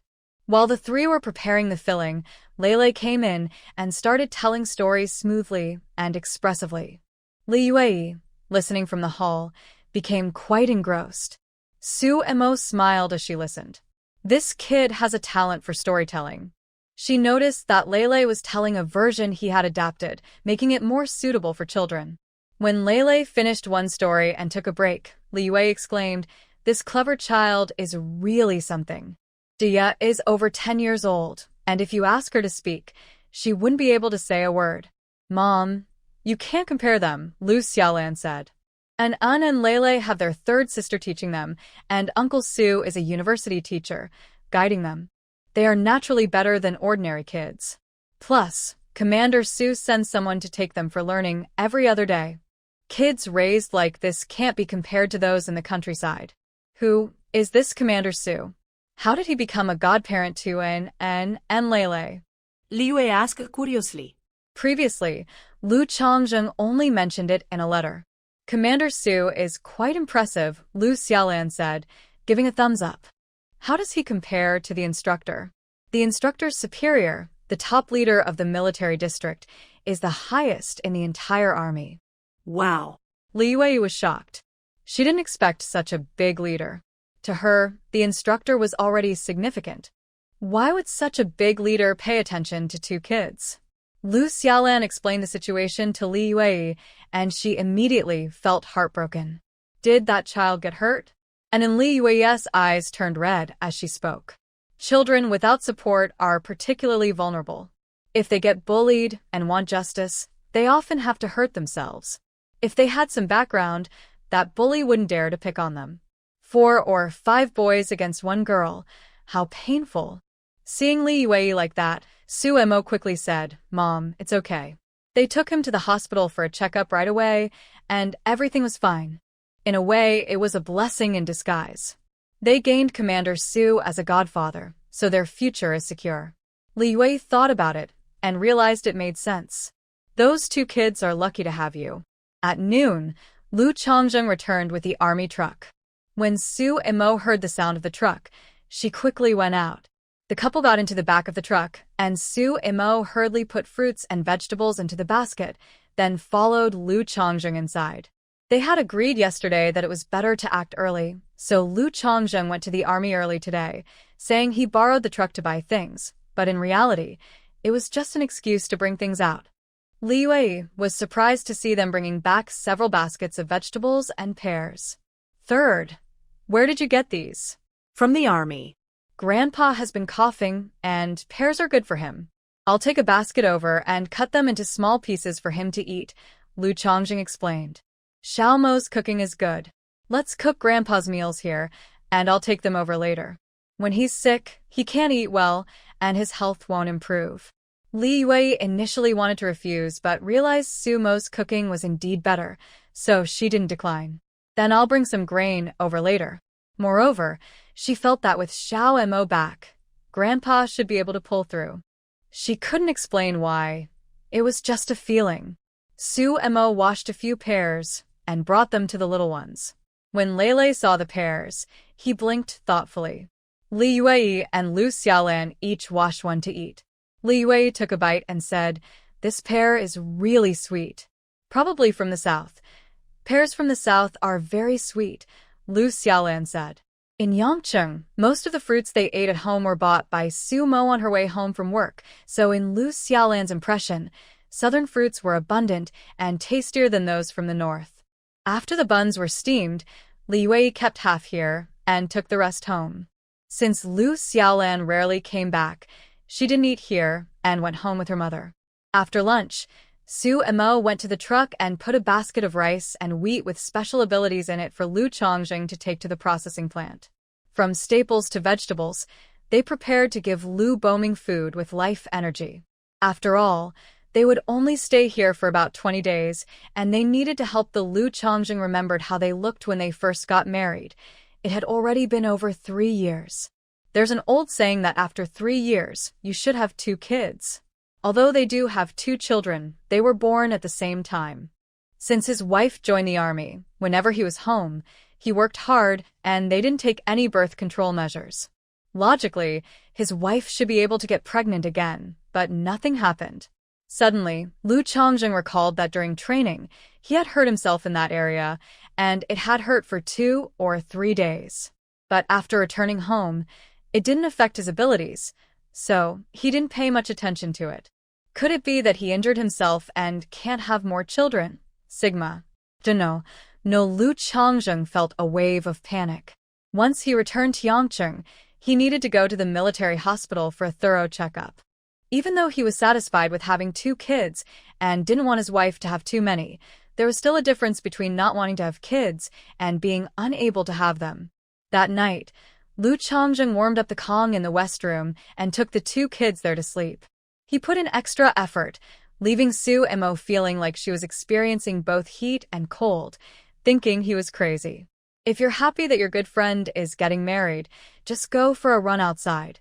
While the three were preparing the filling, Lele came in and started telling stories smoothly and expressively. Li Yue, listening from the hall, became quite engrossed. Sumo smiled as she listened. This kid has a talent for storytelling. She noticed that Lele was telling a version he had adapted, making it more suitable for children. When Lele finished one story and took a break, Li Yue exclaimed, "This clever child is really something. Dia is over 10 years old, and if you ask her to speak, she wouldn't be able to say a word." "Mom, you can't compare them," Lu Xiaolan said. And An and Lele have their third sister teaching them, and Uncle Su is a university teacher, guiding them. They are naturally better than ordinary kids. Plus, Commander Su sends someone to take them for learning every other day. Kids raised like this can't be compared to those in the countryside. Who is this Commander Su? How did he become a godparent to An and Lele? Li Yue asked curiously. Previously, Lu Changzheng only mentioned it in a letter. Commander Su is quite impressive, Lu Xiaolan said, giving a thumbs up. How does he compare to the instructor? The instructor's superior, the top leader of the military district, is the highest in the entire army. Wow. Li Yue was shocked. She didn't expect such a big leader. To her, the instructor was already significant. Why would such a big leader pay attention to two kids? Lu Xiaolan explained the situation to Li Yue, and she immediately felt heartbroken. Did that child get hurt? And in Li Yue's eyes turned red as she spoke. Children without support are particularly vulnerable. If they get bullied and want justice, they often have to hurt themselves. If they had some background, that bully wouldn't dare to pick on them. 4 or 5 boys against 1 girl. How painful. Seeing Li Yue like that, Sumo quickly said, "Mom, it's okay." They took him to the hospital for a checkup right away, and everything was fine. In a way, it was a blessing in disguise. They gained Commander Su as a godfather, so their future is secure. Li Yue thought about it and realized it made sense. Those 2 kids are lucky to have you. At noon, Lu Changzheng returned with the army truck. When Su Imo heard the sound of the truck, she quickly went out. The couple got into the back of the truck, and Su Imo hurriedly put fruits and vegetables into the basket, then followed Lu Changzheng inside. They had agreed yesterday that it was better to act early, so Lu Changzheng went to the army early today, saying he borrowed the truck to buy things, but in reality, it was just an excuse to bring things out. Li Yue was surprised to see them bringing back several baskets of vegetables and pears. Third, where did you get these? From the army. Grandpa has been coughing, and pears are good for him. I'll take a basket over and cut them into small pieces for him to eat, Lu Changzheng explained. Xiaomo's cooking is good. Let's cook Grandpa's meals here, and I'll take them over later. When he's sick, he can't eat well, and his health won't improve. Li Yue initially wanted to refuse but realized Sumo's cooking was indeed better, so she didn't decline. Then I'll bring some grain over later. Moreover, she felt that with Xiao Mo back, Grandpa should be able to pull through. She couldn't explain why. It was just a feeling. Su Mo washed a few pears and brought them to the little ones. When Lele saw the pears, he blinked thoughtfully. Li Yue and Lu Xiaolan each washed one to eat. Li Yue took a bite and said, "This pear is really sweet. Probably from the south." "Pears from the south are very sweet," Lu Xiaolan said. In Yangcheng, most of the fruits they ate at home were bought by Su Mo on her way home from work, so in Lu Xiaolan's impression, southern fruits were abundant and tastier than those from the north. After the buns were steamed, Li Yue kept half here and took the rest home. Since Lu Xiaolan rarely came back, she didn't eat here and went home with her mother. After lunch, Su Mo went to the truck and put a basket of rice and wheat with special abilities in it for Lu Changzheng to take to the processing plant. From staples to vegetables, they prepared to give Lu Boming food with life energy. After all, they would only stay here for about 20 days, and they needed to help the Lu Changzheng remembered how they looked when they first got married. It had already been over 3 years. There's an old saying that after 3 years, you should have 2 kids. Although they do have 2 children, they were born at the same time. Since his wife joined the army, whenever he was home, he worked hard and they didn't take any birth control measures. Logically, his wife should be able to get pregnant again, but nothing happened. Suddenly, Lu Changzheng recalled that during training, he had hurt himself in that area, and it had hurt for 2 or 3 days. But after returning home, it didn't affect his abilities, so he didn't pay much attention to it. Could it be that he injured himself and can't have more children? Sigma. Dunno. No, Lu Changzheng felt a wave of panic. Once he returned to Yangcheng, he needed to go to the military hospital for a thorough checkup. Even though he was satisfied with having 2 kids and didn't want his wife to have too many, there was still a difference between not wanting to have kids and being unable to have them. That night, Lu Changzheng warmed up the Kong in the West Room and took the 2 kids there to sleep. He put in extra effort, leaving Su Mo feeling like she was experiencing both heat and cold, thinking he was crazy. If you're happy that your good friend is getting married, just go for a run outside.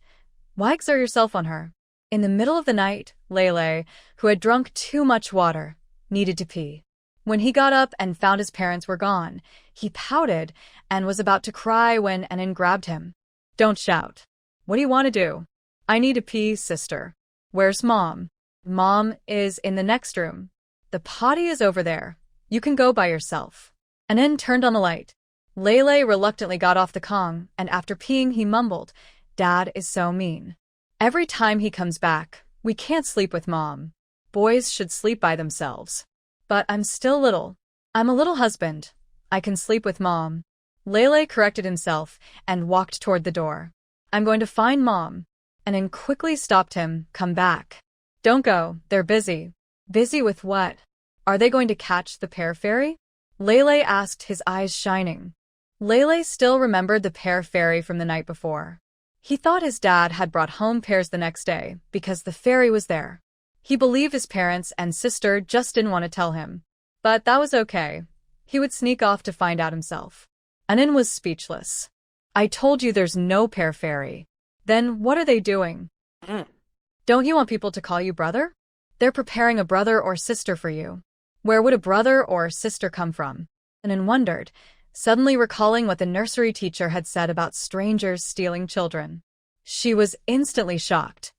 Why exert yourself on her? In the middle of the night, Lele, who had drunk too much water, needed to pee. When he got up and found his parents were gone, he pouted and was about to cry when Anin grabbed him. "Don't shout. What do you want to do?" "I need to pee, sister." "Where's Mom?" "Mom is in the next room. The potty is over there. You can go by yourself." Anin turned on the light. Lele reluctantly got off the Kong, and after peeing he mumbled, "Dad is so mean. Every time he comes back, we can't sleep with Mom. Boys should sleep by themselves. But I'm still little. I'm a little husband. I can sleep with Mom." Lele corrected himself and walked toward the door. "I'm going to find Mom." Anin quickly stopped him. "Come back. Don't go, they're busy." "Busy with what? Are they going to catch the pear fairy?" Lele asked, his eyes shining. Lele still remembered the pear fairy from the night before. He thought his dad had brought home pears the next day because the fairy was there. He believed his parents and sister just didn't want to tell him. But that was okay. He would sneak off to find out himself. Anin was speechless. "I told you there's no pear fairy. Then what are they doing?" Don't you want people to call you brother? They're preparing a brother or sister for you. Where would a brother or sister come from? Anan wondered, suddenly recalling what the nursery teacher had said about strangers stealing children. She was instantly shocked.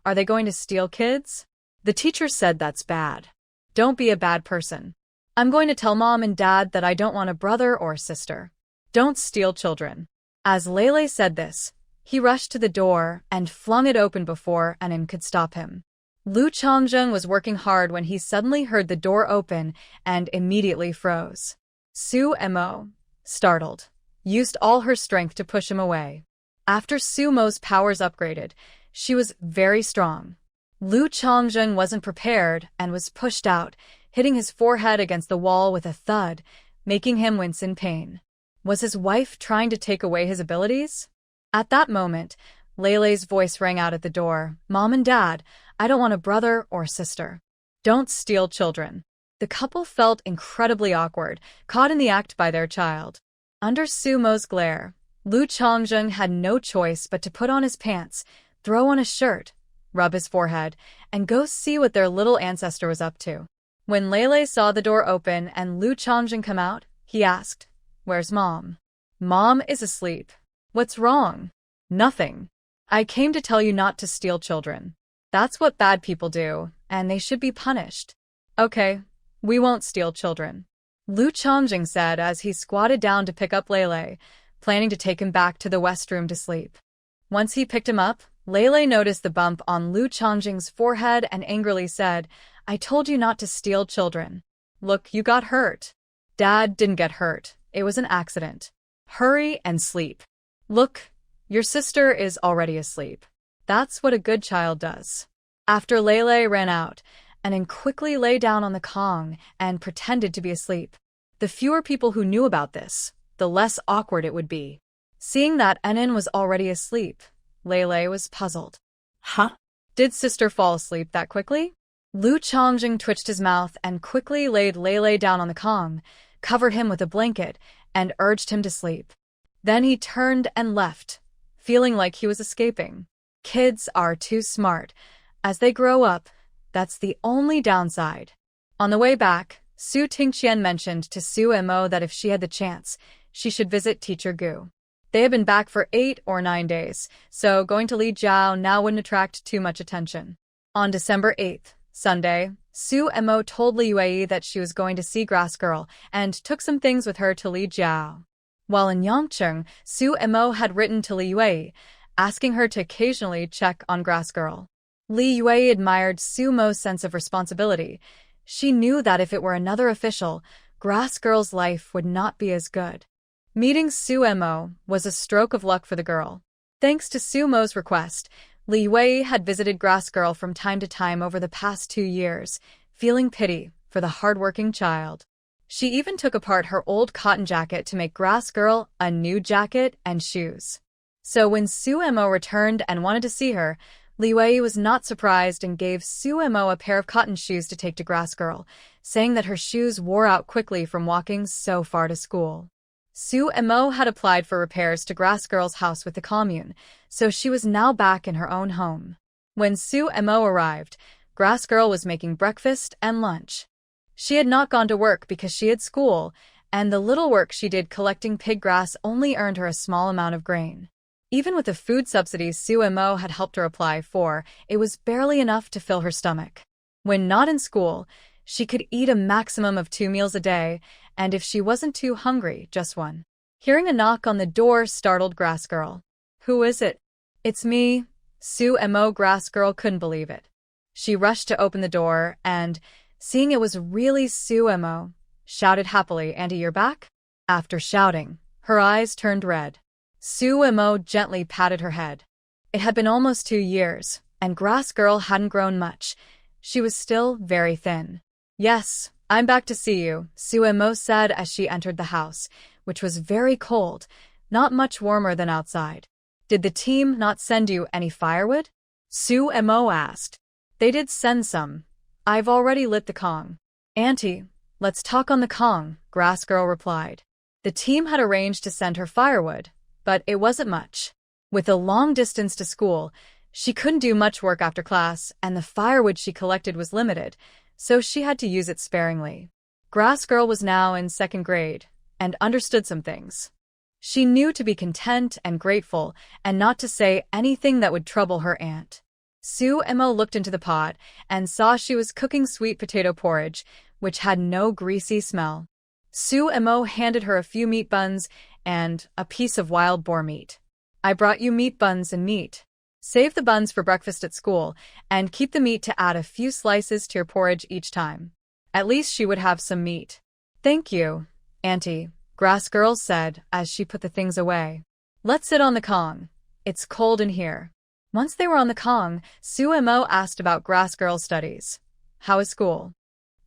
Are they going to steal kids? The teacher said that's bad. Don't be a bad person. I'm going to tell Mom and Dad that I don't want a brother or sister. Don't steal children. As Lele said this, he rushed to the door and flung it open before Anan could stop him. Lu Chongjung was working hard when he suddenly heard the door open and immediately froze. Su Mo, startled, used all her strength to push him away. After Su Mo's powers upgraded, she was very strong. Lu Chongjung wasn't prepared and was pushed out, hitting his forehead against the wall with a thud, making him wince in pain. Was his wife trying to take away his abilities? At that moment, Lele's voice rang out at the door. Mom and Dad, I don't want a brother or sister. Don't steal children. The couple felt incredibly awkward, caught in the act by their child. Under Su Mo's glare, Lu Chongjung had no choice but to put on his pants, throw on a shirt, rub his forehead, and go see what their little ancestor was up to. When Lele saw the door open and Lu Chongjung come out, he asked, Where's Mom? Mom is asleep. What's wrong? Nothing. I came to tell you not to steal children. That's what bad people do, and they should be punished. Okay, we won't steal children, Lu Chongjung said as he squatted down to pick up Lele, planning to take him back to the west room to sleep. Once he picked him up, Lele noticed the bump on Lu Chongjung's forehead and angrily said, I told you not to steal children. Look, you got hurt. Dad didn't get hurt. It was an accident. Hurry and sleep. Look, your sister is already asleep. That's what a good child does. After Lele ran out, Anan quickly lay down on the Kong and pretended to be asleep. The fewer people who knew about this, the less awkward it would be. Seeing that Anan was already asleep, Lele was puzzled. Huh? Did sister fall asleep that quickly? Lu Chongjung twitched his mouth and quickly laid Lele down on the Kong, covered him with a blanket, and urged him to sleep. Then he turned and left, feeling like he was escaping. Kids are too smart. As they grow up, that's the only downside. On the way back, Su Tingqian mentioned to Su Mo that if she had the chance, she should visit Teacher Gu. They had been back for 8 or 9 days, so going to Li Jiao now wouldn't attract too much attention. On December 8th, Sunday, Su Mo told Li Yue that she was going to see Grass Girl and took some things with her to Li Jiao. While in Yangcheng, Su Mo had written to Li Yue, asking her to occasionally check on Grass Girl. Li Yue admired Su Mo's sense of responsibility. She knew that if it were another official, Grass Girl's life would not be as good. Meeting Su Mo was a stroke of luck for the girl. Thanks to Su Mo's request, Li Yue had visited Grass Girl from time to time over the past 2 years, feeling pity for the hardworking child. She even took apart her old cotton jacket to make Grass Girl a new jacket and shoes. So when Su Mo returned and wanted to see her, Li Yue was not surprised and gave Su Mo a pair of cotton shoes to take to Grass Girl, saying that her shoes wore out quickly from walking so far to school. Su Mo had applied for repairs to Grass Girl's house with the commune, so she was now back in her own home. When Su Mo arrived, Grass Girl was making breakfast and lunch. She had not gone to work because she had school, and the little work she did collecting pig grass only earned her a small amount of grain. Even with the food subsidies Su Mo had helped her apply for, it was barely enough to fill her stomach. When not in school, she could eat a maximum of 2 meals a day, and if she wasn't too hungry, just 1. Hearing a knock on the door startled Grass Girl. Who is it? It's me. Su Mo. Grass Girl couldn't believe it. She rushed to open the door and, seeing it was really Su Mo, shouted happily, Auntie, you're back? After shouting, her eyes turned red. Su Mo gently patted her head. It had been almost 2 years, and Grass Girl hadn't grown much. She was still very thin. Yes, I'm back to see you, Su Mo said as she entered the house, which was very cold, not much warmer than outside. Did the team not send you any firewood? Su Mo asked. They did send some. I've already lit the Kong. Auntie, let's talk on the Kong, Grass Girl replied. The team had arranged to send her firewood, but it wasn't much. With a long distance to school, She couldn't do much work after class, and the firewood she collected was limited, so she had to use it sparingly. Grass Girl was now in second grade and understood some things. She knew to be content and grateful and not to say anything that would trouble her aunt. Suemo looked into the pot and saw she was cooking sweet potato porridge, which had no greasy smell. Suemo handed her a few meat buns and a piece of wild boar meat. I brought you meat buns and meat. Save the buns for breakfast at school and keep the meat to add a few slices to your porridge each time. At least she would have some meat. Thank you, Auntie, Grass Girl said as she put the things away. Let's sit on the Kong. It's cold in here. Once they were on the Kong, Suemo asked about Grass Girl's studies. How is school?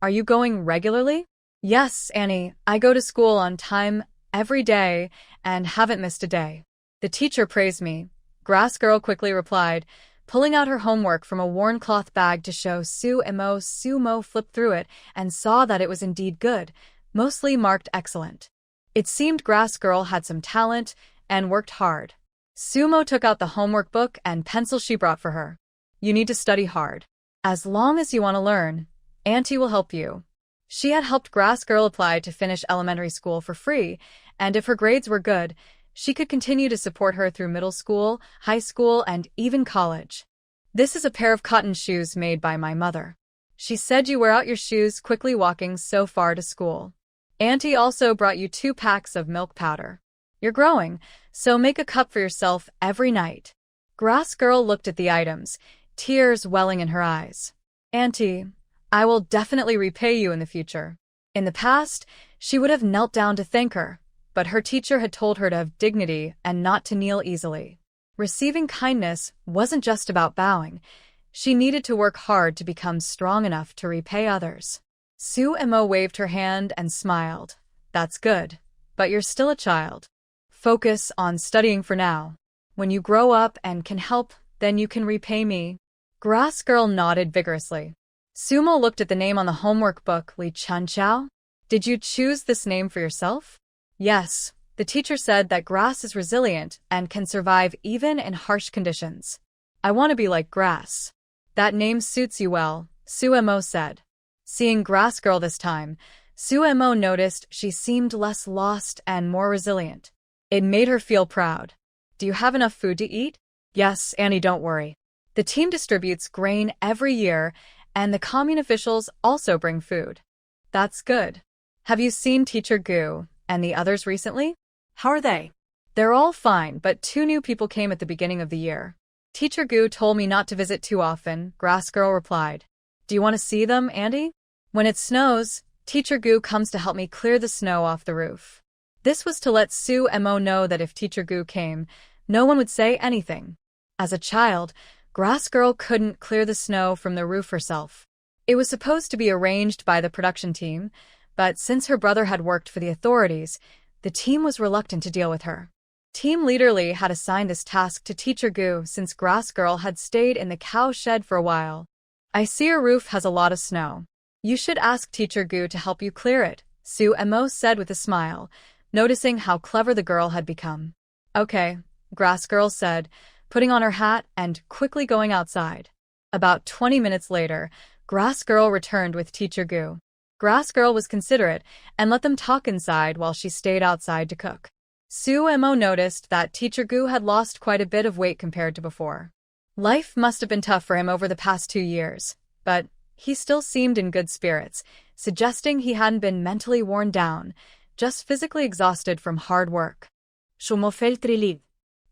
Are you going regularly? Yes, Annie, I go to school on time every day and haven't missed a day. The teacher praised me, Grass Girl quickly replied, pulling out her homework from a worn cloth bag to show Suemo. Suemo flipped through it and saw that it was indeed good, mostly marked excellent. It seemed Grass Girl had some talent and worked hard. Sumo took out the homework book and pencil she brought for her. You need to study hard. As long as you want to learn, Auntie will help you. She had helped Grass Girl apply to finish elementary school for free, and if her grades were good, she could continue to support her through middle school, high school, and even college. This is a pair of cotton shoes made by my mother. She said you wear out your shoes quickly walking so far to school. Auntie also brought you 2 packs of milk powder. You're growing, so make a cup for yourself every night. Grass Girl looked at the items, tears welling in her eyes. Auntie, I will definitely repay you in the future. In the past, she would have knelt down to thank her, but her teacher had told her to have dignity and not to kneel easily. Receiving kindness wasn't just about bowing. She needed to work hard to become strong enough to repay others. Suemo waved her hand and smiled. That's good, but you're still a child. Focus on studying for now. When you grow up and can help, then you can repay me. Grass Girl nodded vigorously. Sumo looked at the name on the homework book, Li Chunchao. Did you choose this name for yourself? Yes, the teacher said that grass is resilient and can survive even in harsh conditions. I want to be like grass. That name suits you well, Suemo said. Seeing Grass Girl this time, Suemo noticed she seemed less lost and more resilient. It made her feel proud. Do you have enough food to eat? Yes, Annie, don't worry. The team distributes grain every year, and the commune officials also bring food. That's good. Have you seen Teacher Gu and the others recently? How are they? They're all fine, but 2 new people came at the beginning of the year. Teacher Gu told me not to visit too often, Grass Girl replied. Do you want to see them, Andy? When it snows, Teacher Gu comes to help me clear the snow off the roof. This was to let Suemo know that if Teacher Gu came, no one would say anything. As a child, Grass Girl couldn't clear the snow from the roof herself. It was supposed to be arranged by the production team, but since her brother had worked for the authorities, the team was reluctant to deal with her. Team Leader Lee had assigned this task to Teacher Gu since Grass Girl had stayed in the cow shed for a while. I see your roof has a lot of snow. You should ask Teacher Gu to help you clear it, Suemo said with a smile, noticing how clever the girl had become. Okay, Grass Girl said, putting on her hat and quickly going outside. About 20 minutes later, Grass Girl returned with Teacher Gu. Grass Girl was considerate and let them talk inside while she stayed outside to cook. Suemo noticed that Teacher Gu had lost quite a bit of weight compared to before. Life must have been tough for him over the past 2 years, but he still seemed in good spirits, suggesting he hadn't been mentally worn down, just physically exhausted from hard work.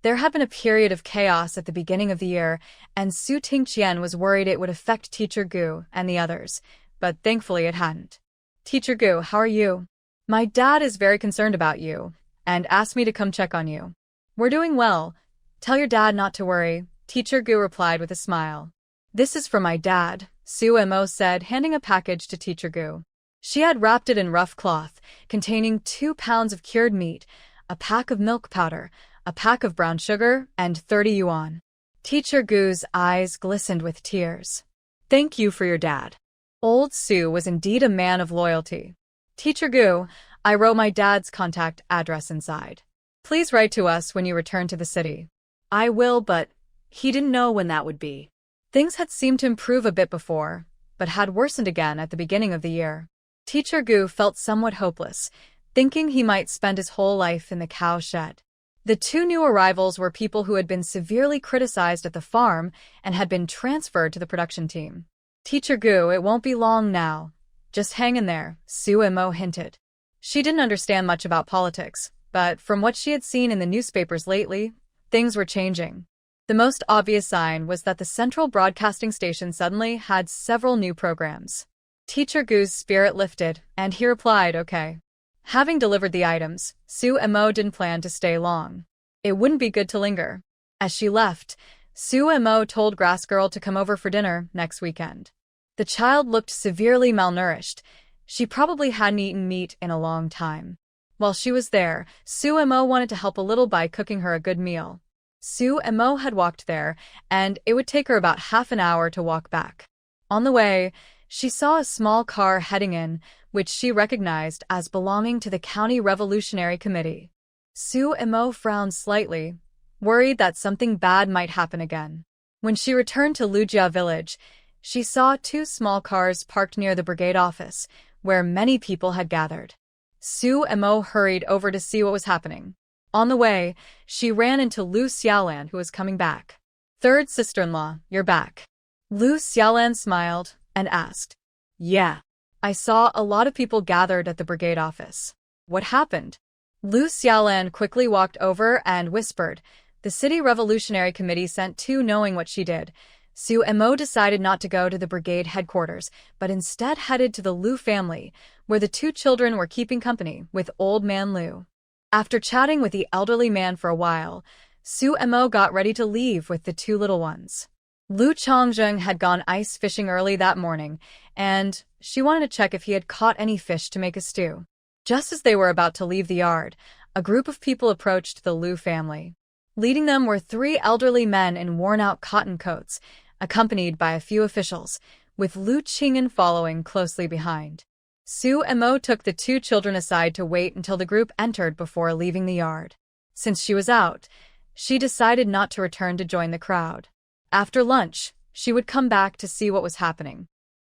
There had been a period of chaos at the beginning of the year, and Su Tingqian was worried it would affect Teacher Gu and the others, but thankfully it hadn't. Teacher Gu, how are you? My dad is very concerned about you, and asked me to come check on you. We're doing well. Tell your dad not to worry, Teacher Gu replied with a smile. This is from my dad, Suemo said, handing a package to Teacher Gu. She had wrapped it in rough cloth, containing 2 pounds of cured meat, a pack of milk powder, a pack of brown sugar, and 30 yuan. Teacher Gu's eyes glistened with tears. Thank you for your dad. Old Su was indeed a man of loyalty. Teacher Gu, I wrote my dad's contact address inside. Please write to us when you return to the city. I will, but He didn't know when that would be. Things had seemed to improve a bit before, but had worsened again at the beginning of the year. Teacher Gu felt somewhat hopeless, thinking he might spend his whole life in the cow shed. The two new arrivals were people who had been severely criticized at the farm and had been transferred to the production team. Teacher Gu, it won't be long now. Just hang in there, Su Mo hinted. She didn't understand much about politics, but from what she had seen in the newspapers lately, things were changing. The most obvious sign was that the central broadcasting station suddenly had several new programs. Teacher Gu's spirit lifted, and he replied, okay. Having delivered the items, Su Mo didn't plan to stay long. It wouldn't be good to linger. As she left, Su Mo told Grass Girl to come over for dinner next weekend. The child looked severely malnourished. She probably hadn't eaten meat in a long time. While she was there, Su Mo wanted to help a little by cooking her a good meal. Su Mo had walked there, and it would take her about half an hour to walk back. On the way, she saw a small car heading in, which she recognized as belonging to the County Revolutionary Committee. Su Mo frowned slightly, worried that something bad might happen again. When she returned to Lujia village, she saw two small cars parked near the brigade office, where many people had gathered. Su Mo hurried over to see what was happening. On the way, she ran into Lu Xiaolan, who was coming back. Third sister-in-law, you're back. Lu Xiaolan smiled and asked, Yeah. I saw a lot of people gathered at the brigade office. What happened? Lu Xiaolan quickly walked over and whispered, the City Revolutionary Committee sent two. Knowing what she did, Su Mo decided not to go to the brigade headquarters, but instead headed to the Lu family, where the two children were keeping company with Old Man Lu. After chatting with the elderly man for a while, Su Mo got ready to leave with the two little ones. Lu Chongzheng had gone ice fishing early that morning, and she wanted to check if he had caught any fish to make a stew. Just as they were about to leave the yard, a group of people approached the Lu family. Leading them were three elderly men in worn-out cotton coats, accompanied by a few officials, with Lu Qing'an following closely behind. Su Mo took the two children aside to wait until the group entered before leaving the yard. Since she was out, she decided not to return to join the crowd. After lunch, she would come back to see what was happening.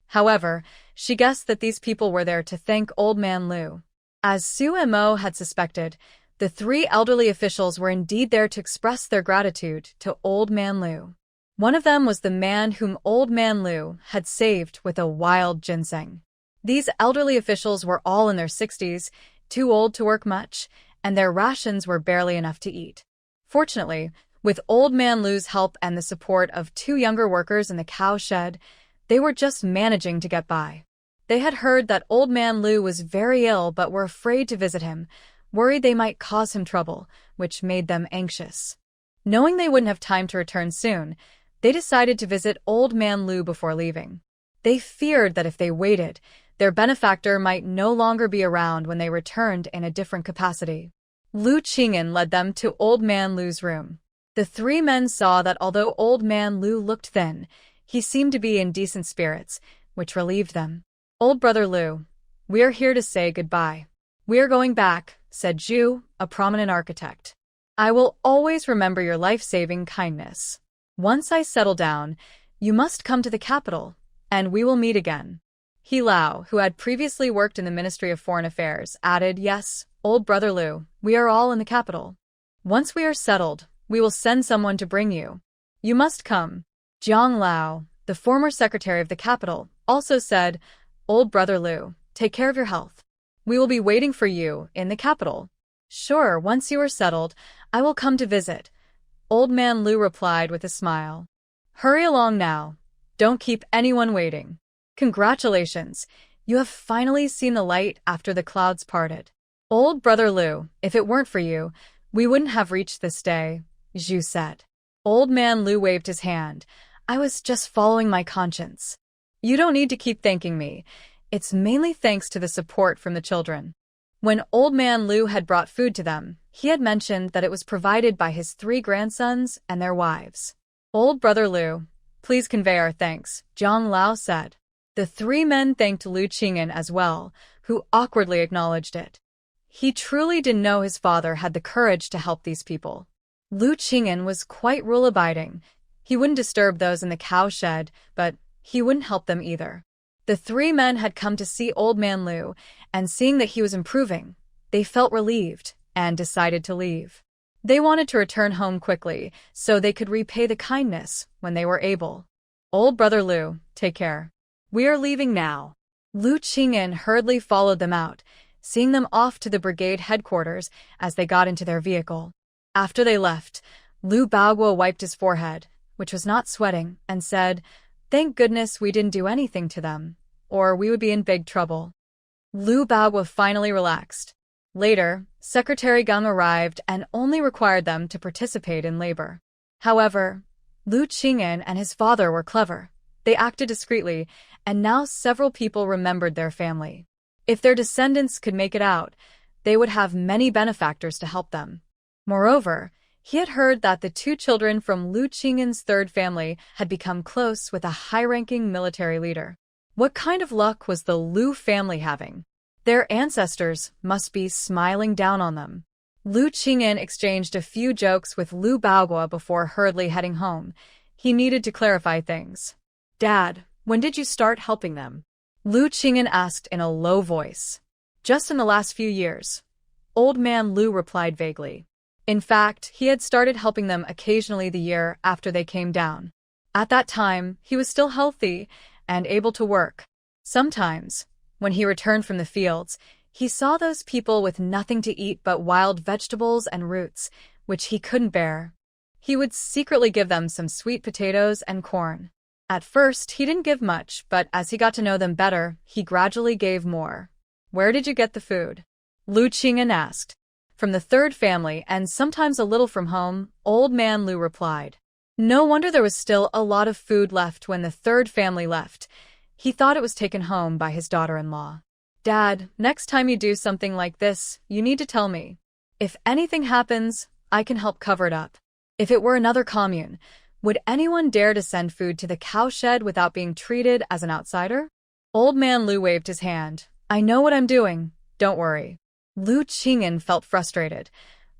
However, she guessed that these people were there to thank Old Man Lu. As Su Mo had suspected, the three elderly officials were indeed there to express their gratitude to Old Man Lu. One of them was the man whom Old Man Lu had saved with a wild ginseng. These elderly officials were all in their 60s, too old to work much, and their rations were barely enough to eat. Fortunately, with Old Man Lu's help and the support of two younger workers in the cow shed, they were just managing to get by. They had heard that Old Man Lu was very ill but were afraid to visit him, worried they might cause him trouble, which made them anxious. Knowing they wouldn't have time to return soon, they decided to visit Old Man Lu before leaving. They feared that if they waited, their benefactor might no longer be around when they returned in a different capacity. Lu Qing'an led them to Old Man Lu's room. The three men saw that although Old Man Lu looked thin, he seemed to be in decent spirits, which relieved them. Old Brother Lu, we are here to say goodbye. We are going back, said Zhu, a prominent architect. I will always remember your life-saving kindness. Once I settle down, you must come to the capital, and we will meet again. He Lao, who had previously worked in the Ministry of Foreign Affairs, added, yes, Old Brother Lu, we are all in the capital. Once we are settled, we will send someone to bring you. You must come. Jiang Lao, the former secretary of the capital, also said, Old Brother Lu, take care of your health. We will be waiting for you in the capital. Sure, once you are settled, I will come to visit. Old Man Lu replied with a smile. Hurry along now. Don't keep anyone waiting. Congratulations, you have finally seen the light after the clouds parted. Old Brother Lu, if it weren't for you, we wouldn't have reached this day, Zhu said. Old Man Lu waved his hand. I was just following my conscience. You don't need to keep thanking me. It's mainly thanks to the support from the children. When Old Man Lu had brought food to them, he had mentioned that it was provided by his three grandsons and their wives. Old Brother Lu, please convey our thanks, Jiang Lao said. The three men thanked Lu Qing'an as well, who awkwardly acknowledged it. He truly didn't know his father had the courage to help these people. Lu Qing'an was quite rule-abiding, He wouldn't disturb those in the cow shed, but he wouldn't help them either. The three men had come to see Old Man Lu, and seeing that he was improving, they felt relieved and decided to leave. They wanted to return home quickly so they could repay the kindness when they were able. Old Brother Lu, take care. We are leaving now. Lu Qingyan hurriedly followed them out, seeing them off to the brigade headquarters as they got into their vehicle. After they left, Lu Baoguo wiped his forehead, which was not sweating, and said, "Thank goodness we didn't do anything to them, or we would be in big trouble." Lu Baoguo finally relaxed. Later, Secretary Geng arrived and only required them to participate in labor. However, Lu Qingyan and his father were clever. They acted discreetly, and now several people remembered their family. If their descendants could make it out, they would have many benefactors to help them. Moreover, he had heard that the two children from Lu Qingyan's third family had become close with a high-ranking military leader. What kind of luck was the Lu family having? Their ancestors must be smiling down on them. Lu Qingyan exchanged a few jokes with Lu Baoguo before hurriedly heading home. He needed to clarify things. Dad, when did you start helping them? Lu Qingyan asked in a low voice. Just in the last few years. Old Man Lu replied vaguely. In fact, he had started helping them occasionally the year after they came down. At that time, he was still healthy and able to work. Sometimes, when he returned from the fields, he saw those people with nothing to eat but wild vegetables and roots, which he couldn't bear. He would secretly give them some sweet potatoes and corn. At first, he didn't give much, but as he got to know them better, he gradually gave more. "Where did you get the food?" Lu Qingyan asked. "From the third family, and sometimes a little from home," Old Man Lu replied. No wonder there was still a lot of food left when the third family left. He thought it was taken home by his daughter-in-law. "Dad, next time you do something like this, you need to tell me. If anything happens, I can help cover it up. If it were another commune, would anyone dare to send food to the cowshed without being treated as an outsider?" Old Man Lu waved his hand. "I know what I'm doing. Don't worry." Lu Qingyan felt frustrated.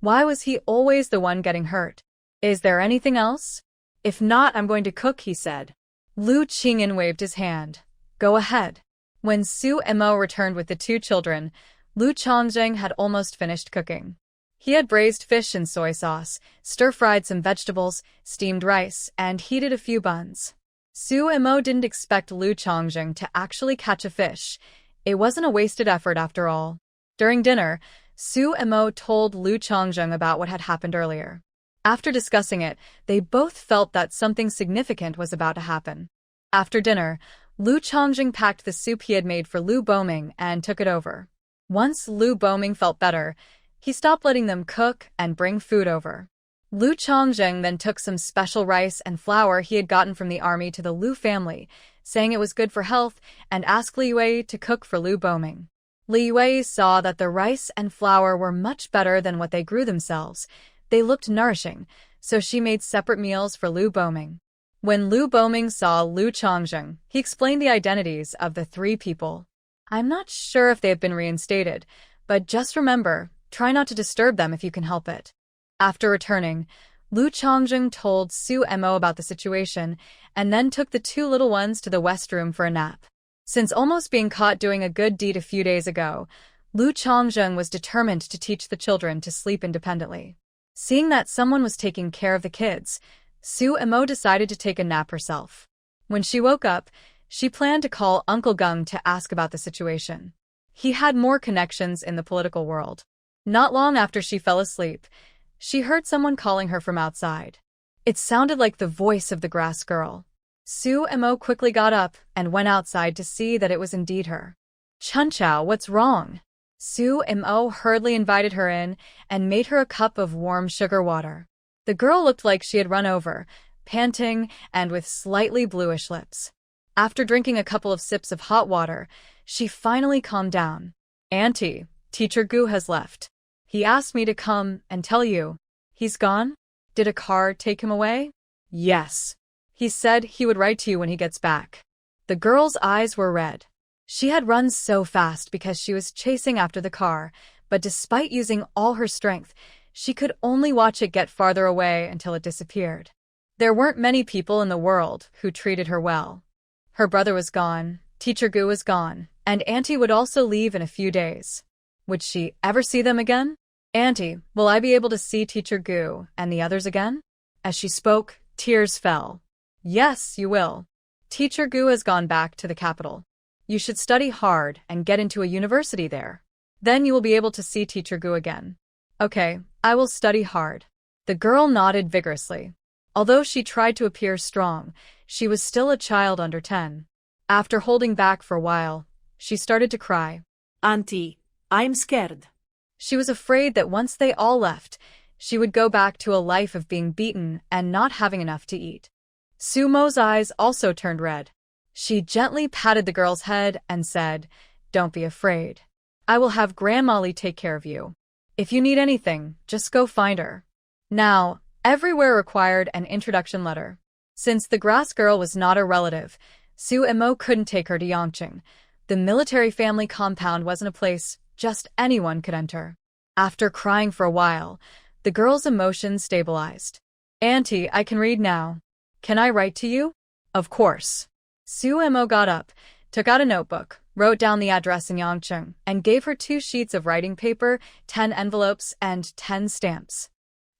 Why was he always the one getting hurt? "Is there anything else?" If not, I'm going to cook, he said. Lu Qingyan waved his hand. "Go ahead." When Su Mo returned with the two children, Lu Chongzheng had almost finished cooking. He had braised fish in soy sauce, stir-fried some vegetables, steamed rice, and heated a few buns. Su Mo didn't expect Lu Chongzheng to actually catch a fish. It wasn't a wasted effort after all. During dinner, Su Mo told Lu Chongzheng about what had happened earlier. After discussing it, they both felt that something significant was about to happen. After dinner, Lu Chongzheng packed the soup he had made for Lu Boming and took it over. Once Lu Boming felt better, he stopped letting them cook and bring food over. Lu Chongzheng then took some special rice and flour he had gotten from the army to the Lu family, saying it was good for health, and asked Li Yue to cook for Lu Boming. Li Yue saw that the rice and flour were much better than what they grew themselves. They looked nourishing, so she made separate meals for Lu Boming. When Lu Boming saw Lu Chongzheng, he explained the identities of the three people. "I'm not sure if they have been reinstated, but just remember, try not to disturb them if you can help it." After returning, Lu Chongzheng told Su Mo about the situation and then took the two little ones to the west room for a nap. Since almost being caught doing a good deed a few days ago, Lu Chongzheng was determined to teach the children to sleep independently. Seeing that someone was taking care of the kids, Su Mo decided to take a nap herself. When she woke up, she planned to call Uncle Geng to ask about the situation. He had more connections in the political world. Not long after she fell asleep, she heard someone calling her from outside. It sounded like the voice of the grass girl. Su Mo quickly got up and went outside to see that it was indeed her. "Chunchao, what's wrong?" Su Mo hurriedly invited her in and made her a cup of warm sugar water. The girl looked like she had run over, panting and with slightly bluish lips. After drinking a couple of sips of hot water, she finally calmed down. "Auntie, Teacher Gu has left. He asked me to come and tell you. He's gone? Did a car take him away?" "Yes. He said he would write to you when he gets back." The girl's eyes were red. She had run so fast because she was chasing after the car, but despite using all her strength, she could only watch it get farther away until it disappeared. There weren't many people in the world who treated her well. Her brother was gone, Teacher Gu was gone, and Auntie would also leave in a few days. Would she ever see them again? Auntie, will I be able to see Teacher Gu and the others again? As she spoke, tears fell. Yes, you will. Teacher Gu has gone back to the capital. You should study hard and get into a university there. Then you will be able to see Teacher Gu again. Okay, I will study hard. The girl nodded vigorously. Although she tried to appear strong, she was still a child under 10. After holding back for a while, she started to cry. Auntie, I'm scared. She was afraid that once they all left, she would go back to a life of being beaten and not having enough to eat. Sumo's eyes also turned red. She gently patted the girl's head and said, "Don't be afraid. I will have Grandma Lee take care of you. If you need anything, just go find her." Now, everywhere required an introduction letter. Since the grass girl was not a relative, Sumo couldn't take her to Yangqing. The military family compound wasn't a place just anyone could enter. After crying for a while, the girl's emotions stabilized. "Auntie, I can read now. Can I write to you?" "Of course." Sumo got up, took out a notebook, wrote down the address in Yangqing, and gave her 2 sheets of writing paper, 10 envelopes, and 10 stamps.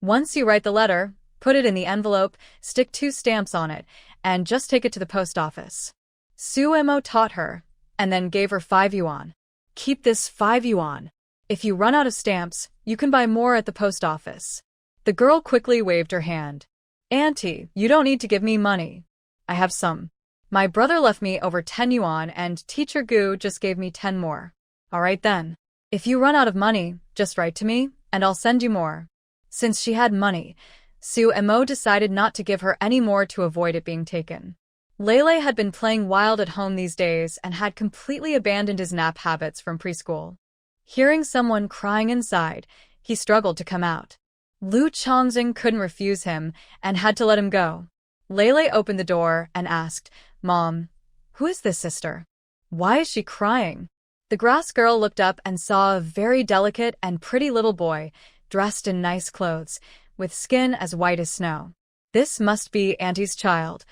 "Once you write the letter, put it in the envelope, stick 2 stamps on it, and just take it to the post office." Sumo taught her, and then gave her 5 yuan. "Keep this 5 yuan. If you run out of stamps, you can buy more at the post office." The girl quickly waved her hand. "Auntie, you don't need to give me money. I have some. My brother left me over 10 yuan and Teacher Gu just gave me 10 more. All right then. If you run out of money, just write to me, and I'll send you more." Since she had money, Sumo decided not to give her any more to avoid it being taken. Lele had been playing wild at home these days and had completely abandoned his nap habits from preschool. Hearing someone crying inside, he struggled to come out. Lu Chongqing couldn't refuse him and had to let him go. Lele opened the door and asked, "Mom, who is this sister? Why is she crying?" The grass girl looked up and saw a very delicate and pretty little boy, dressed in nice clothes, with skin as white as snow. This must be Auntie's child.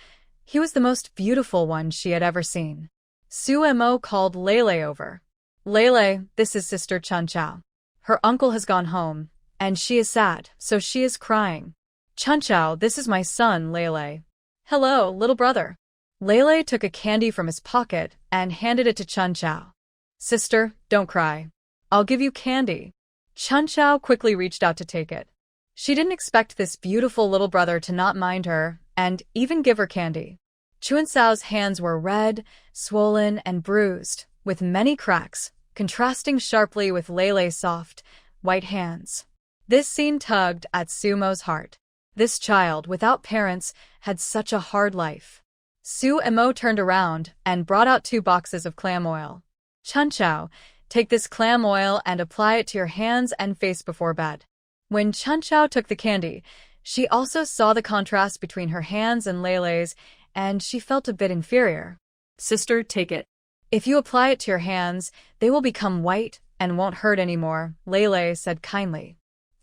He was the most beautiful one she had ever seen. Sumo called Lele over. "Lele, this is Sister Chunchao. Her uncle has gone home, and she is sad, so she is crying. Chunchao, this is my son, Lele." "Hello, little brother." Lele took a candy from his pocket and handed it to Chunchao. "Sister, don't cry. I'll give you candy." Chunchao quickly reached out to take it. She didn't expect this beautiful little brother to not mind her and even give her candy. Chuansao's hands were red, swollen, and bruised, with many cracks, contrasting sharply with Lele's soft, white hands. This scene tugged at Sumo's heart. This child, without parents, had such a hard life. Sumo turned around and brought out 2 boxes of clam oil. "Chunchao, take this clam oil and apply it to your hands and face before bed." When Chunchao took the candy, she also saw the contrast between her hands and Lele's, and she felt a bit inferior. "Sister, take it. If you apply it to your hands, they will become white and won't hurt anymore," Lele said kindly.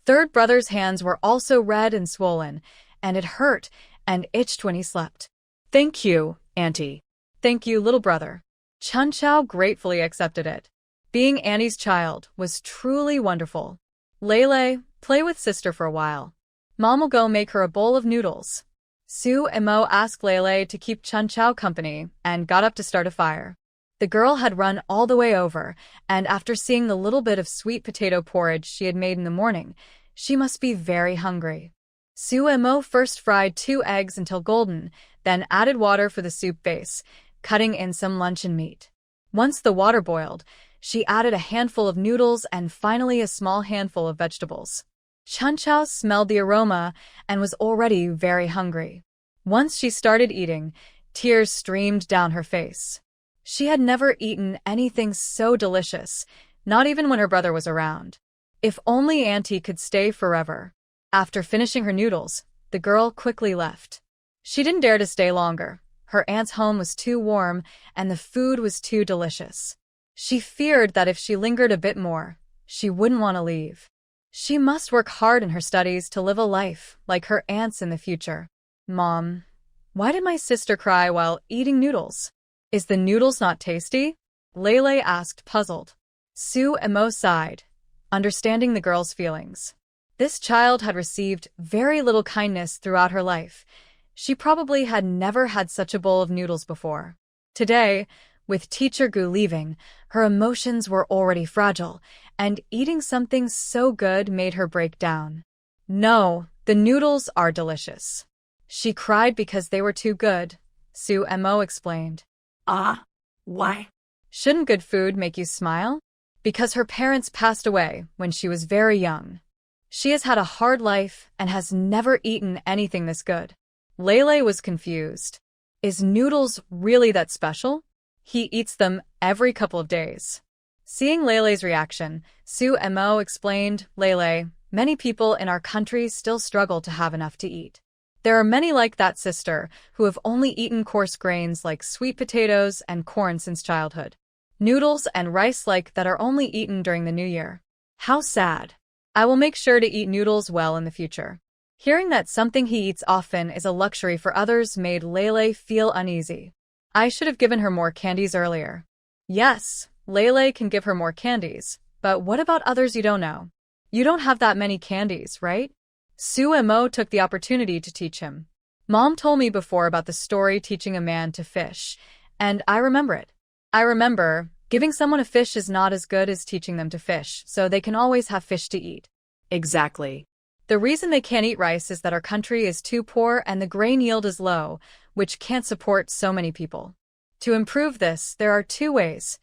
Third brother's hands were also red and swollen, and it hurt and itched when he slept. "Thank you, Auntie." "Thank you, little brother." Chunchao gratefully accepted it. Being Annie's child was truly wonderful. "Lele, play with sister for a while. Mom will go make her a bowl of noodles." Sumo asked Lele to keep Chunchao company and got up to start a fire. The girl had run all the way over, and after seeing the little bit of sweet potato porridge she had made in the morning, she must be very hungry. Sumo first fried 2 eggs until golden, then added water for the soup base, cutting in some luncheon meat. Once the water boiled, she added a handful of noodles and finally a small handful of vegetables. Chunchao smelled the aroma and was already very hungry. Once she started eating, tears streamed down her face. She had never eaten anything so delicious, not even when her brother was around. If only Auntie could stay forever. After finishing her noodles, the girl quickly left. She didn't dare to stay longer. Her aunt's home was too warm, and the food was too delicious. She feared that if she lingered a bit more, she wouldn't want to leave. She must work hard in her studies to live a life like her aunts in the future. Mom, why did my sister cry while eating noodles? Is the noodles not tasty? Lele asked, puzzled. Sue Emo sighed, understanding the girl's feelings. This child had received very little kindness throughout her life. She probably had never had such a bowl of noodles before. Today, with Teacher Gu leaving, her emotions were already fragile, and eating something so good made her break down. No, the noodles are delicious. She cried because they were too good, Sue Emo explained. Ah, why? Shouldn't good food make you smile? Because her parents passed away when she was very young. She has had a hard life and has never eaten anything this good. Lele was confused. Is noodles really that special? He eats them every couple of days. Seeing Lele's reaction, Sue Emo explained, Lele, many people in our country still struggle to have enough to eat. There are many like that sister who have only eaten coarse grains like sweet potatoes and corn since childhood. Noodles and rice like that are only eaten during the New Year. How sad. I will make sure to eat noodles well in the future. Hearing that something he eats often is a luxury for others made Lele feel uneasy. I should have given her more candies earlier. Yes, Lele can give her more candies, but what about others you don't know? You don't have that many candies, right? Sue Emo took the opportunity to teach him. Mom told me before about the story teaching a man to fish, and I remember it. I remember, giving someone a fish is not as good as teaching them to fish, so they can always have fish to eat. Exactly. The reason they can't eat rice is that our country is too poor and the grain yield is low, which can't support so many people. To improve this, there are two ways.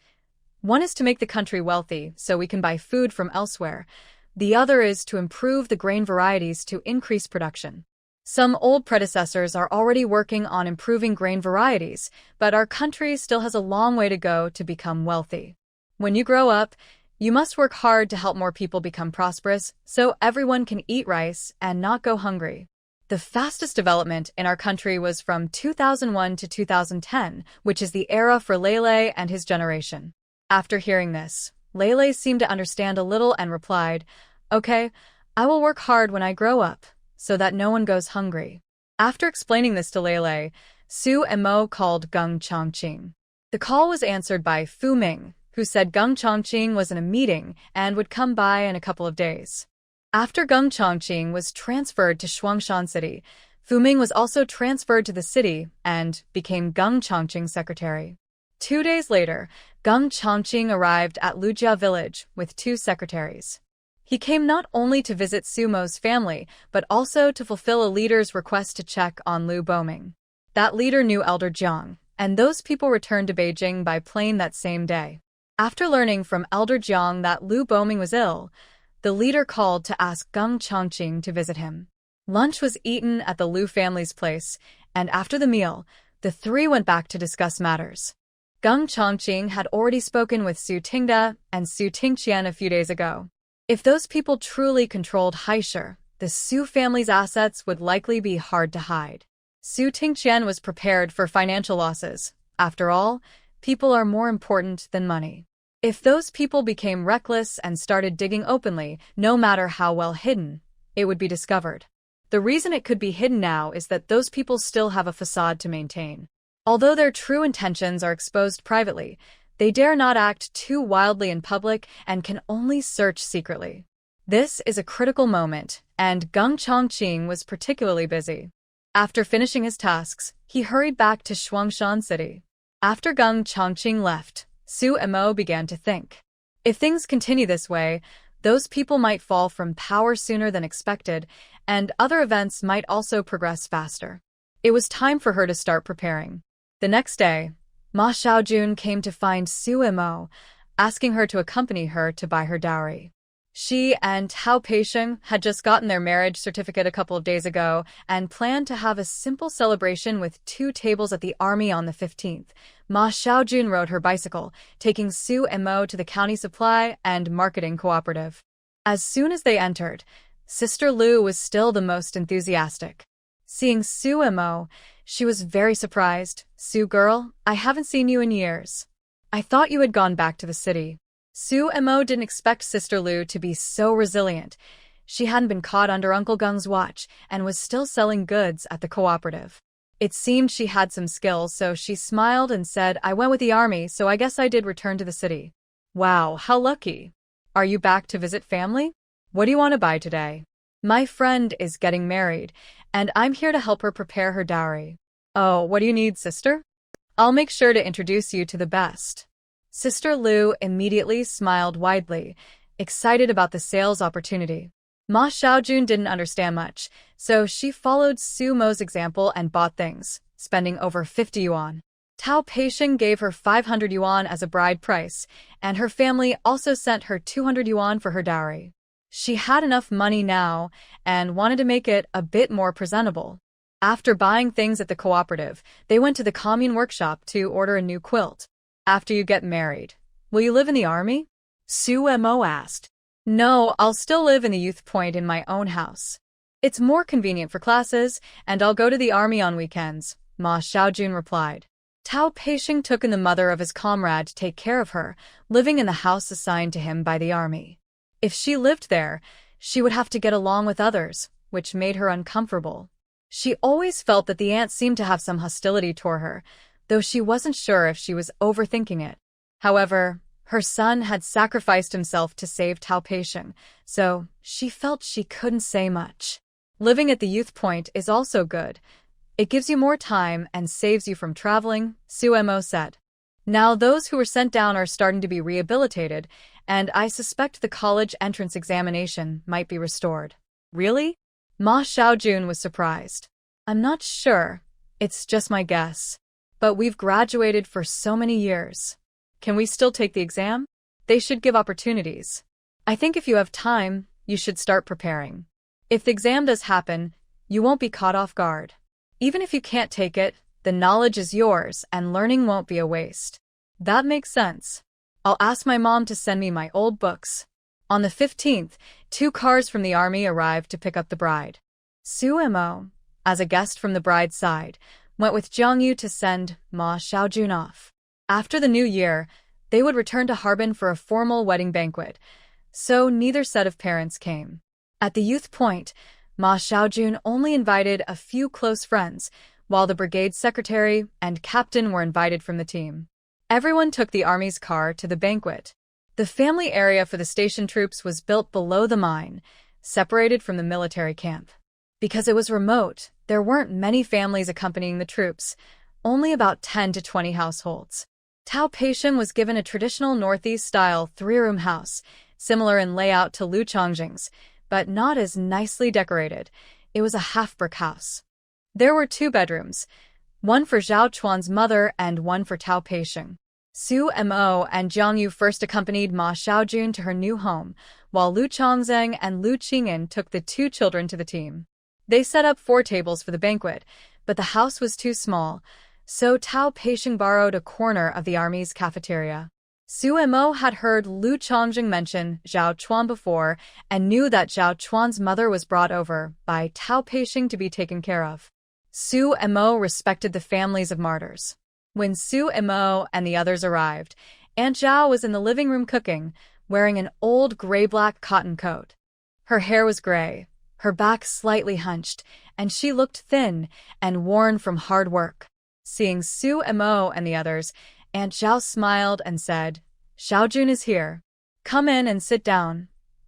One is to make the country wealthy so we can buy food from elsewhere. The other is to improve the grain varieties to increase production. Some old predecessors are already working on improving grain varieties, but our country still has a long way to go to become wealthy. When you grow up, you must work hard to help more people become prosperous so everyone can eat rice and not go hungry. The fastest development in our country was from 2001 to 2010, which is the era for Lele and his generation. After hearing this, Lele seemed to understand a little and replied, Okay, I will work hard when I grow up, so that no one goes hungry. After explaining this to Lele, Sue Emo called Gung Chongqing. The call was answered by Fu Ming, who said Gung Chongqing was in a meeting and would come by in a couple of days. After Gung Chongqing was transferred to Shuangshan City, Fu Ming was also transferred to the city and became Gung Chongqing's secretary. 2 days later, Gung Chongqing arrived at Lujia village with 2 secretaries. He came not only to visit Sumo's family, but also to fulfill a leader's request to check on Lu Boming. That leader knew Elder Jiang, and those people returned to Beijing by plane that same day. After learning from Elder Jiang that Lu Boming was ill, the leader called to ask Gung Chongqing to visit him. Lunch was eaten at the Lu family's place, and after the meal, the 3 went back to discuss matters. Gung Chongqing had already spoken with Su Tingda and Su Tingqian a few days ago. If those people truly controlled Haisher, the Su family's assets would likely be hard to hide. Su Tingqian was prepared for financial losses. After all, people are more important than money. If those people became reckless and started digging openly, no matter how well hidden, it would be discovered. The reason it could be hidden now is that those people still have a facade to maintain. Although their true intentions are exposed privately, they dare not act too wildly in public and can only search secretly. This is a critical moment, and Gung Chongqing was particularly busy. After finishing his tasks, he hurried back to Shuangshan City. After Gung Chongqing left, Sue Emo began to think. If things continue this way, those people might fall from power sooner than expected, and other events might also progress faster. It was time for her to start preparing. The next day, Ma Xiaojun came to find Sue Emo, asking her to accompany her to buy her dowry. She and Hao Peisheng had just gotten their marriage certificate a couple of days ago and planned to have a simple celebration with 2 tables at the army on the 15th. Ma Xiaojun rode her bicycle, taking Sue Emo to the county supply and marketing cooperative. As soon as they entered, Sister Lu was still the most enthusiastic. Seeing Sue Emo, she was very surprised. Sue girl, I haven't seen you in years. I thought you had gone back to the city. Sue Emo didn't expect Sister Lu to be so resilient. she hadn't been caught under Uncle Gung's watch and was still selling goods at the cooperative. It seemed she had some skills, so she smiled and said, "I went with the army, so I guess I did return to the city." "Wow, how lucky. Are you back to visit family? What do you want to buy today?" "My friend is getting married, and I'm here to help her prepare her dowry." "Oh, what do you need, sister?" "I'll make sure to introduce you to the best." Sister Lu immediately smiled widely, excited about the sales opportunity. Ma Xiaojun didn't understand much, so she followed Su Mo's example and bought things, spending over 50 yuan. Tao Peixing gave her 500 yuan as a bride price, and her family also sent her 200 yuan for her dowry. She had enough money now and wanted to make it a bit more presentable. After buying things at the cooperative, they went to the commune workshop to order a new quilt. "After you get married, will you live in the army?" Su Mo asked. "No, I'll still live in the youth point in my own house. It's more convenient for classes, and I'll go to the army on weekends," Ma Xiaojun replied. Tao Peixing took in the mother of his comrade to take care of her, living in the house assigned to him by the army. If she lived there, she would have to get along with others, which made her uncomfortable. She always felt that the aunt seemed to have some hostility toward her, though she wasn't sure if she was overthinking it. However, her son had sacrificed himself to save Tao Peixing, so she felt she couldn't say much. Living at the youth point is also good. It gives you more time and saves you from traveling, Su Mo said. Now those who were sent down are starting to be rehabilitated, and I suspect the college entrance examination might be restored. Really? Ma Xiaojun was surprised. "I'm not sure. It's just my guess. But we've graduated for so many years. Can we still take the exam? They should give opportunities. I think if you have time, you should start preparing. If the exam does happen, you won't be caught off guard. Even if you can't take it, the knowledge is yours and learning won't be a waste." "That makes sense. I'll ask my mom to send me my old books." On the 15th, 2 cars from the army arrived to pick up the bride. Su Mo, as a guest from the bride's side, went with Jiang Yu to send Ma Xiaojun off. After the new year, they would return to Harbin for a formal wedding banquet, so neither set of parents came. At the youth point, Ma Xiaojun only invited a few close friends, while the brigade secretary and captain were invited from the team. Everyone took the army's car to the banquet. The family area for the station troops was built below the mine, separated from the military camp. Because it was remote, there weren't many families accompanying the troops, only about 10 to 20 households. Tao Peixing was given a traditional Northeast-style 3-room house, similar in layout to Lu Chongjing's, but not as nicely decorated. It was a half-brick house. There were 2 bedrooms, one for Zhao Chuan's mother and one for Tao Peixing. Su Mo and Jiang Yu first accompanied Ma Xiaojun to her new home, while Lu Chongzheng and Lu Qing'an took the 2 children to the team. They set up 4 tables for the banquet, but the house was too small, so Tao Peixing borrowed a corner of the army's cafeteria. Su Mo had heard Lu Chongjing mention Zhao Chuan before and knew that Zhao Chuan's mother was brought over by Tao Peixing to be taken care of. Su Mo respected the families of martyrs. When Su Mo and the others arrived, Aunt Zhao was in the living room cooking, wearing an old gray-black cotton coat. Her hair was gray, her back slightly hunched, and she looked thin and worn from hard work. Seeing Su Mo and the others, Aunt Zhao smiled and said, "Xiaojun is here. Come in and sit down.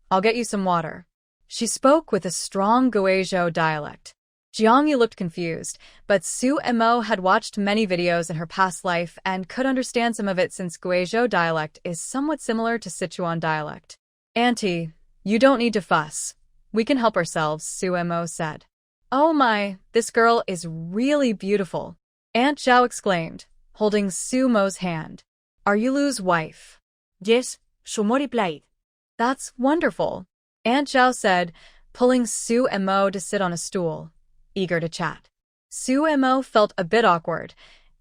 I'll get you some water." She spoke with a strong Guizhou dialect. Jiang Yu looked confused, but Su Mo had watched many videos in her past life and could understand some of it since Guizhou dialect is somewhat similar to Sichuan dialect. "Auntie, you don't need to fuss. We can help ourselves," Su Mo said. "Oh my, this girl is really beautiful," Aunt Zhao exclaimed, holding Su Mo's hand. "Are you Lu's wife?" "Yes, Shumo replied. "That's wonderful," Aunt Zhao said, pulling Su Mo to sit on a stool, eager to chat. Su Mo felt a bit awkward.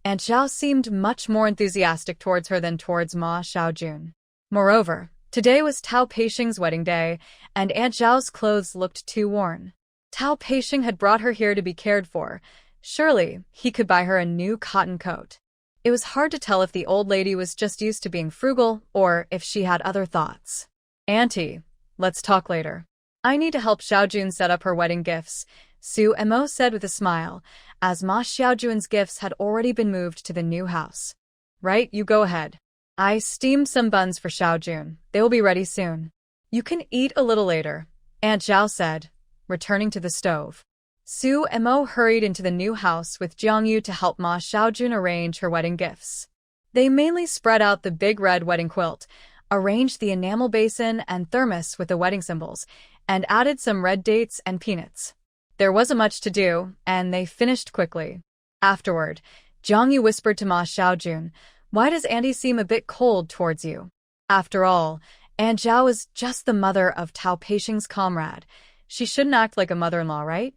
Aunt Zhao seemed much more enthusiastic towards her than towards Ma Xiaojun. Moreover, today was Tao Peixing's wedding day, and Aunt Zhao's clothes looked too worn. Tao Peixing had brought her here to be cared for. Surely, he could buy her a new cotton coat. It was hard to tell if the old lady was just used to being frugal or if she had other thoughts. "Auntie, let's talk later. I need to help Xiaojun set up her wedding gifts, Su Mo said with a smile, as Ma Xiaojun's gifts had already been moved to the new house. Right, you go ahead. I steamed some buns for Xiaojun. They will be ready soon. You can eat a little later, Aunt Zhao said, returning to the stove. Su Mo hurried into the new house with Jiangyu to help Ma Xiaojun arrange her wedding gifts. They mainly spread out the big red wedding quilt, arranged the enamel basin and thermos with the wedding symbols, and added some red dates and peanuts. There wasn't much to do, and they finished quickly. Afterward, Jiangyu whispered to Ma Xiaojun, "Why does Auntie seem a bit cold towards you?" After all, Aunt Zhao is just the mother of Tao Peixing's comrade. She shouldn't act like a mother-in-law, right?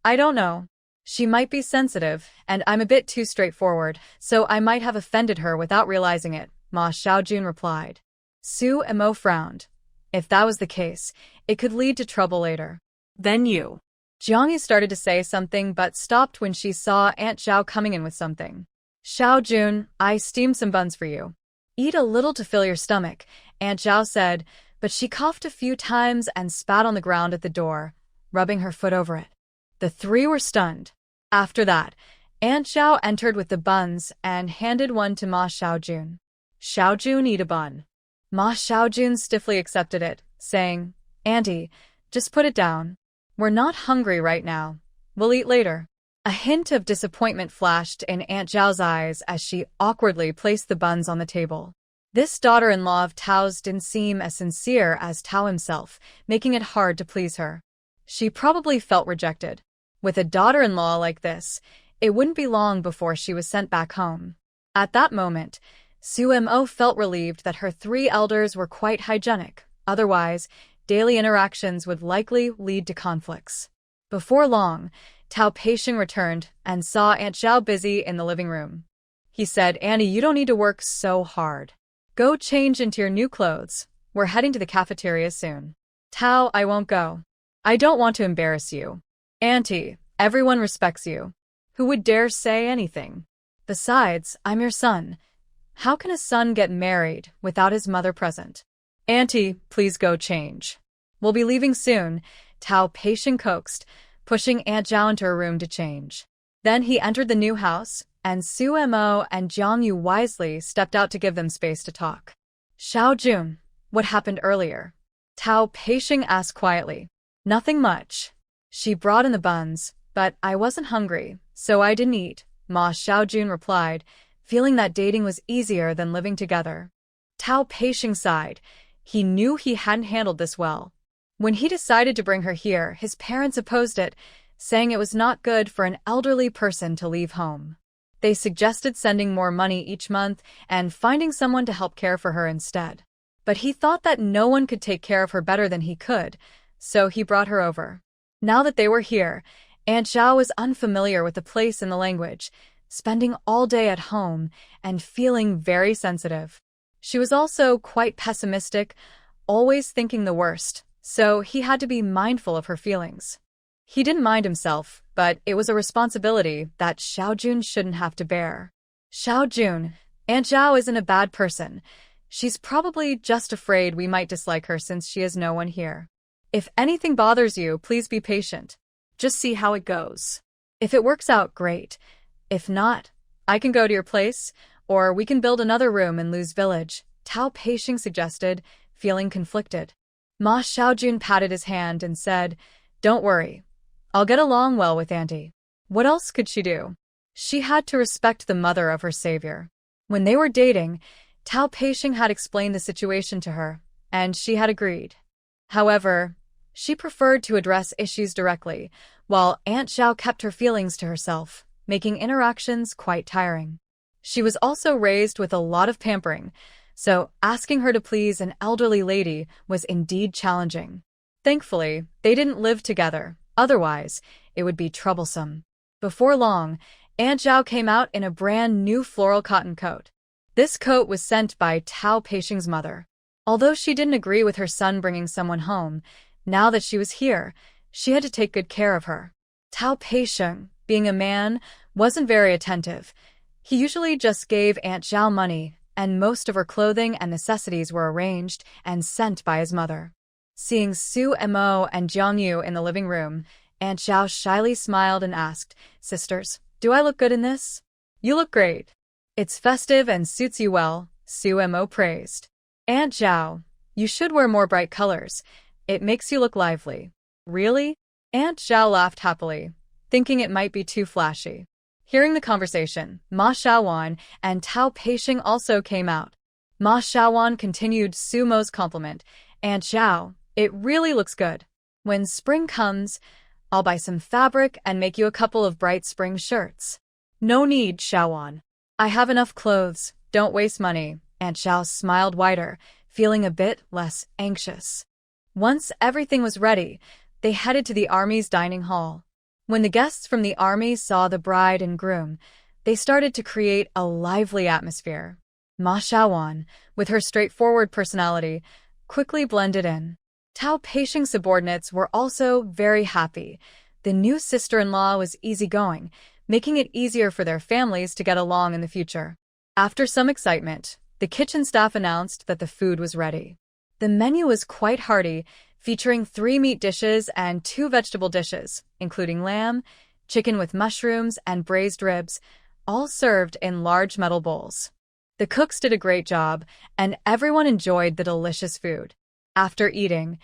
I don't know. She might be sensitive, and I'm a bit too straightforward, so I might have offended her without realizing it, Ma Xiaojun replied. Su Mo frowned. If that was the case, it could lead to trouble later. Then you. Jiangyu started to say something but stopped when she saw Aunt Zhao coming in with something. Xiaojun, I steamed some buns for you. Eat a little to fill your stomach, Aunt Zhao said, but she coughed a few times and spat on the ground at the door, rubbing her foot over it. The three were stunned. After that, Aunt Zhao entered with the buns and handed one to Ma Xiaojun. Xiaojun, eat a bun. Ma Xiaojun stiffly accepted it, saying, Auntie, just put it down. We're not hungry right now. We'll eat later. A hint of disappointment flashed in Aunt Zhao's eyes as she awkwardly placed the buns on the table. This daughter-in-law of Tao's didn't seem as sincere as Tao himself, making it hard to please her. She probably felt rejected. With a daughter-in-law like this, it wouldn't be long before she was sent back home. At that moment, Su Mo felt relieved that her three elders were quite hygienic. Otherwise, daily interactions would likely lead to conflicts. Before long, Tao Peixing returned and saw Aunt Zhao busy in the living room. He said, Annie, you don't need to work so hard. Go change into your new clothes. We're heading to the cafeteria soon. Tao, I won't go. I don't want to embarrass you. Auntie, everyone respects you. Who would dare say anything? Besides, I'm your son. How can a son get married without his mother present? Auntie, please go change. We'll be leaving soon, Tao Peixing coaxed, pushing Aunt Zhao into her room to change. Then he entered the new house, and Su Mo and Jiangyu wisely stepped out to give them space to talk. Xiaojun, what happened earlier? Tao Peixing asked quietly. Nothing much. She brought in the buns, but I wasn't hungry, so I didn't eat, Ma Xiaojun replied, feeling that dating was easier than living together. Tao Peixing sighed. He knew he hadn't handled this well. When he decided to bring her here, his parents opposed it, saying it was not good for an elderly person to leave home. They suggested sending more money each month and finding someone to help care for her instead. But he thought that no one could take care of her better than he could, so he brought her over. Now that they were here, Aunt Zhao was unfamiliar with the place and the language, spending all day at home and feeling very sensitive. She was also quite pessimistic, always thinking the worst, so he had to be mindful of her feelings. He didn't mind himself, but it was a responsibility that Xiaojun shouldn't have to bear. Xiaojun, Aunt Zhao isn't a bad person. She's probably just afraid we might dislike her since she has no one here. If anything bothers you, please be patient. Just see how it goes. If it works out, great. If not, I can go to your place, or we can build another room in Lu's village, Tao Peixing suggested, feeling conflicted. Ma Xiaojun patted his hand and said, Don't worry. I'll get along well with Auntie. What else could she do? She had to respect the mother of her savior. When they were dating, Tao Peixing had explained the situation to her, and she had agreed. However, she preferred to address issues directly, while Aunt Zhao kept her feelings to herself, making interactions quite tiring. She was also raised with a lot of pampering, so asking her to please an elderly lady was indeed challenging. Thankfully, they didn't live together, otherwise, it would be troublesome. Before long, Aunt Zhao came out in a brand new floral cotton coat. This coat was sent by Tao Peixing's mother. Although she didn't agree with her son bringing someone home, now that she was here, she had to take good care of her. Tao Peixing, being a man, wasn't very attentive. He usually just gave Aunt Zhao money, and most of her clothing and necessities were arranged and sent by his mother. Seeing Su Mo and Jiang Yu in the living room, Aunt Zhao shyly smiled and asked, "Sisters, do I look good in this?" "You look great. It's festive and suits you well," Su Mo praised. "Aunt Zhao, you should wear more bright colors. It makes you look lively." "Really?" Aunt Zhao laughed happily, thinking it might be too flashy. Hearing the conversation, Ma Xiaowan and Tao Peixing also came out. Ma Xiaowan continued Su Mo's compliment, "Aunt Zhao, it really looks good. When spring comes, I'll buy some fabric and make you a couple of bright spring shirts." "No need, Xiaowan. I have enough clothes, don't waste money." Aunt Zhao smiled wider, feeling a bit less anxious. Once everything was ready, they headed to the army's dining hall. When the guests from the army saw the bride and groom, they started to create a lively atmosphere. Ma Xiaowan, with her straightforward personality, quickly blended in. Tao Peixing's subordinates were also very happy. The new sister-in-law was easygoing, making it easier for their families to get along in the future. After some excitement, the kitchen staff announced that the food was ready. The menu was quite hearty, featuring 3 meat dishes and 2 vegetable dishes, including lamb, chicken with mushrooms, and braised ribs, all served in large metal bowls. The cooks did a great job, and everyone enjoyed the delicious food. After eating,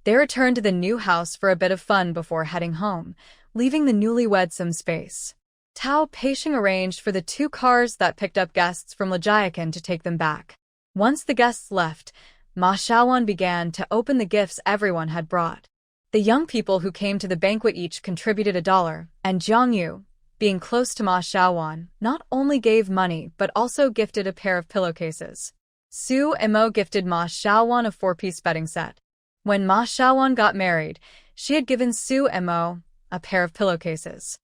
they returned to the new house for a bit of fun before heading home, leaving the newlyweds some space. Tao Peixing arranged for the 2 cars that picked up guests from Lajiakan to take them back. Once the guests left, Ma Xiaowan began to open the gifts everyone had brought. The young people who came to the banquet each contributed $1, and Jiang Yu, being close to Ma Xiaowan, not only gave money but also gifted a pair of pillowcases. Su Mo gifted Ma Xiaowan a 4-piece bedding set. When Ma Xiaowan got married, she had given Su Mo a pair of pillowcases.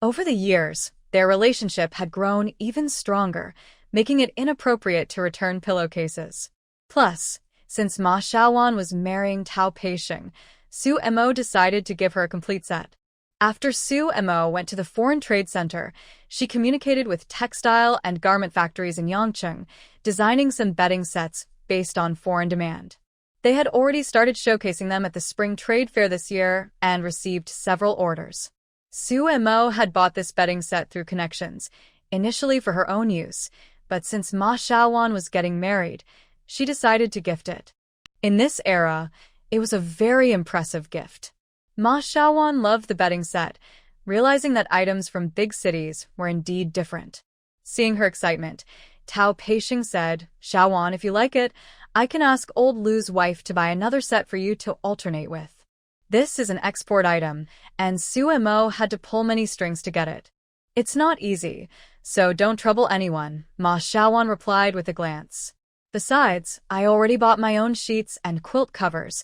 Over the years, their relationship had grown even stronger, making it inappropriate to return pillowcases. Plus, since Ma Xiaowan was marrying Tao Peixing, Su Mo decided to give her a complete set. After Su Mo went to the Foreign Trade Center, she communicated with textile and garment factories in Yangcheng, designing some bedding sets based on foreign demand. They had already started showcasing them at the Spring Trade Fair this year and received several orders. Su Mo had bought this bedding set through connections, initially for her own use, but since Ma Xiaowan was getting married, she decided to gift it. In this era, it was a very impressive gift. Ma Xiaowan loved the bedding set, realizing that items from big cities were indeed different. Seeing her excitement, Tao Peixing said, "Xiaowan, if you like it, I can ask old Lu's wife to buy another set for you to alternate with." This is an export item, and Su Mo had to pull many strings to get it. "It's not easy, so don't trouble anyone," Ma Xiaowan replied with a glance. "Besides, I already bought my own sheets and quilt covers.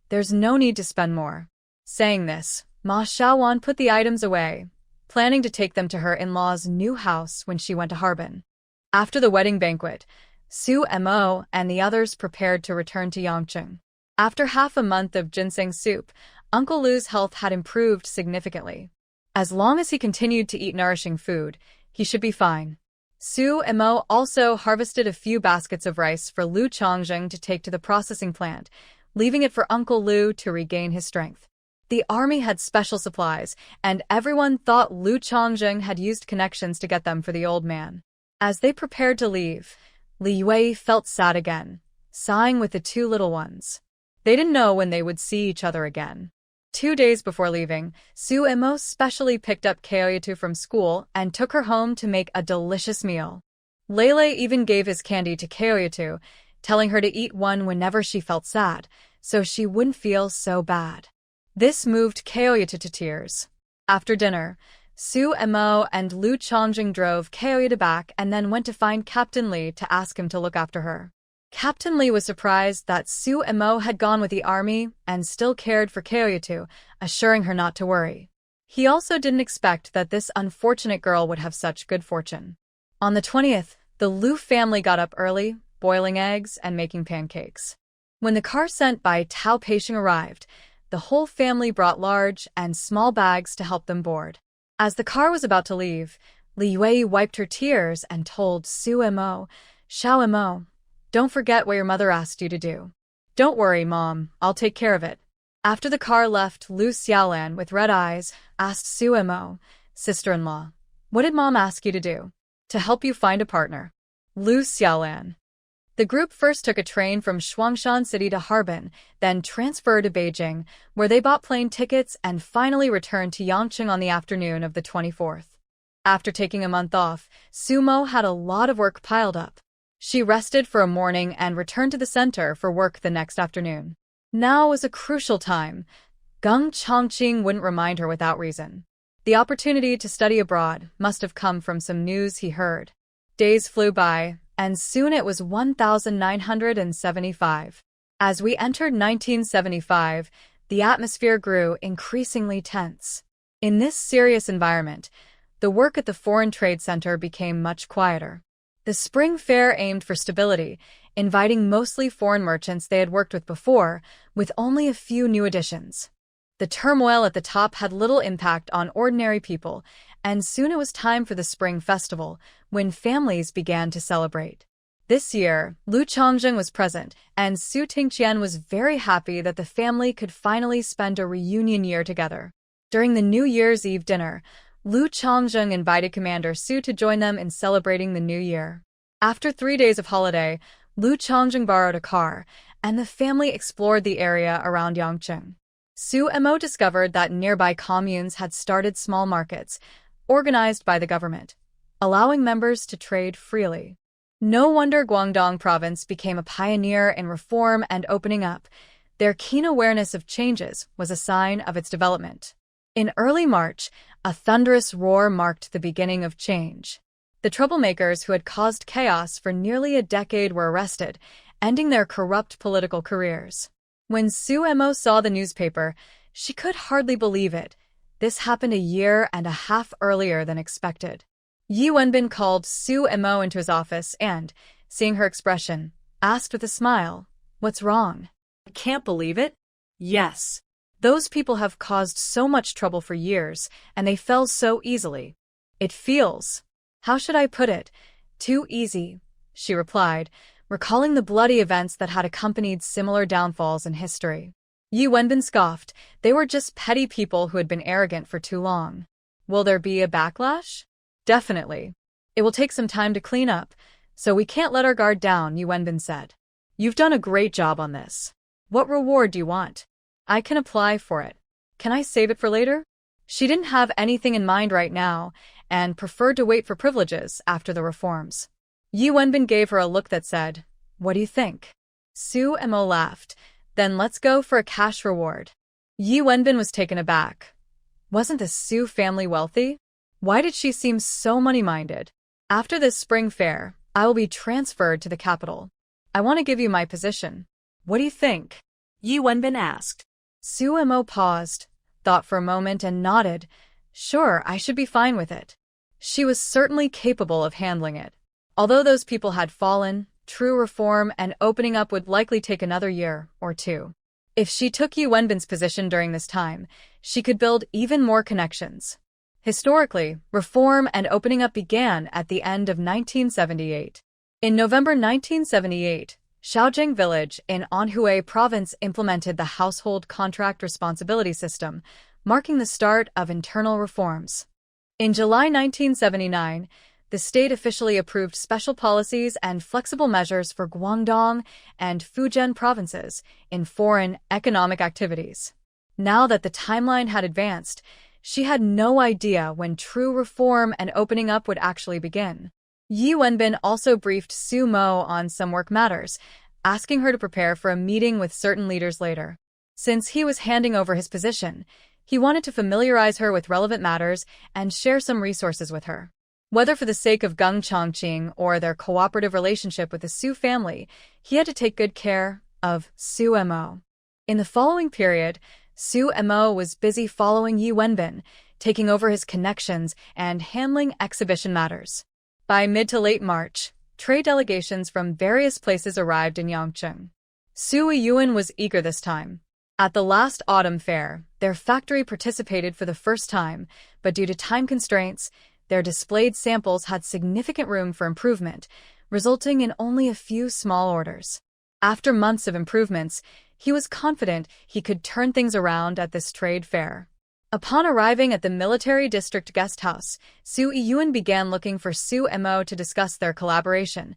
There's no need to spend more." Saying this, Ma Xiaowan put the items away, planning to take them to her in-law's new house when she went to Harbin. After the wedding banquet, Su Mo and the others prepared to return to Yangcheng. After half a month of ginseng soup, Uncle Lu's health had improved significantly. As long as he continued to eat nourishing food, he should be fine. Su Mo also harvested a few baskets of rice for Lu Changzheng to take to the processing plant, leaving it for Uncle Lu to regain his strength. The army had special supplies, and everyone thought Lu Changzheng had used connections to get them for the old man. As they prepared to leave, Li Yue felt sad again, sighing with the 2 little ones. They didn't know when they would see each other again. 2 days before leaving, Su Mo specially picked up Kaoyatu from school and took her home to make a delicious meal. Lele even gave his candy to Kaoyatu, telling her to eat one whenever she felt sad, so she wouldn't feel so bad. This moved Kaoyatu to tears. After dinner, Su Mo and Lu Changzheng drove Kaoyatu back and then went to find Captain Li to ask him to look after her. Captain Li was surprised that Su Mo had gone with the army and still cared for Kaoyatu, assuring her not to worry. He also didn't expect that this unfortunate girl would have such good fortune. On the 20th, the Lu family got up early, boiling eggs and making pancakes. When the car sent by Tao Peixing arrived, the whole family brought large and small bags to help them board. As the car was about to leave, Li Yue wiped her tears and told Su Mo, "Xiao Mo, don't forget what your mother asked you to do." Don't worry, Mom. I'll take care of it. After the car left, Lu Xiaolan, with red eyes, asked Su Mo, sister-in-law, "What did Mom ask you to do?" "To help you find a partner." Lu Xiaolan. The group first took a train from Shuangshan City to Harbin, then transferred to Beijing, where they bought plane tickets and finally returned to Yangqing on the afternoon of the 24th. After taking a month off, Sumo had a lot of work piled up. She rested for a morning and returned to the center for work the next afternoon. Now was a crucial time. Geng Chongqing wouldn't remind her without reason. The opportunity to study abroad must have come from some news he heard. Days flew by, and soon it was 1975. As we entered 1975, the atmosphere grew increasingly tense. In this serious environment, the work at the Foreign Trade Center became much quieter. The spring fair aimed for stability, inviting mostly foreign merchants they had worked with before, with only a few new additions. The turmoil at the top had little impact on ordinary people, and soon it was time for the Spring Festival, when families began to celebrate. This year, Lu Chongzheng was present, and Su Tingqian was very happy that the family could finally spend a reunion year together. During the New Year's Eve dinner, Lu Chongzheng invited Commander Su to join them in celebrating the new year. After 3 days of holiday, Lu Chongzheng borrowed a car, and the family explored the area around Yangqing. Su Mo discovered that nearby communes had started small markets, organized by the government, allowing members to trade freely. No wonder Guangdong province became a pioneer in reform and opening up. Their keen awareness of changes was a sign of its development. In early March, a thunderous roar marked the beginning of change. The troublemakers who had caused chaos for nearly a decade were arrested, ending their corrupt political careers. When Su Mo saw the newspaper, she could hardly believe it. This happened a year and a half earlier than expected. Yi Wenbin called Su Mo into his office and, seeing her expression, asked with a smile, "What's wrong?" I can't believe it. "Yes. Those people have caused so much trouble for years, and they fell so easily. It feels, how should I put it, too easy," she replied, recalling the bloody events that had accompanied similar downfalls in history. Yi Wenbin scoffed. They were just petty people who had been arrogant for too long. "Will there be a backlash?" "Definitely. It will take some time to clean up, so we can't let our guard down," Yi Wenbin said. "You've done a great job on this. What reward do you want?" "I can apply for it. Can I save it for later?" She didn't have anything in mind right now, and preferred to wait for privileges after the reforms. Yi Wenbin gave her a look that said, "What do you think?" Su Mo laughed. "Then let's go for a cash reward." Yi Wenbin was taken aback. Wasn't the Su family wealthy? Why did she seem so money-minded? "After this spring fair, I will be transferred to the capital. I want to give you my position. What do you think?" Yi Wenbin asked. Su Mo paused, thought for a moment and nodded. Sure, I should be fine with it. She was certainly capable of handling it. Although those people had fallen, true reform and opening up would likely take another year or two. If she took Yi Wenbin's position during this time, she could build even more connections. Historically, reform and opening up began at the end of 1978. In November 1978, Shaojiang village in Anhui province implemented the household contract responsibility system, marking the start of internal reforms. In July 1979, the state officially approved special policies and flexible measures for Guangdong and Fujian provinces in foreign economic activities. Now that the timeline had advanced, she had no idea when true reform and opening up would actually begin. Yi Wenbin also briefed Su Mo on some work matters, asking her to prepare for a meeting with certain leaders later. Since he was handing over his position, he wanted to familiarize her with relevant matters and share some resources with her. Whether for the sake of Geng Chongqing or their cooperative relationship with the Su family, he had to take good care of Su Mo. In the following period, Su Mo was busy following Yi Wenbin, taking over his connections and handling exhibition matters. By mid to late March, trade delegations from various places arrived in Yangqing. Su Yuan was eager this time. At the last autumn fair, their factory participated for the first time, but due to time constraints, their displayed samples had significant room for improvement, resulting in only a few small orders. After months of improvements, he was confident he could turn things around at this trade fair. Upon arriving at the military district guest house, Su Yun began looking for Su Mo to discuss their collaboration,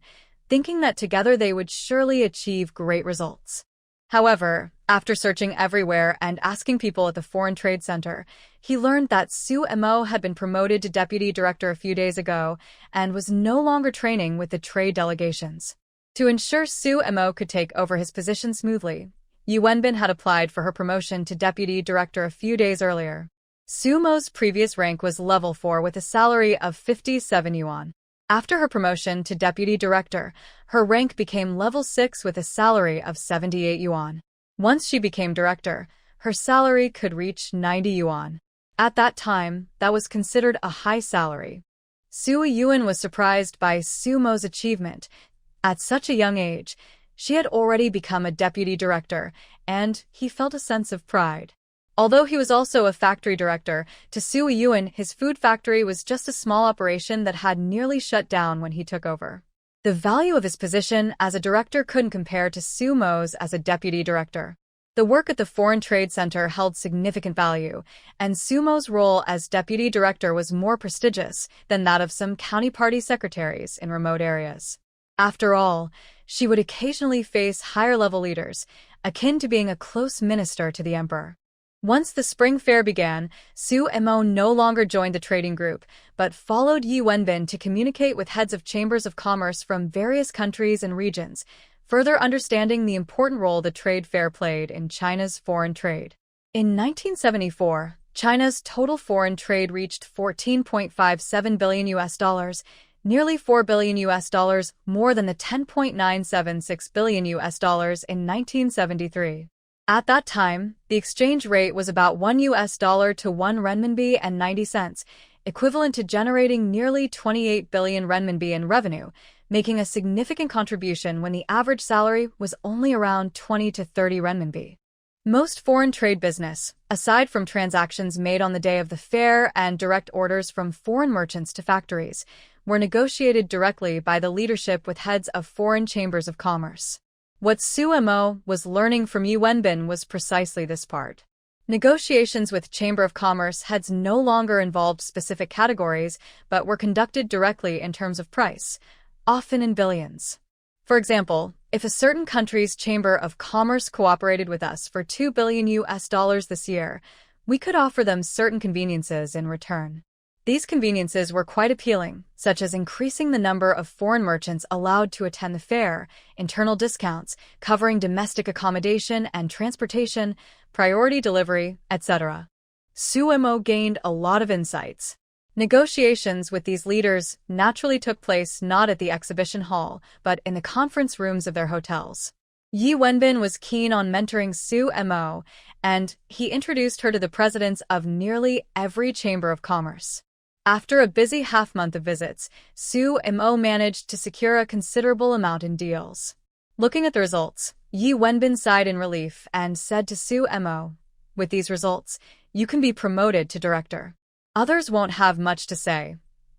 thinking that together they would surely achieve great results. However, after searching everywhere and asking people at the Foreign Trade Center, he learned that Su Mo had been promoted to deputy director a few days ago and was no longer training with the trade delegations. To ensure Su Mo could take over his position smoothly, Yu Wenbin had applied for her promotion to deputy director a few days earlier. Su Mo's previous rank was level 4 with a salary of 57 yuan. After her promotion to deputy director, her rank became level 6 with a salary of 78 yuan. Once she became director, her salary could reach 90 yuan. At that time, that was considered a high salary. Su Yun was surprised by Su Mo's achievement. At such a young age, she had already become a deputy director, and he felt a sense of pride. Although he was also a factory director, to Su Yun, his food factory was just a small operation that had nearly shut down when he took over. The value of his position as a director couldn't compare to Su Mo's as a deputy director. The work at the Foreign Trade Center held significant value, and Su Mo's role as deputy director was more prestigious than that of some county party secretaries in remote areas. After all, she would occasionally face higher-level leaders, akin to being a close minister to the emperor. Once the spring fair began, Su Mo no longer joined the trading group, but followed Yi Wenbin to communicate with heads of chambers of commerce from various countries and regions, further understanding the important role the trade fair played in China's foreign trade. In 1974, China's total foreign trade reached $14.57 billion, nearly $4 billion more than the $10.976 billion in 1973. At that time, the exchange rate was about $1 to 1 renminbi and 90 cents, equivalent to generating nearly 28 billion renminbi in revenue, making a significant contribution when the average salary was only around 20 to 30 renminbi. Most foreign trade business, aside from transactions made on the day of the fair and direct orders from foreign merchants to factories, were negotiated directly by the leadership with heads of foreign chambers of commerce. What Su Mo was learning from Yi Wenbin was precisely this part. Negotiations with Chamber of Commerce heads no longer involved specific categories, but were conducted directly in terms of price, often in billions. For example, if a certain country's Chamber of Commerce cooperated with us for $2 billion this year, we could offer them certain conveniences in return. These conveniences were quite appealing, such as increasing the number of foreign merchants allowed to attend the fair, internal discounts, covering domestic accommodation and transportation, priority delivery, etc. Su Mo gained a lot of insights. Negotiations with these leaders naturally took place not at the exhibition hall, but in the conference rooms of their hotels. Yi Wenbin was keen on mentoring Su Mo, and he introduced her to the presidents of nearly every chamber of commerce. After a busy half-month of visits, Su Mo managed to secure a considerable amount in deals. Looking at the results, Yi Wenbin sighed in relief and said to Su Mo, "With these results, you can be promoted to director. Others won't have much to say.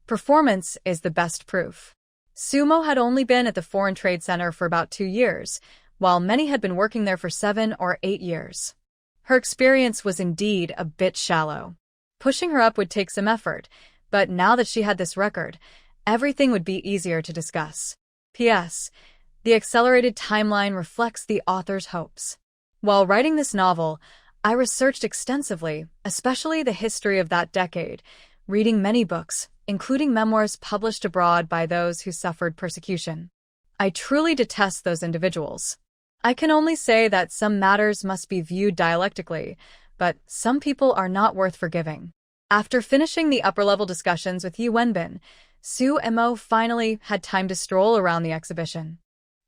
Performance is the best proof." Su Mo had only been at the Foreign Trade Center for about 2 years, while many had been working there for 7 or 8 years. Her experience was indeed a bit shallow. Pushing her up would take some effort, but now that she had this record, everything would be easier to discuss. P.S. The accelerated timeline reflects the author's hopes. While writing this novel, I researched extensively, especially the history of that decade, reading many books, including memoirs published abroad by those who suffered persecution. I truly detest those individuals. I can only say that some matters must be viewed dialectically, but some people are not worth forgiving. After finishing the upper-level discussions with Yi Wenbin, Su Mo finally had time to stroll around the exhibition.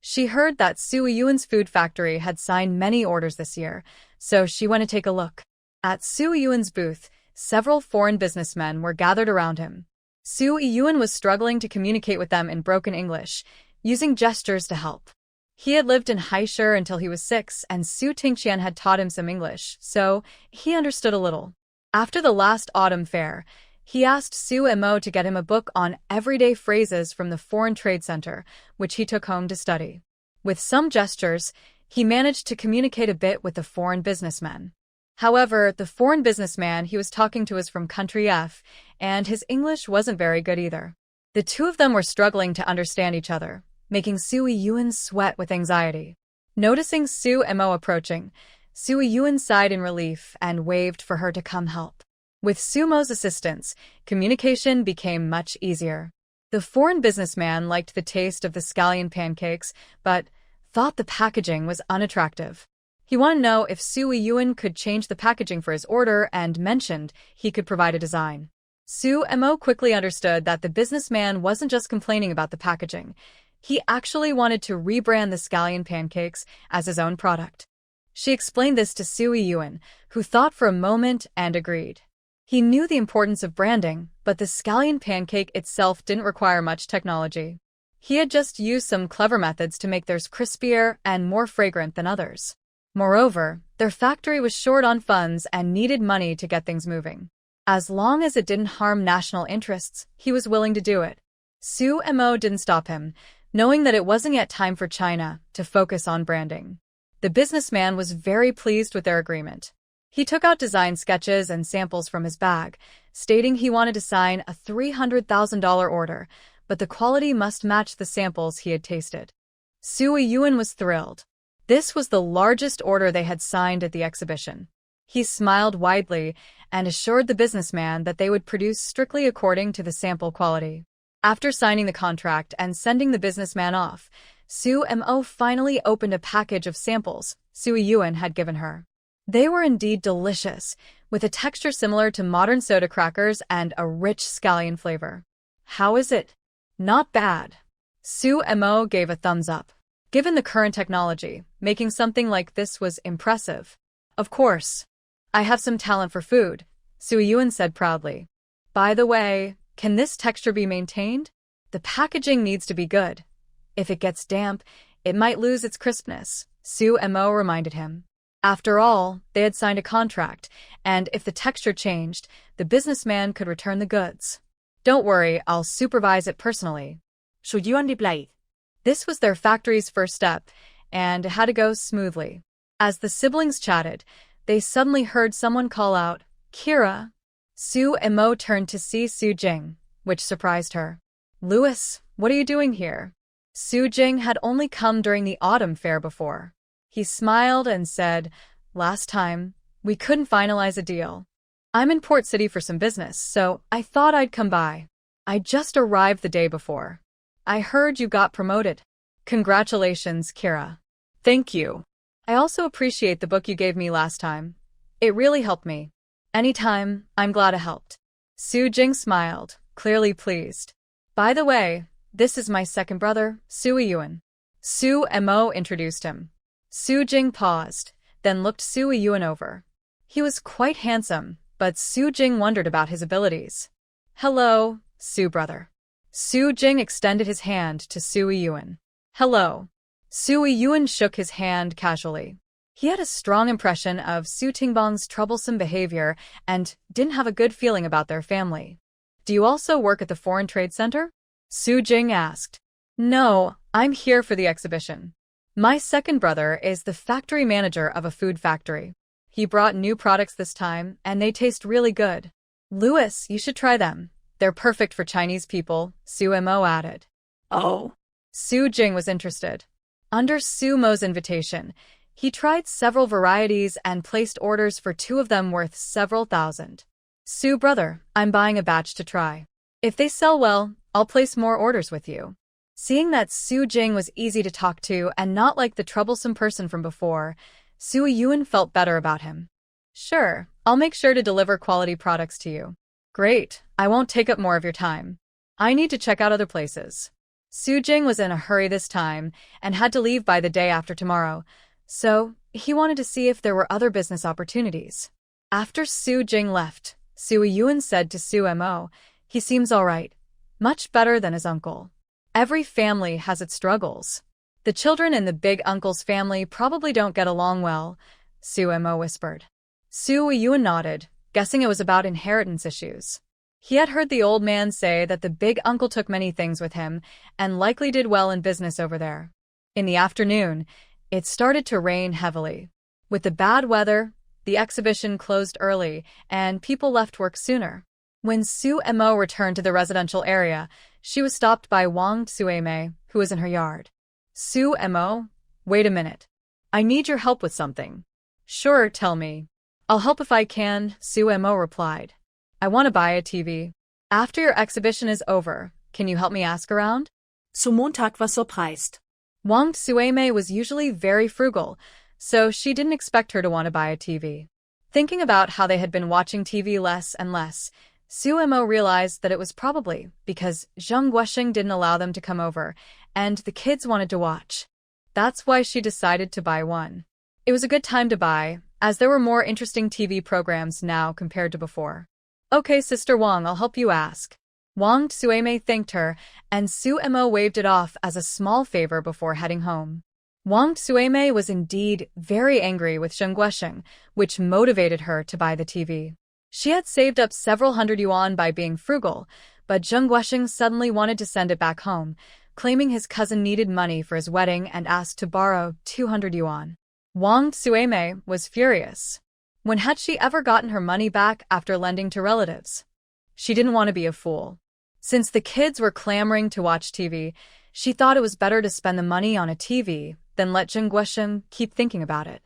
She heard that Su Yun's food factory had signed many orders this year, so she went to take a look. At Su Yun's booth, several foreign businessmen were gathered around him. Su Yun was struggling to communicate with them in broken English, using gestures to help. He had lived in Haishur until he was 6, and Su Tingqian had taught him some English, so he understood a little. After the last autumn fair, he asked Su Mo to get him a book on everyday phrases from the Foreign Trade Center, which he took home to study. With some gestures, he managed to communicate a bit with the foreign businessman. However, the foreign businessman he was talking to was from country F, and his English wasn't very good either. The two of them were struggling to understand each other, making Sui Yuen sweat with anxiety. Noticing Su Mo approaching, Sui Yuen sighed in relief and waved for her to come help. With Sumo's assistance, communication became much easier. The foreign businessman liked the taste of the scallion pancakes, but thought the packaging was unattractive. He wanted to know if Sui Yuen could change the packaging for his order and mentioned he could provide a design. Su Mo quickly understood that the businessman wasn't just complaining about the packaging. He actually wanted to rebrand the scallion pancakes as his own product. She explained this to Sui Yuen, who thought for a moment and agreed. He knew the importance of branding, but the scallion pancake itself didn't require much technology. He had just used some clever methods to make theirs crispier and more fragrant than others. Moreover, their factory was short on funds and needed money to get things moving. As long as it didn't harm national interests, he was willing to do it. Su Mo didn't stop him, knowing that it wasn't yet time for China to focus on branding. The businessman was very pleased with their agreement. He took out design sketches and samples from his bag, stating he wanted to sign a $300,000 order, but the quality must match the samples he had tasted. Sui Yuen was thrilled. This was the largest order they had signed at the exhibition. He smiled widely and assured the businessman that they would produce strictly according to the sample quality. After signing the contract and sending the businessman off, Su Mo finally opened a package of samples Sui Yuen had given her. They were indeed delicious, with a texture similar to modern soda crackers and a rich scallion flavor. How is it? Not bad. Su Mo gave a thumbs up. Given the current technology, making something like this was impressive. Of course. I have some talent for food, Sui Yuen said proudly. By the way, can this texture be maintained? The packaging needs to be good. If it gets damp, it might lose its crispness, Su Mo reminded him. After all, they had signed a contract, and if the texture changed, the businessman could return the goods. Don't worry, I'll supervise it personally. Shu Yuan replied. This was their factory's first step, and it had to go smoothly. As the siblings chatted, they suddenly heard someone call out, "Kira." Su Mo turned to see Su Jing, which surprised her. "Louis, what are you doing here?" Su Jing had only come during the autumn fair before. He smiled and said, "Last time, we couldn't finalize a deal. I'm in Port City for some business, so I thought I'd come by. I just arrived the day before. I heard you got promoted. Congratulations, Kira." "Thank you. I also appreciate the book you gave me last time. It really helped me. Anytime, I'm glad I helped." Su Jing smiled, clearly pleased. "By the way, this is my second brother, Sui Yuen." Su Mo introduced him. Su Jing paused, then looked Sui Yuen over. He was quite handsome, but Su Jing wondered about his abilities. "Hello, Su brother." Su Jing extended his hand to Sui Yuen. "Hello." Sui Yuen shook his hand casually. He had a strong impression of Su Tingbang's troublesome behavior and didn't have a good feeling about their family. "Do you also work at the Foreign Trade Center?" Su Jing asked. "No, I'm here for the exhibition. My second brother is the factory manager of a food factory. He brought new products this time, and they taste really good. Louis, you should try them. They're perfect for Chinese people," Su Mo added. "Oh." Su Jing was interested. Under Su Mo's invitation, he tried several varieties and placed orders for two of them worth several thousand. "Su brother, I'm buying a batch to try. If they sell well, I'll place more orders with you." Seeing that Su Jing was easy to talk to and not like the troublesome person from before, Sui Yuen felt better about him. "Sure, I'll make sure to deliver quality products to you." "Great, I won't take up more of your time. I need to check out other places." Su Jing was in a hurry this time and had to leave by the day after tomorrow, so he wanted to see if there were other business opportunities. After Su Jing left, Sui Yuen said to Su Mo, "He seems all right. Much better than his uncle. Every family has its struggles. The children in the big uncle's family probably don't get along well," Su Mo whispered. Sui Yuen nodded, guessing it was about inheritance issues. He had heard the old man say that the big uncle took many things with him and likely did well in business over there. In the afternoon, it started to rain heavily. With the bad weather, the exhibition closed early, and people left work sooner. When Su Mo returned to the residential area, she was stopped by Wang Tsueme, who was in her yard. Su Mo, wait a minute. I need your help with something. Sure, tell me. I'll help if I can, Su Mo replied. I want to buy a TV. After your exhibition is over, can you help me ask around? Zum Montag war surprised. Wang Tsueme was usually very frugal, so she didn't expect her to want to buy a TV. Thinking about how they had been watching TV less and less, Su Mo realized that it was probably because Zheng Guosheng didn't allow them to come over, and the kids wanted to watch. That's why she decided to buy one. It was a good time to buy, as there were more interesting TV programs now compared to before. Okay, Sister Wang, I'll help you ask. Wang Tsueme thanked her, and Su Mo waved it off as a small favor before heading home. Wang Tsueme was indeed very angry with Zheng Guosheng, which motivated her to buy the TV. She had saved up several hundred yuan by being frugal, but Zheng Guosheng suddenly wanted to send it back home, claiming his cousin needed money for his wedding and asked to borrow 200 yuan. Wang Tsueme was furious. When had she ever gotten her money back after lending to relatives? She didn't want to be a fool. Since the kids were clamoring to watch TV, she thought it was better to spend the money on a TV than let Zheng Guosheng keep thinking about it.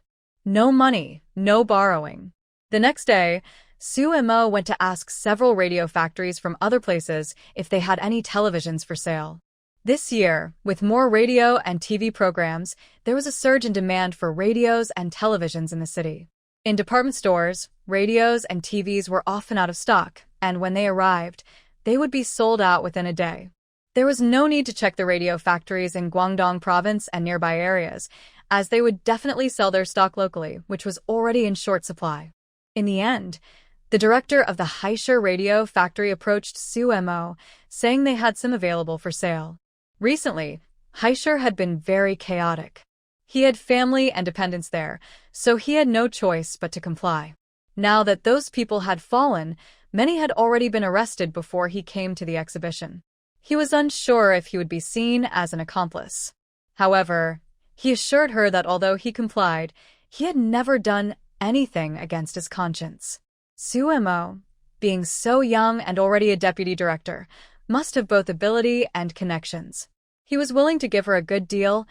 No money, no borrowing. The next day, Su Mo went to ask several radio factories from other places if they had any televisions for sale. This year, with more radio and TV programs, there was a surge in demand for radios and televisions in the city. In department stores, radios and TVs were often out of stock, and when they arrived, they would be sold out within a day. There was no need to check the radio factories in Guangdong province and nearby areas, as they would definitely sell their stock locally, which was already in short supply. In the end, the director of the Haisher radio factory approached Su Mo, saying they had some available for sale. Recently, Haisher had been very chaotic. He had family and dependents there, so he had no choice but to comply. Now that those people had fallen, many had already been arrested before he came to the exhibition. He was unsure if he would be seen as an accomplice. However, he assured her that although he complied, he had never done anything against his conscience. Su Mo, being so young and already a deputy director, must have both ability and connections. He was willing to give her a good deal,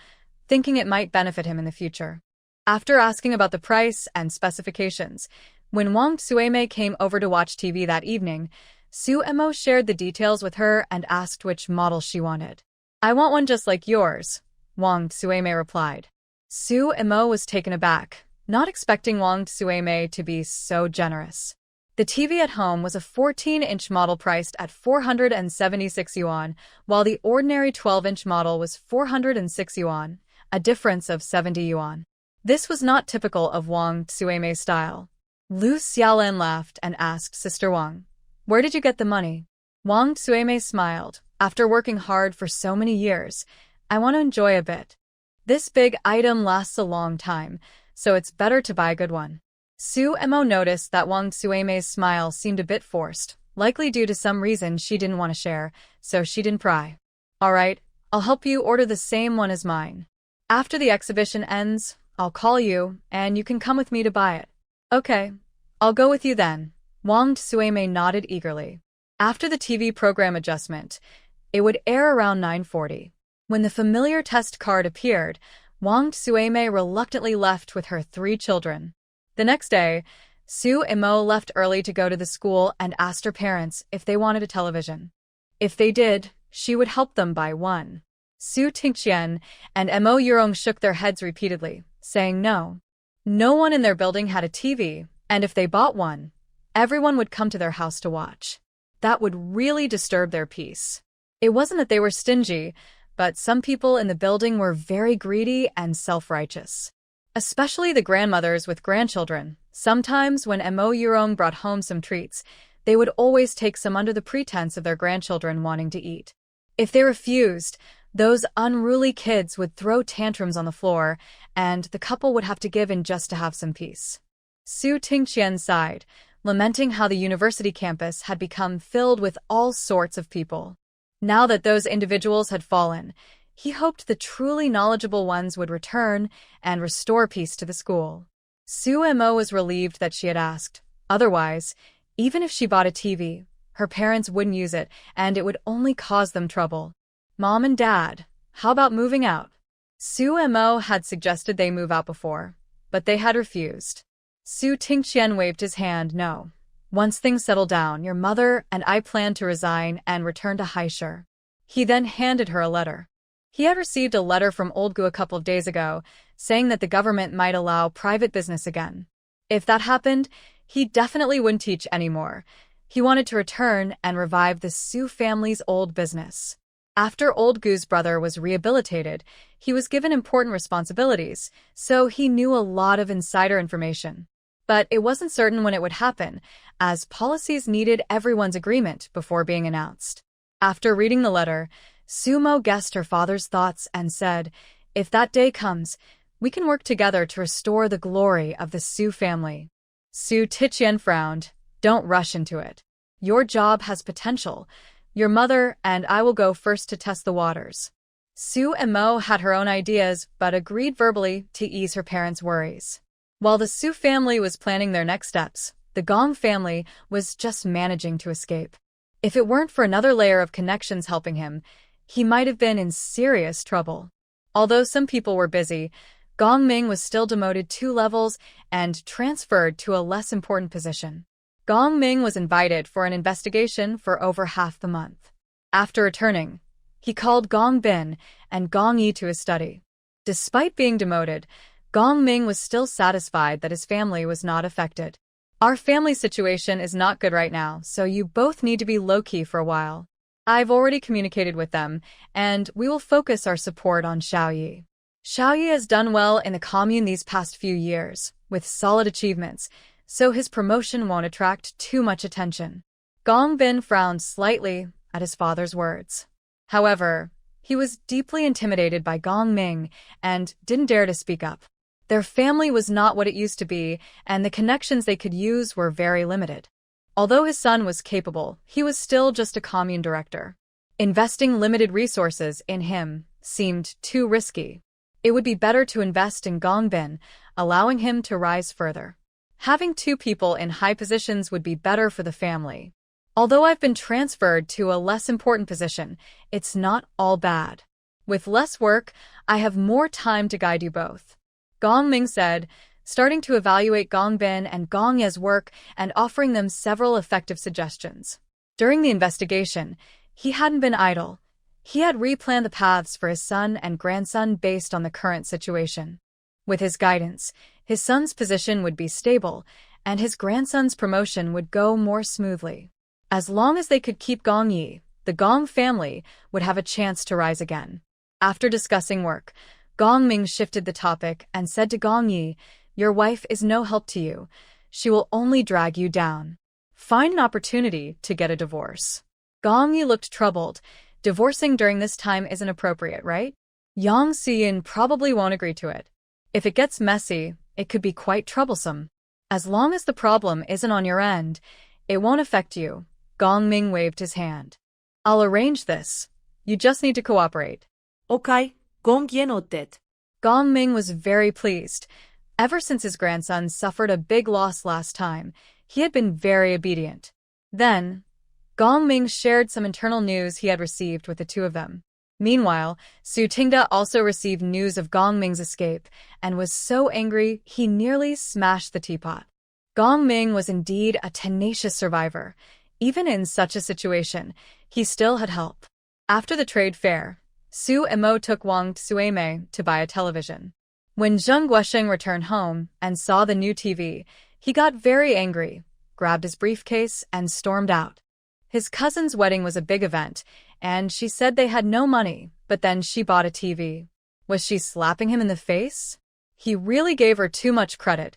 thinking it might benefit him in the future. After asking about the price and specifications, when Wang Tsueme came over to watch TV that evening, Su Mo shared the details with her and asked which model she wanted. I want one just like yours, Wang Tsueme replied. Su Mo was taken aback, not expecting Wang Tsueme to be so generous. The TV at home was a 14-inch model priced at 476 yuan, while the ordinary 12-inch model was 406 yuan, a difference of 70 yuan. This was not typical of Wang Tsueme's style. Lu Xiaolan laughed and asked Sister Wang, "Where did you get the money?" Wang Tsueme smiled. After working hard for so many years, I want to enjoy a bit. This big item lasts a long time, so it's better to buy a good one. Su Mo noticed that Wang Tsueme's smile seemed a bit forced, likely due to some reason she didn't want to share, so she didn't pry. All right, I'll help you order the same one as mine. After the exhibition ends, I'll call you, and you can come with me to buy it. Okay, I'll go with you then. Wang Tsueme nodded eagerly. After the TV program adjustment, it would air around 9:40. When the familiar test card appeared, Wang Tsueme reluctantly left with her 3 children. The next day, Su Mo left early to go to the school and asked her parents if they wanted a television. If they did, she would help them buy one. Su Tingqian and Mo Yurong shook their heads repeatedly, saying no. No one in their building had a TV, and if they bought one, everyone would come to their house to watch. That would really disturb their peace. It wasn't that they were stingy, but some people in the building were very greedy and self-righteous. Especially the grandmothers with grandchildren. Sometimes when Mo Yurong brought home some treats, they would always take some under the pretense of their grandchildren wanting to eat. If they refused, those unruly kids would throw tantrums on the floor, and the couple would have to give in just to have some peace. Su Tingqian sighed, lamenting how the university campus had become filled with all sorts of people. Now that those individuals had fallen, He hoped the truly knowledgeable ones would return and restore peace to the school. Suemo was relieved that she had asked. Otherwise, even if she bought a TV, her parents wouldn't use it, and it would only cause them trouble. Mom and Dad, how about moving out? Suemo had suggested they move out before, but they had refused. Su Tingqian waved his hand no. Once things settle down, your mother and I plan to resign and return to Haishur. He then handed her a letter. He had received a letter from Oldgu a couple of days ago, saying that the government might allow private business again. If that happened, he definitely wouldn't teach anymore. He wanted to return and revive the Su family's old business. After Oldgu's brother was rehabilitated, he was given important responsibilities, so he knew a lot of insider information. But it wasn't certain when it would happen, as policies needed everyone's agreement before being announced. After reading the letter, Sumo guessed her father's thoughts and said, "If that day comes, we can work together to restore the glory of the Su family." Su Tiqian frowned. "Don't rush into it. Your job has potential. Your mother and I will go first to test the waters." Suemo had her own ideas, but agreed verbally to ease her parents' worries. While the Su family was planning their next steps, the Gong family was just managing to escape. If it weren't for another layer of connections helping him, he might have been in serious trouble. Although some people were busy, Gong Ming was still demoted 2 levels and transferred to a less important position. Gong Ming was invited for an investigation for over half the month. After returning, he called Gong Bin and Gong Yi to his study. Despite being demoted, Gong Ming was still satisfied that his family was not affected. "Our family situation is not good right now, so you both need to be low-key for a while. I've already communicated with them, and we will focus our support on Xiaoyi. Xiaoyi has done well in the commune these past few years, with solid achievements, so his promotion won't attract too much attention." Gong Bin frowned slightly at his father's words. However, he was deeply intimidated by Gong Ming and didn't dare to speak up. Their family was not what it used to be, and the connections they could use were very limited. Although his son was capable, he was still just a commune director. Investing limited resources in him seemed too risky. It would be better to invest in Gong Bin, allowing him to rise further. Having 2 people in high positions would be better for the family. Although I've been transferred to a less important position, it's not all bad. With less work, I have more time to guide you both. Gong Ming said, starting to evaluate Gong Bin and Gong Ye's work and offering them several effective suggestions. During the investigation, he hadn't been idle. He had replanned the paths for his son and grandson based on the current situation. With his guidance, his son's position would be stable, and his grandson's promotion would go more smoothly. As long as they could keep Gong Yi, the Gong family would have a chance to rise again. After discussing work, Gong Ming shifted the topic and said to Gong Yi, "Your wife is no help to you. She will only drag you down. Find an opportunity to get a divorce." Gong Yi looked troubled. "Divorcing during this time isn't appropriate, right? Yang Xiyin probably won't agree to it. If it gets messy, it could be quite troublesome. As long as the problem isn't on your end, it won't affect you." Gong Ming waved his hand. "I'll arrange this. You just need to cooperate." Okay, Gong Ye noted. Gong Ming was very pleased. Ever since his grandson suffered a big loss last time, he had been very obedient. Then, Gong Ming shared some internal news he had received with the 2 of them. Meanwhile, Su Tingda also received news of Gong Ming's escape and was so angry he nearly smashed the teapot. Gong Ming was indeed a tenacious survivor. Even in such a situation, he still had help. After the trade fair, Su Emo took Wang Tsueme to buy a television. When Zheng Guosheng returned home and saw the new TV, he got very angry, grabbed his briefcase, and stormed out. His cousin's wedding was a big event, and she said they had no money, but then she bought a TV. Was she slapping him in the face? He really gave her too much credit,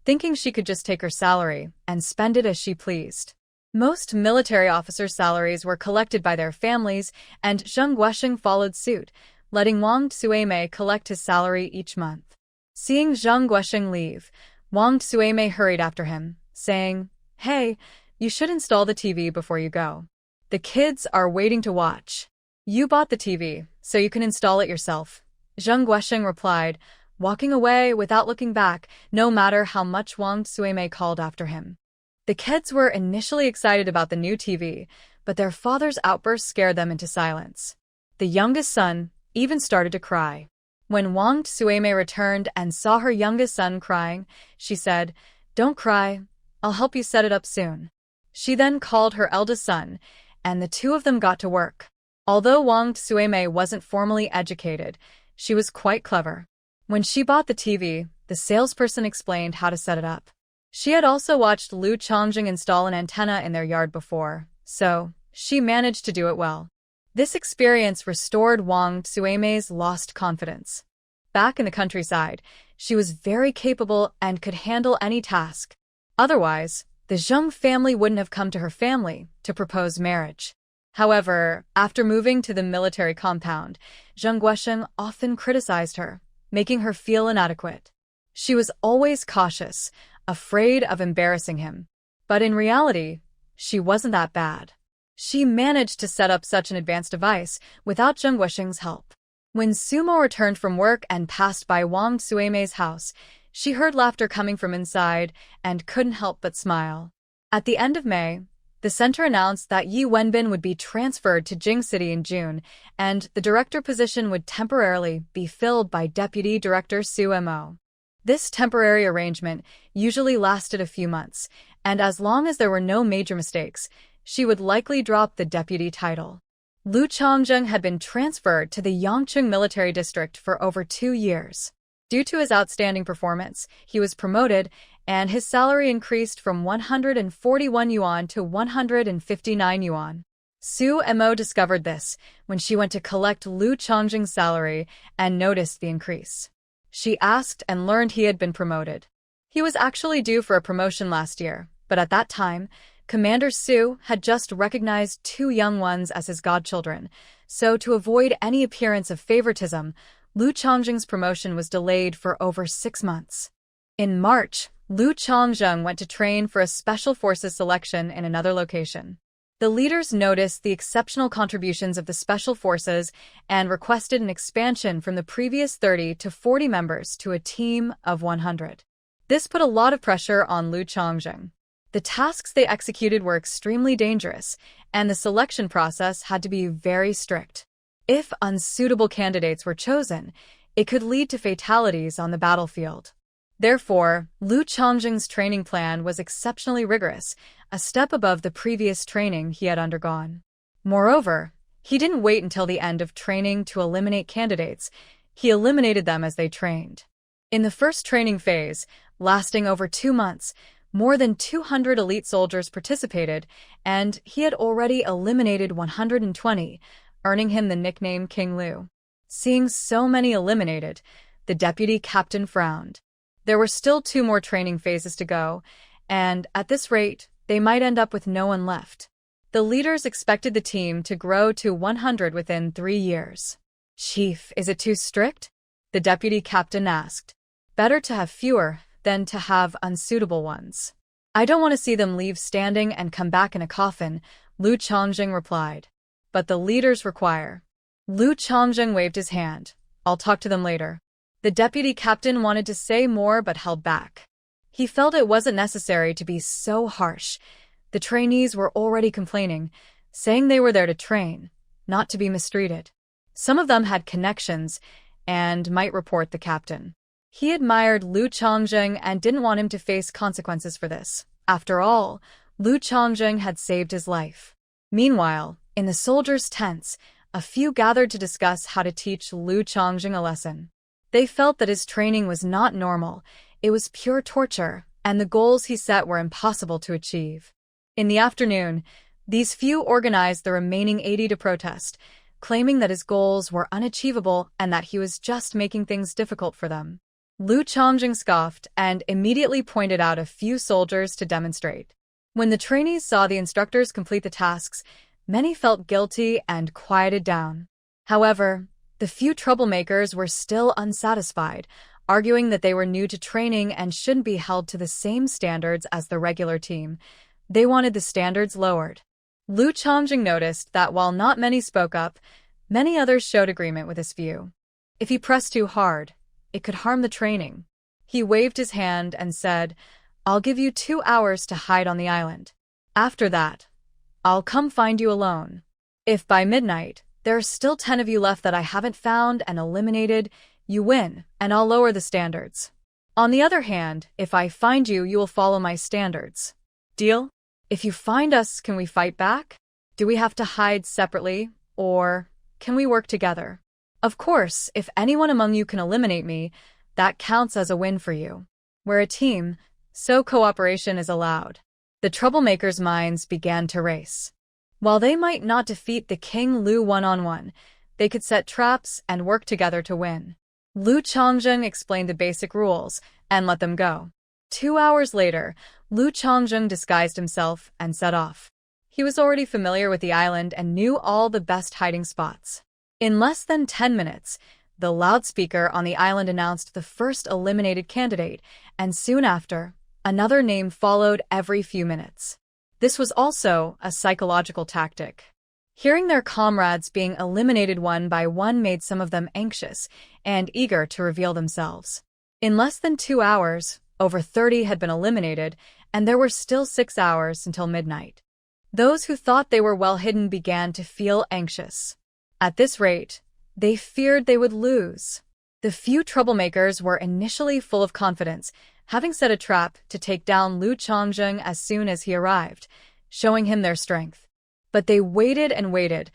thinking she could just take her salary and spend it as she pleased. Most military officers' salaries were collected by their families, and Zheng Guosheng followed suit, letting Wang Tsueme collect his salary each month. Seeing Zheng Guosheng leave, Wang Tsueme hurried after him, saying, "Hey, you should install the TV before you go. The kids are waiting to watch." "You bought the TV, so you can install it yourself. Zheng Guosheng replied, walking away without looking back, no matter how much Wang Suimei called after him. The kids were initially excited about the new TV, but their father's outburst scared them into silence. The youngest son even started to cry. When Wang Suimei returned and saw her youngest son crying, she said, "Don't cry, I'll help you set it up soon." She then called her eldest son, and the two of them got to work. Although Wang Suimei wasn't formally educated, she was quite clever. When she bought the TV, the salesperson explained how to set it up. She had also watched Lu Chongjing install an antenna in their yard before, so she managed to do it well. This experience restored Wang Suimei's lost confidence. Back in the countryside, she was very capable and could handle any task. Otherwise, the Zheng family wouldn't have come to her family to propose marriage. However, after moving to the military compound, Zheng Guosheng often criticized her, making her feel inadequate. She was always cautious, afraid of embarrassing him. But in reality, she wasn't that bad. She managed to set up such an advanced device without Zheng Guosheng's help. When Sumo returned from work and passed by Wang Suimei's house, she heard laughter coming from inside and couldn't help but smile. At the end of May, the center announced that Yi Wenbin would be transferred to Jing City in June, and the director position would temporarily be filled by Deputy Director Su Mo. This temporary arrangement usually lasted a few months, and as long as there were no major mistakes, she would likely drop the deputy title. Lu Chongjing had been transferred to the Yangcheng Military District for over 2 years. Due to his outstanding performance, he was promoted, and his salary increased from 141 yuan to 159 yuan. Su Mo discovered this when she went to collect Lu Chongjing's salary and noticed the increase. She asked and learned he had been promoted. He was actually due for a promotion last year, but at that time, Commander Su had just recognized 2 young ones as his godchildren, so to avoid any appearance of favoritism, Lu Chongjing's promotion was delayed for over 6 months. In March, Lu Chongjing went to train for a Special Forces selection in another location. The leaders noticed the exceptional contributions of the Special Forces and requested an expansion from the previous 30 to 40 members to a team of 100. This put a lot of pressure on Lu Chongjing. The tasks they executed were extremely dangerous, and the selection process had to be very strict. If unsuitable candidates were chosen, it could lead to fatalities on the battlefield. Therefore, Lu Chongjing's training plan was exceptionally rigorous, a step above the previous training he had undergone. Moreover, he didn't wait until the end of training to eliminate candidates. He eliminated them as they trained. In the first training phase, lasting over 2 months, more than 200 elite soldiers participated, and he had already eliminated 120, earning him the nickname King Lu. Seeing so many eliminated, the deputy captain frowned. There were still 2 more training phases to go, and at this rate, they might end up with no one left. The leaders expected the team to grow to 100 within 3 years. "Chief, is it too strict?" the deputy captain asked. "Better to have fewer than to have unsuitable ones. I don't want to see them leave standing and come back in a coffin," Lu Chongjing replied. "But the leaders require." Lu Chongjing waved his hand. "I'll talk to them later." The deputy captain wanted to say more but held back. He felt it wasn't necessary to be so harsh. The trainees were already complaining, saying they were there to train, not to be mistreated. Some of them had connections and might report the captain. He admired Lu Chongjing and didn't want him to face consequences for this. After all, Lu Chongjing had saved his life. Meanwhile, in the soldiers' tents, a few gathered to discuss how to teach Lu Chongjing a lesson. They felt that his training was not normal, it was pure torture, and the goals he set were impossible to achieve. In the afternoon, these few organized the remaining 80 to protest, claiming that his goals were unachievable and that he was just making things difficult for them. Lu Chongjing scoffed and immediately pointed out a few soldiers to demonstrate. When the trainees saw the instructors complete the tasks, many felt guilty and quieted down. However, the few troublemakers were still unsatisfied, arguing that they were new to training and shouldn't be held to the same standards as the regular team. They wanted the standards lowered. Lu Chongjing noticed that while not many spoke up, Many others showed agreement with this view. If he pressed too hard, it could harm the training. He waved his hand and said, "I'll give you 2 hours to hide on the island. After that, I'll come find you alone. If by midnight, there are still 10 of you left that I haven't found and eliminated, you win, and I'll lower the standards. On the other hand, if I find you, you will follow my standards. Deal? If you find us, can we fight back? Do we have to hide separately, or can we work together? Of course, if anyone among you can eliminate me, that counts as a win for you. We're a team, so cooperation is allowed." The troublemakers' minds began to race. While they might not defeat the King Lu one-on-one, they could set traps and work together to win. Lu Changzheng explained the basic rules and let them go. 2 hours later, Lu Changzheng disguised himself and set off. He was already familiar with the island and knew all the best hiding spots. In less than 10 minutes, the loudspeaker on the island announced the first eliminated candidate, and soon after, another name followed every few minutes. This was also a psychological tactic. Hearing their comrades being eliminated one by one made some of them anxious and eager to reveal themselves. In less than 2 hours, over 30 had been eliminated, and there were still 6 hours until midnight. Those who thought they were well hidden began to feel anxious. At this rate, they feared they would lose. The few troublemakers were initially full of confidence, having set a trap to take down Lu Changzheng as soon as he arrived, showing him their strength. But they waited and waited,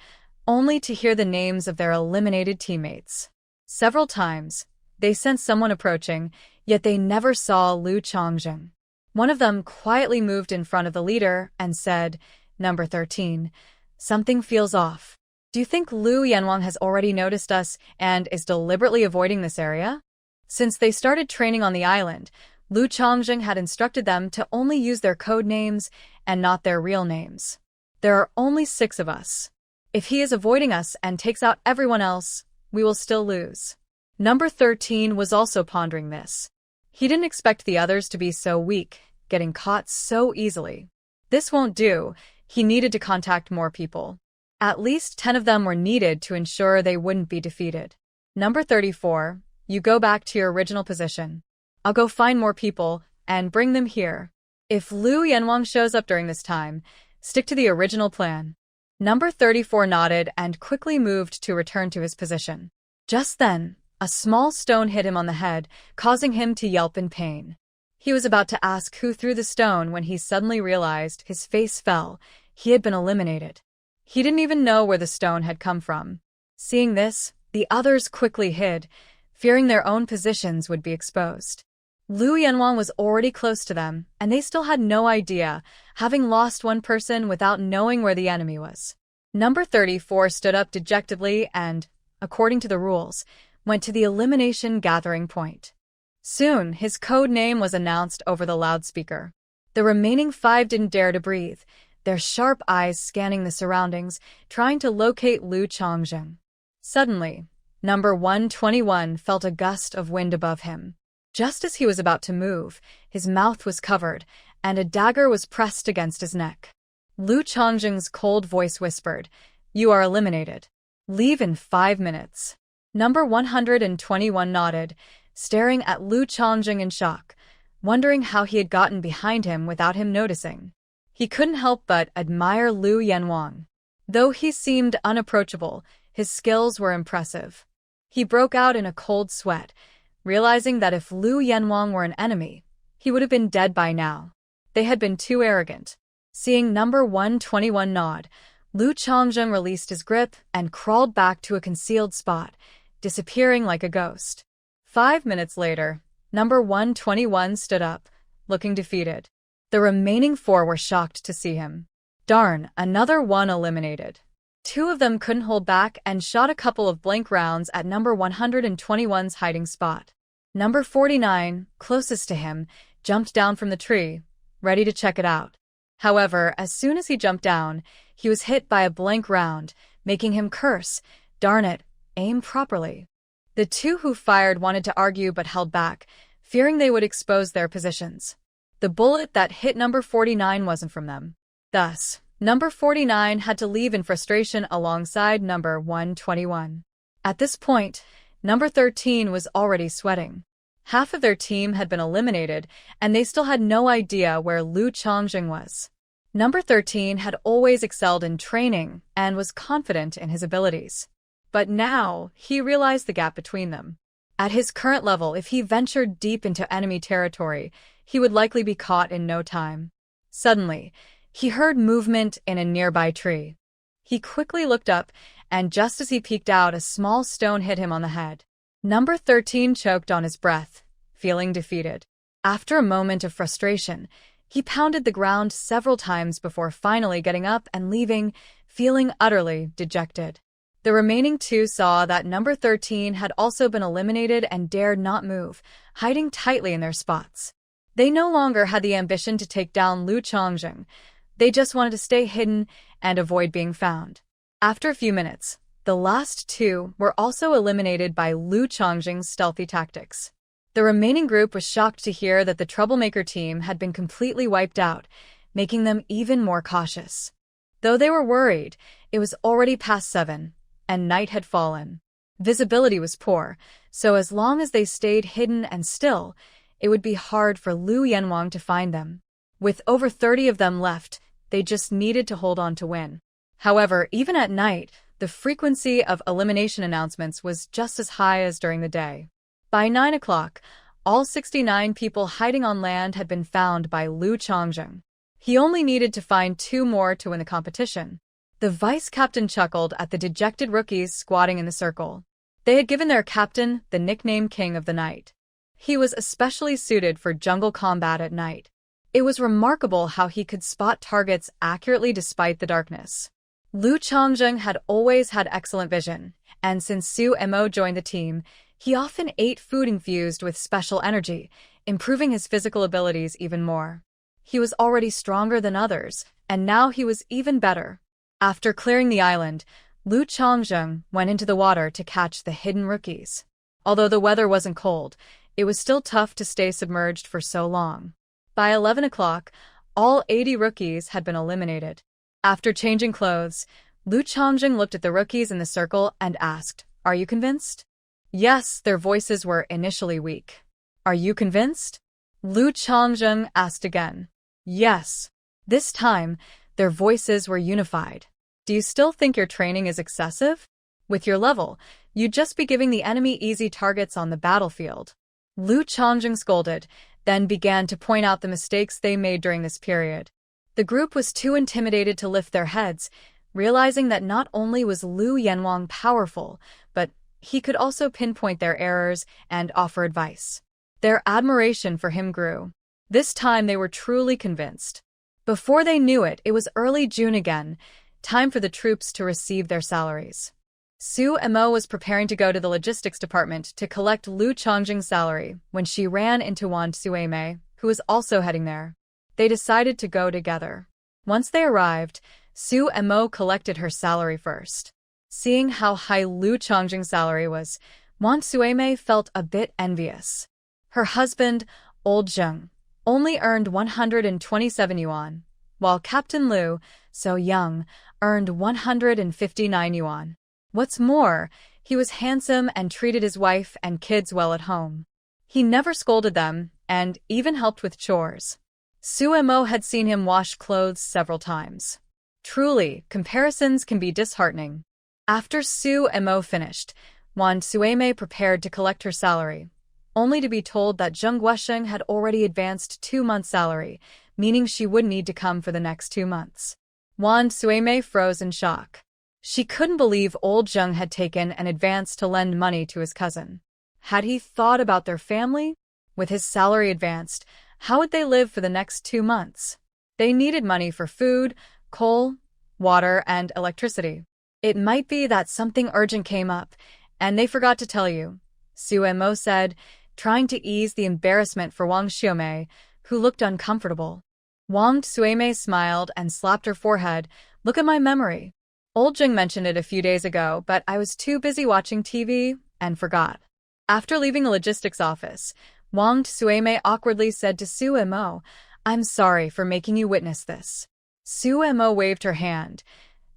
only to hear the names of their eliminated teammates. Several times, they sensed someone approaching, yet they never saw Lu Changzheng. One of them quietly moved in front of the leader and said, "Number 13, something feels off. Do you think Lu Yanwang has already noticed us and is deliberately avoiding this area?" Since they started training on the island, Lu Changzheng had instructed them to only use their code names and not their real names. "There are only 6 of us. If he is avoiding us and takes out everyone else, we will still lose." Number 13 was also pondering this. He didn't expect the others to be so weak, getting caught so easily. This won't do. He needed to contact more people. At least 10 of them were needed to ensure they wouldn't be defeated. Number 34, you go back to your original position. I'll go find more people and bring them here. If Lu Yanwang shows up during this time, stick to the original plan. Number 34 nodded and quickly moved to return to his position. Just then, a small stone hit him on the head, causing him to yelp in pain. He was about to ask who threw the stone when he suddenly realized his face fell. He had been eliminated. He didn't even know where the stone had come from. Seeing this, the others quickly hid, fearing their own positions would be exposed. Lu Yanwang was already close to them, and they still had no idea, having lost one person without knowing where the enemy was. Number 34 stood up dejectedly and, according to the rules, went to the elimination gathering point. Soon, his code name was announced over the loudspeaker. The remaining 5 didn't dare to breathe, their sharp eyes scanning the surroundings, trying to locate Lu Changzheng. Suddenly, number 121 felt a gust of wind above him. Just as he was about to move, his mouth was covered, and a dagger was pressed against his neck. Lu Changzheng's cold voice whispered, "You are eliminated. Leave in 5 minutes." Number 121 nodded, staring at Lu Changzheng in shock, wondering how he had gotten behind him without him noticing. He couldn't help but admire Lu Yanwang. Though he seemed unapproachable, his skills were impressive. He broke out in a cold sweat, realizing that if Lu Yanwang were an enemy, he would have been dead by now. They had been too arrogant. Seeing number 121 nod, Lu Changzheng released his grip and crawled back to a concealed spot, disappearing like a ghost. 5 minutes later, number 121 stood up, looking defeated. The remaining 4 were shocked to see him. Darn, another one eliminated. 2 of them couldn't hold back and shot a couple of blank rounds at number 121's hiding spot. Number 49, closest to him, jumped down from the tree, ready to check it out. However, as soon as he jumped down, he was hit by a blank round, making him curse, "Darn it, aim properly." The 2 who fired wanted to argue but held back, fearing they would expose their positions. The bullet that hit number 49 wasn't from them. Thus, Number 49 had to leave in frustration alongside number 121. At this point, number 13 was already sweating. Half of their team had been eliminated, and they still had no idea where Lu Chongjing was. Number 13 had always excelled in training and was confident in his abilities. But now, he realized the gap between them. At his current level, if he ventured deep into enemy territory, he would likely be caught in no time. Suddenly, he heard movement in a nearby tree. He quickly looked up, and just as he peeked out, a small stone hit him on the head. Number 13 choked on his breath, feeling defeated. After a moment of frustration, he pounded the ground several times before finally getting up and leaving, feeling utterly dejected. The remaining two saw that number 13 had also been eliminated and dared not move, hiding tightly in their spots. They no longer had the ambition to take down Lu Chongjing. They just wanted to stay hidden and avoid being found. After a few minutes, the last two were also eliminated by Lu Chongjing's stealthy tactics. The remaining group was shocked to hear that the troublemaker team had been completely wiped out, making them even more cautious. Though they were worried, it was already past 7, and night had fallen. Visibility was poor, so as long as they stayed hidden and still, it would be hard for Lu Yanwang to find them. With over 30 of them left, they just needed to hold on to win. However, even at night, the frequency of elimination announcements was just as high as during the day. By 9 o'clock, all 69 people hiding on land had been found by Lu Chongjing. He only needed to find 2 more to win the competition. The vice-captain chuckled at the dejected rookies squatting in the circle. They had given their captain the nickname King of the Night. He was especially suited for jungle combat at night. It was remarkable how he could spot targets accurately despite the darkness. Lu Chongjing had always had excellent vision, and since Su Mo joined the team, he often ate food infused with special energy, improving his physical abilities even more. He was already stronger than others, and now he was even better. After clearing the island, Lu Chongjing went into the water to catch the hidden rookies. Although the weather wasn't cold, it was still tough to stay submerged for so long. By 11 o'clock, all 80 rookies had been eliminated. After changing clothes, Lu Chongjing looked at the rookies in the circle and asked, "Are you convinced?" Yes, their voices were initially weak. "Are you convinced?" Lu Chongjing asked again. Yes. This time, their voices were unified. Do you still think your training is excessive? With your level, you'd just be giving the enemy easy targets on the battlefield. Lu Chongjing scolded, then began to point out the mistakes they made during this period. The group was too intimidated to lift their heads, realizing that not only was Lu Yanwang powerful, but he could also pinpoint their errors and offer advice. Their admiration for him grew. This time they were truly convinced. Before they knew it, it was early June again, time for the troops to receive their salaries. Su Mo was preparing to go to the logistics department to collect Lu Chongjing's salary when she ran into Wang Suimei, who was also heading there. They decided to go together. Once they arrived, Su Mo collected her salary first. Seeing how high Lu Chongjing's salary was, Wang Suimei felt a bit envious. Her husband, Old Zheng, only earned 127 yuan, while Captain Lu, so young, earned 159 yuan. What's more, he was handsome and treated his wife and kids well at home. He never scolded them and even helped with chores. Su Mo had seen him wash clothes several times. Truly, comparisons can be disheartening. After Su Mo finished, Wang Suimei prepared to collect her salary, only to be told that Zheng Guosheng had already advanced 2 months' salary, meaning she would need to come for the next 2 months. Wang Suimei froze in shock. She couldn't believe old Zheng had taken an advance to lend money to his cousin. Had he thought about their family? With his salary advanced, how would they live for the next 2 months? They needed money for food, coal, water, and electricity. It might be that something urgent came up, and they forgot to tell you, Su Mo said, trying to ease the embarrassment for Wang Xiaomei, who looked uncomfortable. Wang Suimei smiled and slapped her forehead. Look at my memory. Old Zheng mentioned it a few days ago, but I was too busy watching TV and forgot. After leaving the logistics office, Wang Suimei awkwardly said to Su Mo, I'm sorry for making you witness this. Suemo waved her hand.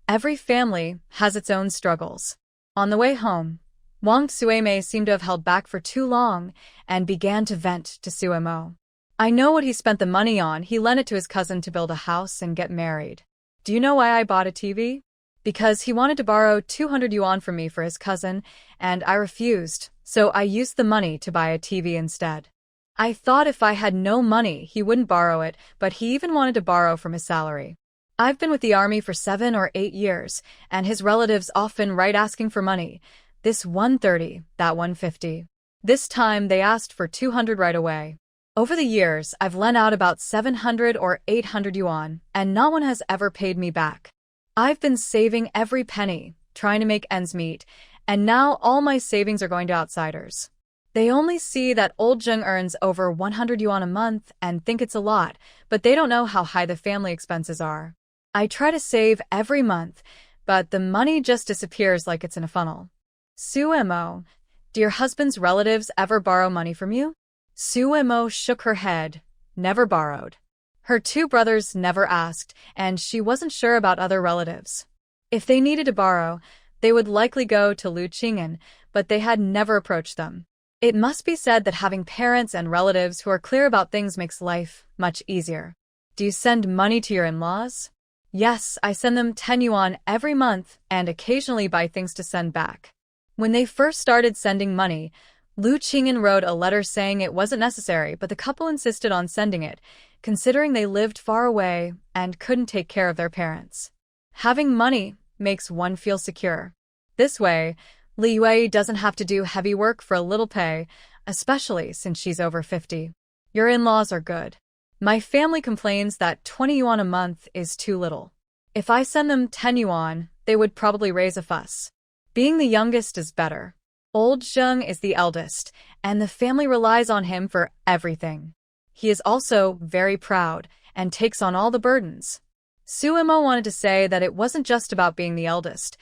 Every family has its own struggles. On the way home, Wang Sueme seemed to have held back for too long and began to vent to Suemo. I know what he spent the money on. He lent it to his cousin to build a house and get married. Do you know why I bought a TV? Because he wanted to borrow 200 yuan from me for his cousin, and I refused, so I used the money to buy a TV instead. I thought if I had no money, he wouldn't borrow it, but he even wanted to borrow from his salary. I've been with the army for 7 or 8 years, and his relatives often write asking for money. This 130, that 150. This time they asked for 200 right away. Over the years, I've lent out about 700 or 800 yuan, and no one has ever paid me back. I've been saving every penny, trying to make ends meet, and now all my savings are going to outsiders. They only see that old Zheng earns over 100 yuan a month and think it's a lot, but they don't know how high the family expenses are. I try to save every month, but the money just disappears like it's in a funnel. Suemo, do your husband's relatives ever borrow money from you? Suemo shook her head. Never borrowed. Her 2 brothers never asked, and she wasn't sure about other relatives. If they needed to borrow, they would likely go to Lu Qing'an, but they had never approached them. It must be said that having parents and relatives who are clear about things makes life much easier. Do you send money to your in-laws? Yes, I send them 10 yuan every month and occasionally buy things to send back. When they first started sending money, Lu Qing'an wrote a letter saying it wasn't necessary, but the couple insisted on sending it, considering they lived far away and couldn't take care of their parents. Having money makes one feel secure. This way, Li Yue doesn't have to do heavy work for a little pay, especially since she's over 50. Your in-laws are good. My family complains that 20 yuan a month is too little. If I send them 10 yuan, they would probably raise a fuss. Being the youngest is better. Old Zheng is the eldest, and the family relies on him for everything. He is also very proud and takes on all the burdens. Suemo wanted to say that it wasn't just about being the eldest.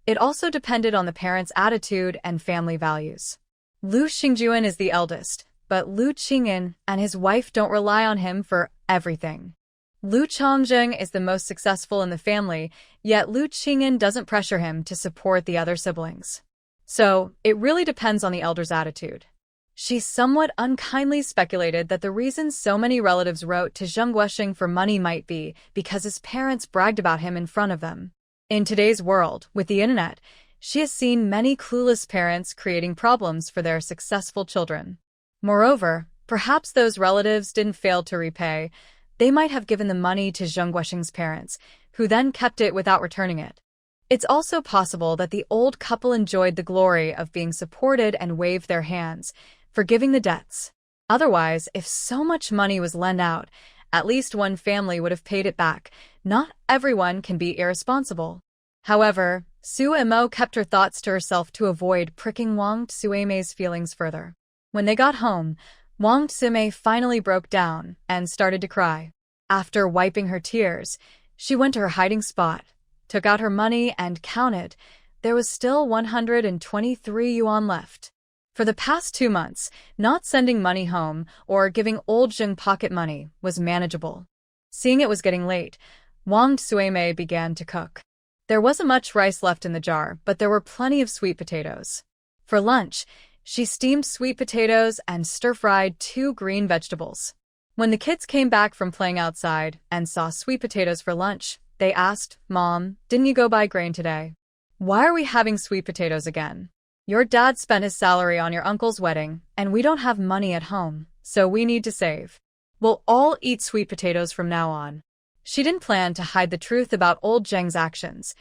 It also depended on the parents' attitude and family values. Lu Xingjuan is the eldest, but Lu Qing'an and his wife don't rely on him for everything. Lu Chongzheng is the most successful in the family, yet Lu Qing'an doesn't pressure him to support the other siblings. So, it really depends on the elder's attitude. She somewhat unkindly speculated that the reason so many relatives wrote to Zheng Guosheng for money might be because his parents bragged about him in front of them. In today's world, with the internet, she has seen many clueless parents creating problems for their successful children. Moreover, perhaps those relatives didn't fail to repay. They might have given the money to Zheng Guosheng's parents, who then kept it without returning it. It's also possible that the old couple enjoyed the glory of being supported and waved their hands, forgiving the debts. Otherwise, if so much money was lent out, at least one family would have paid it back. Not everyone can be irresponsible. However, Suemo kept her thoughts to herself to avoid pricking Wang Sueme's feelings further. When they got home, Wang Sueme finally broke down and started to cry. After wiping her tears, she went to her hiding spot, took out her money and counted. There was still 123 yuan left. For the past 2 months, not sending money home or giving old Zheng pocket money was manageable. Seeing it was getting late, Wang Sueme began to cook. There wasn't much rice left in the jar, but there were plenty of sweet potatoes. For lunch, she steamed sweet potatoes and stir-fried 2 green vegetables. When the kids came back from playing outside and saw sweet potatoes for lunch, they asked, "Mom, didn't you go buy grain today? Why are we having sweet potatoes again? Your dad spent his salary on your uncle's wedding, and we don't have money at home, so we need to save. We'll all eat sweet potatoes from now on." She didn't plan to hide the truth about old Zheng's actions.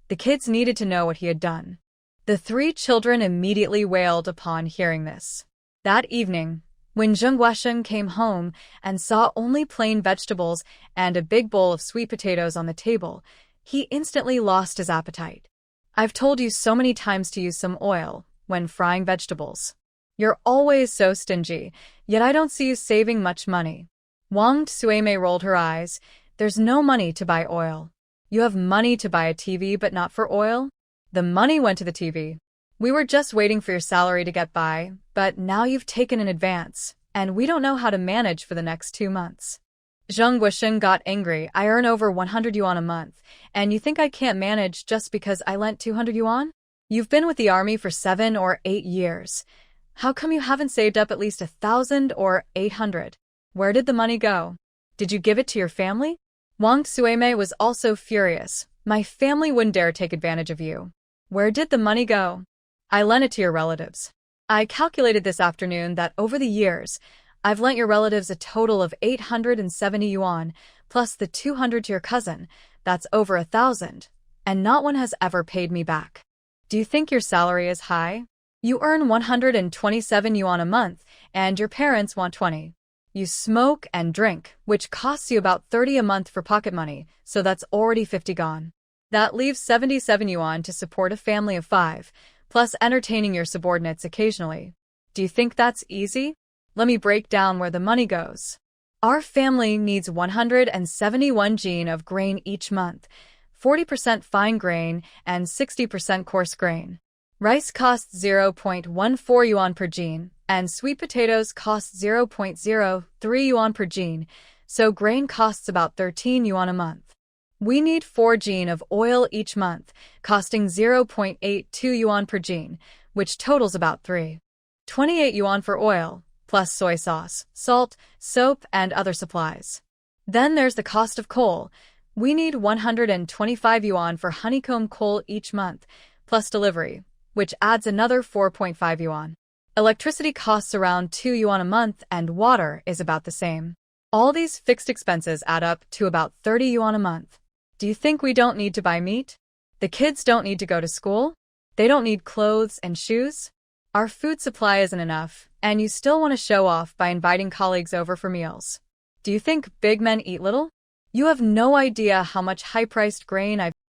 The kids needed to know what he had done. The 3 children immediately wailed upon hearing this. That evening, when Zheng Guosheng came home and saw only plain vegetables and a big bowl of sweet potatoes on the table, he instantly lost his appetite. "I've told you so many times to use some oil when frying vegetables. You're always so stingy, yet I don't see you saving much money." Wang Sueme rolled her eyes. "There's no money to buy oil. You have money to buy a TV but not for oil? The money went to the TV. We were just waiting for your salary to get by, but now you've taken an advance, and we don't know how to manage for the next 2 months. Zheng Guosheng got angry. I earn over 100 yuan a month, and you think I can't manage just because I lent 200 yuan? You've been with the army for 7 or 8 years. How come you haven't saved up at least 1,000 or 800? Where did the money go? Did you give it to your family? Wang Suimei was also furious. My family wouldn't dare take advantage of you. Where did the money go? I lent it to your relatives. I calculated this afternoon that over the years, I've lent your relatives a total of 870 yuan, plus the 200 to your cousin. That's over 1,000, and not one has ever paid me back. Do you think your salary is high? You earn 127 yuan a month, and your parents want 20. You smoke and drink, which costs you about 30 a month for pocket money, so that's already 50 gone. That leaves 77 yuan to support a family of 5, plus entertaining your subordinates occasionally. Do you think that's easy? Let me break down where the money goes. Our family needs 171 jin of grain each month, 40% fine grain and 60% coarse grain. Rice costs 0.14 yuan per jin, and sweet potatoes cost 0.03 yuan per jin, so grain costs about 13 yuan a month. We need 4 jin of oil each month, costing 0.82 yuan per jin, which totals about 3.28 yuan for oil, plus soy sauce, salt, soap, and other supplies. Then there's the cost of coal. We need 125 yuan for honeycomb coal each month, plus delivery, which adds another 4.5 yuan. Electricity costs around 2 yuan a month, and water is about the same. All these fixed expenses add up to about 30 yuan a month. Do you think we don't need to buy meat? The kids don't need to go to school? They don't need clothes and shoes? Our food supply isn't enough, and you still want to show off by inviting colleagues over for meals. Do you think big men eat little? You have no idea how much high-priced grain I've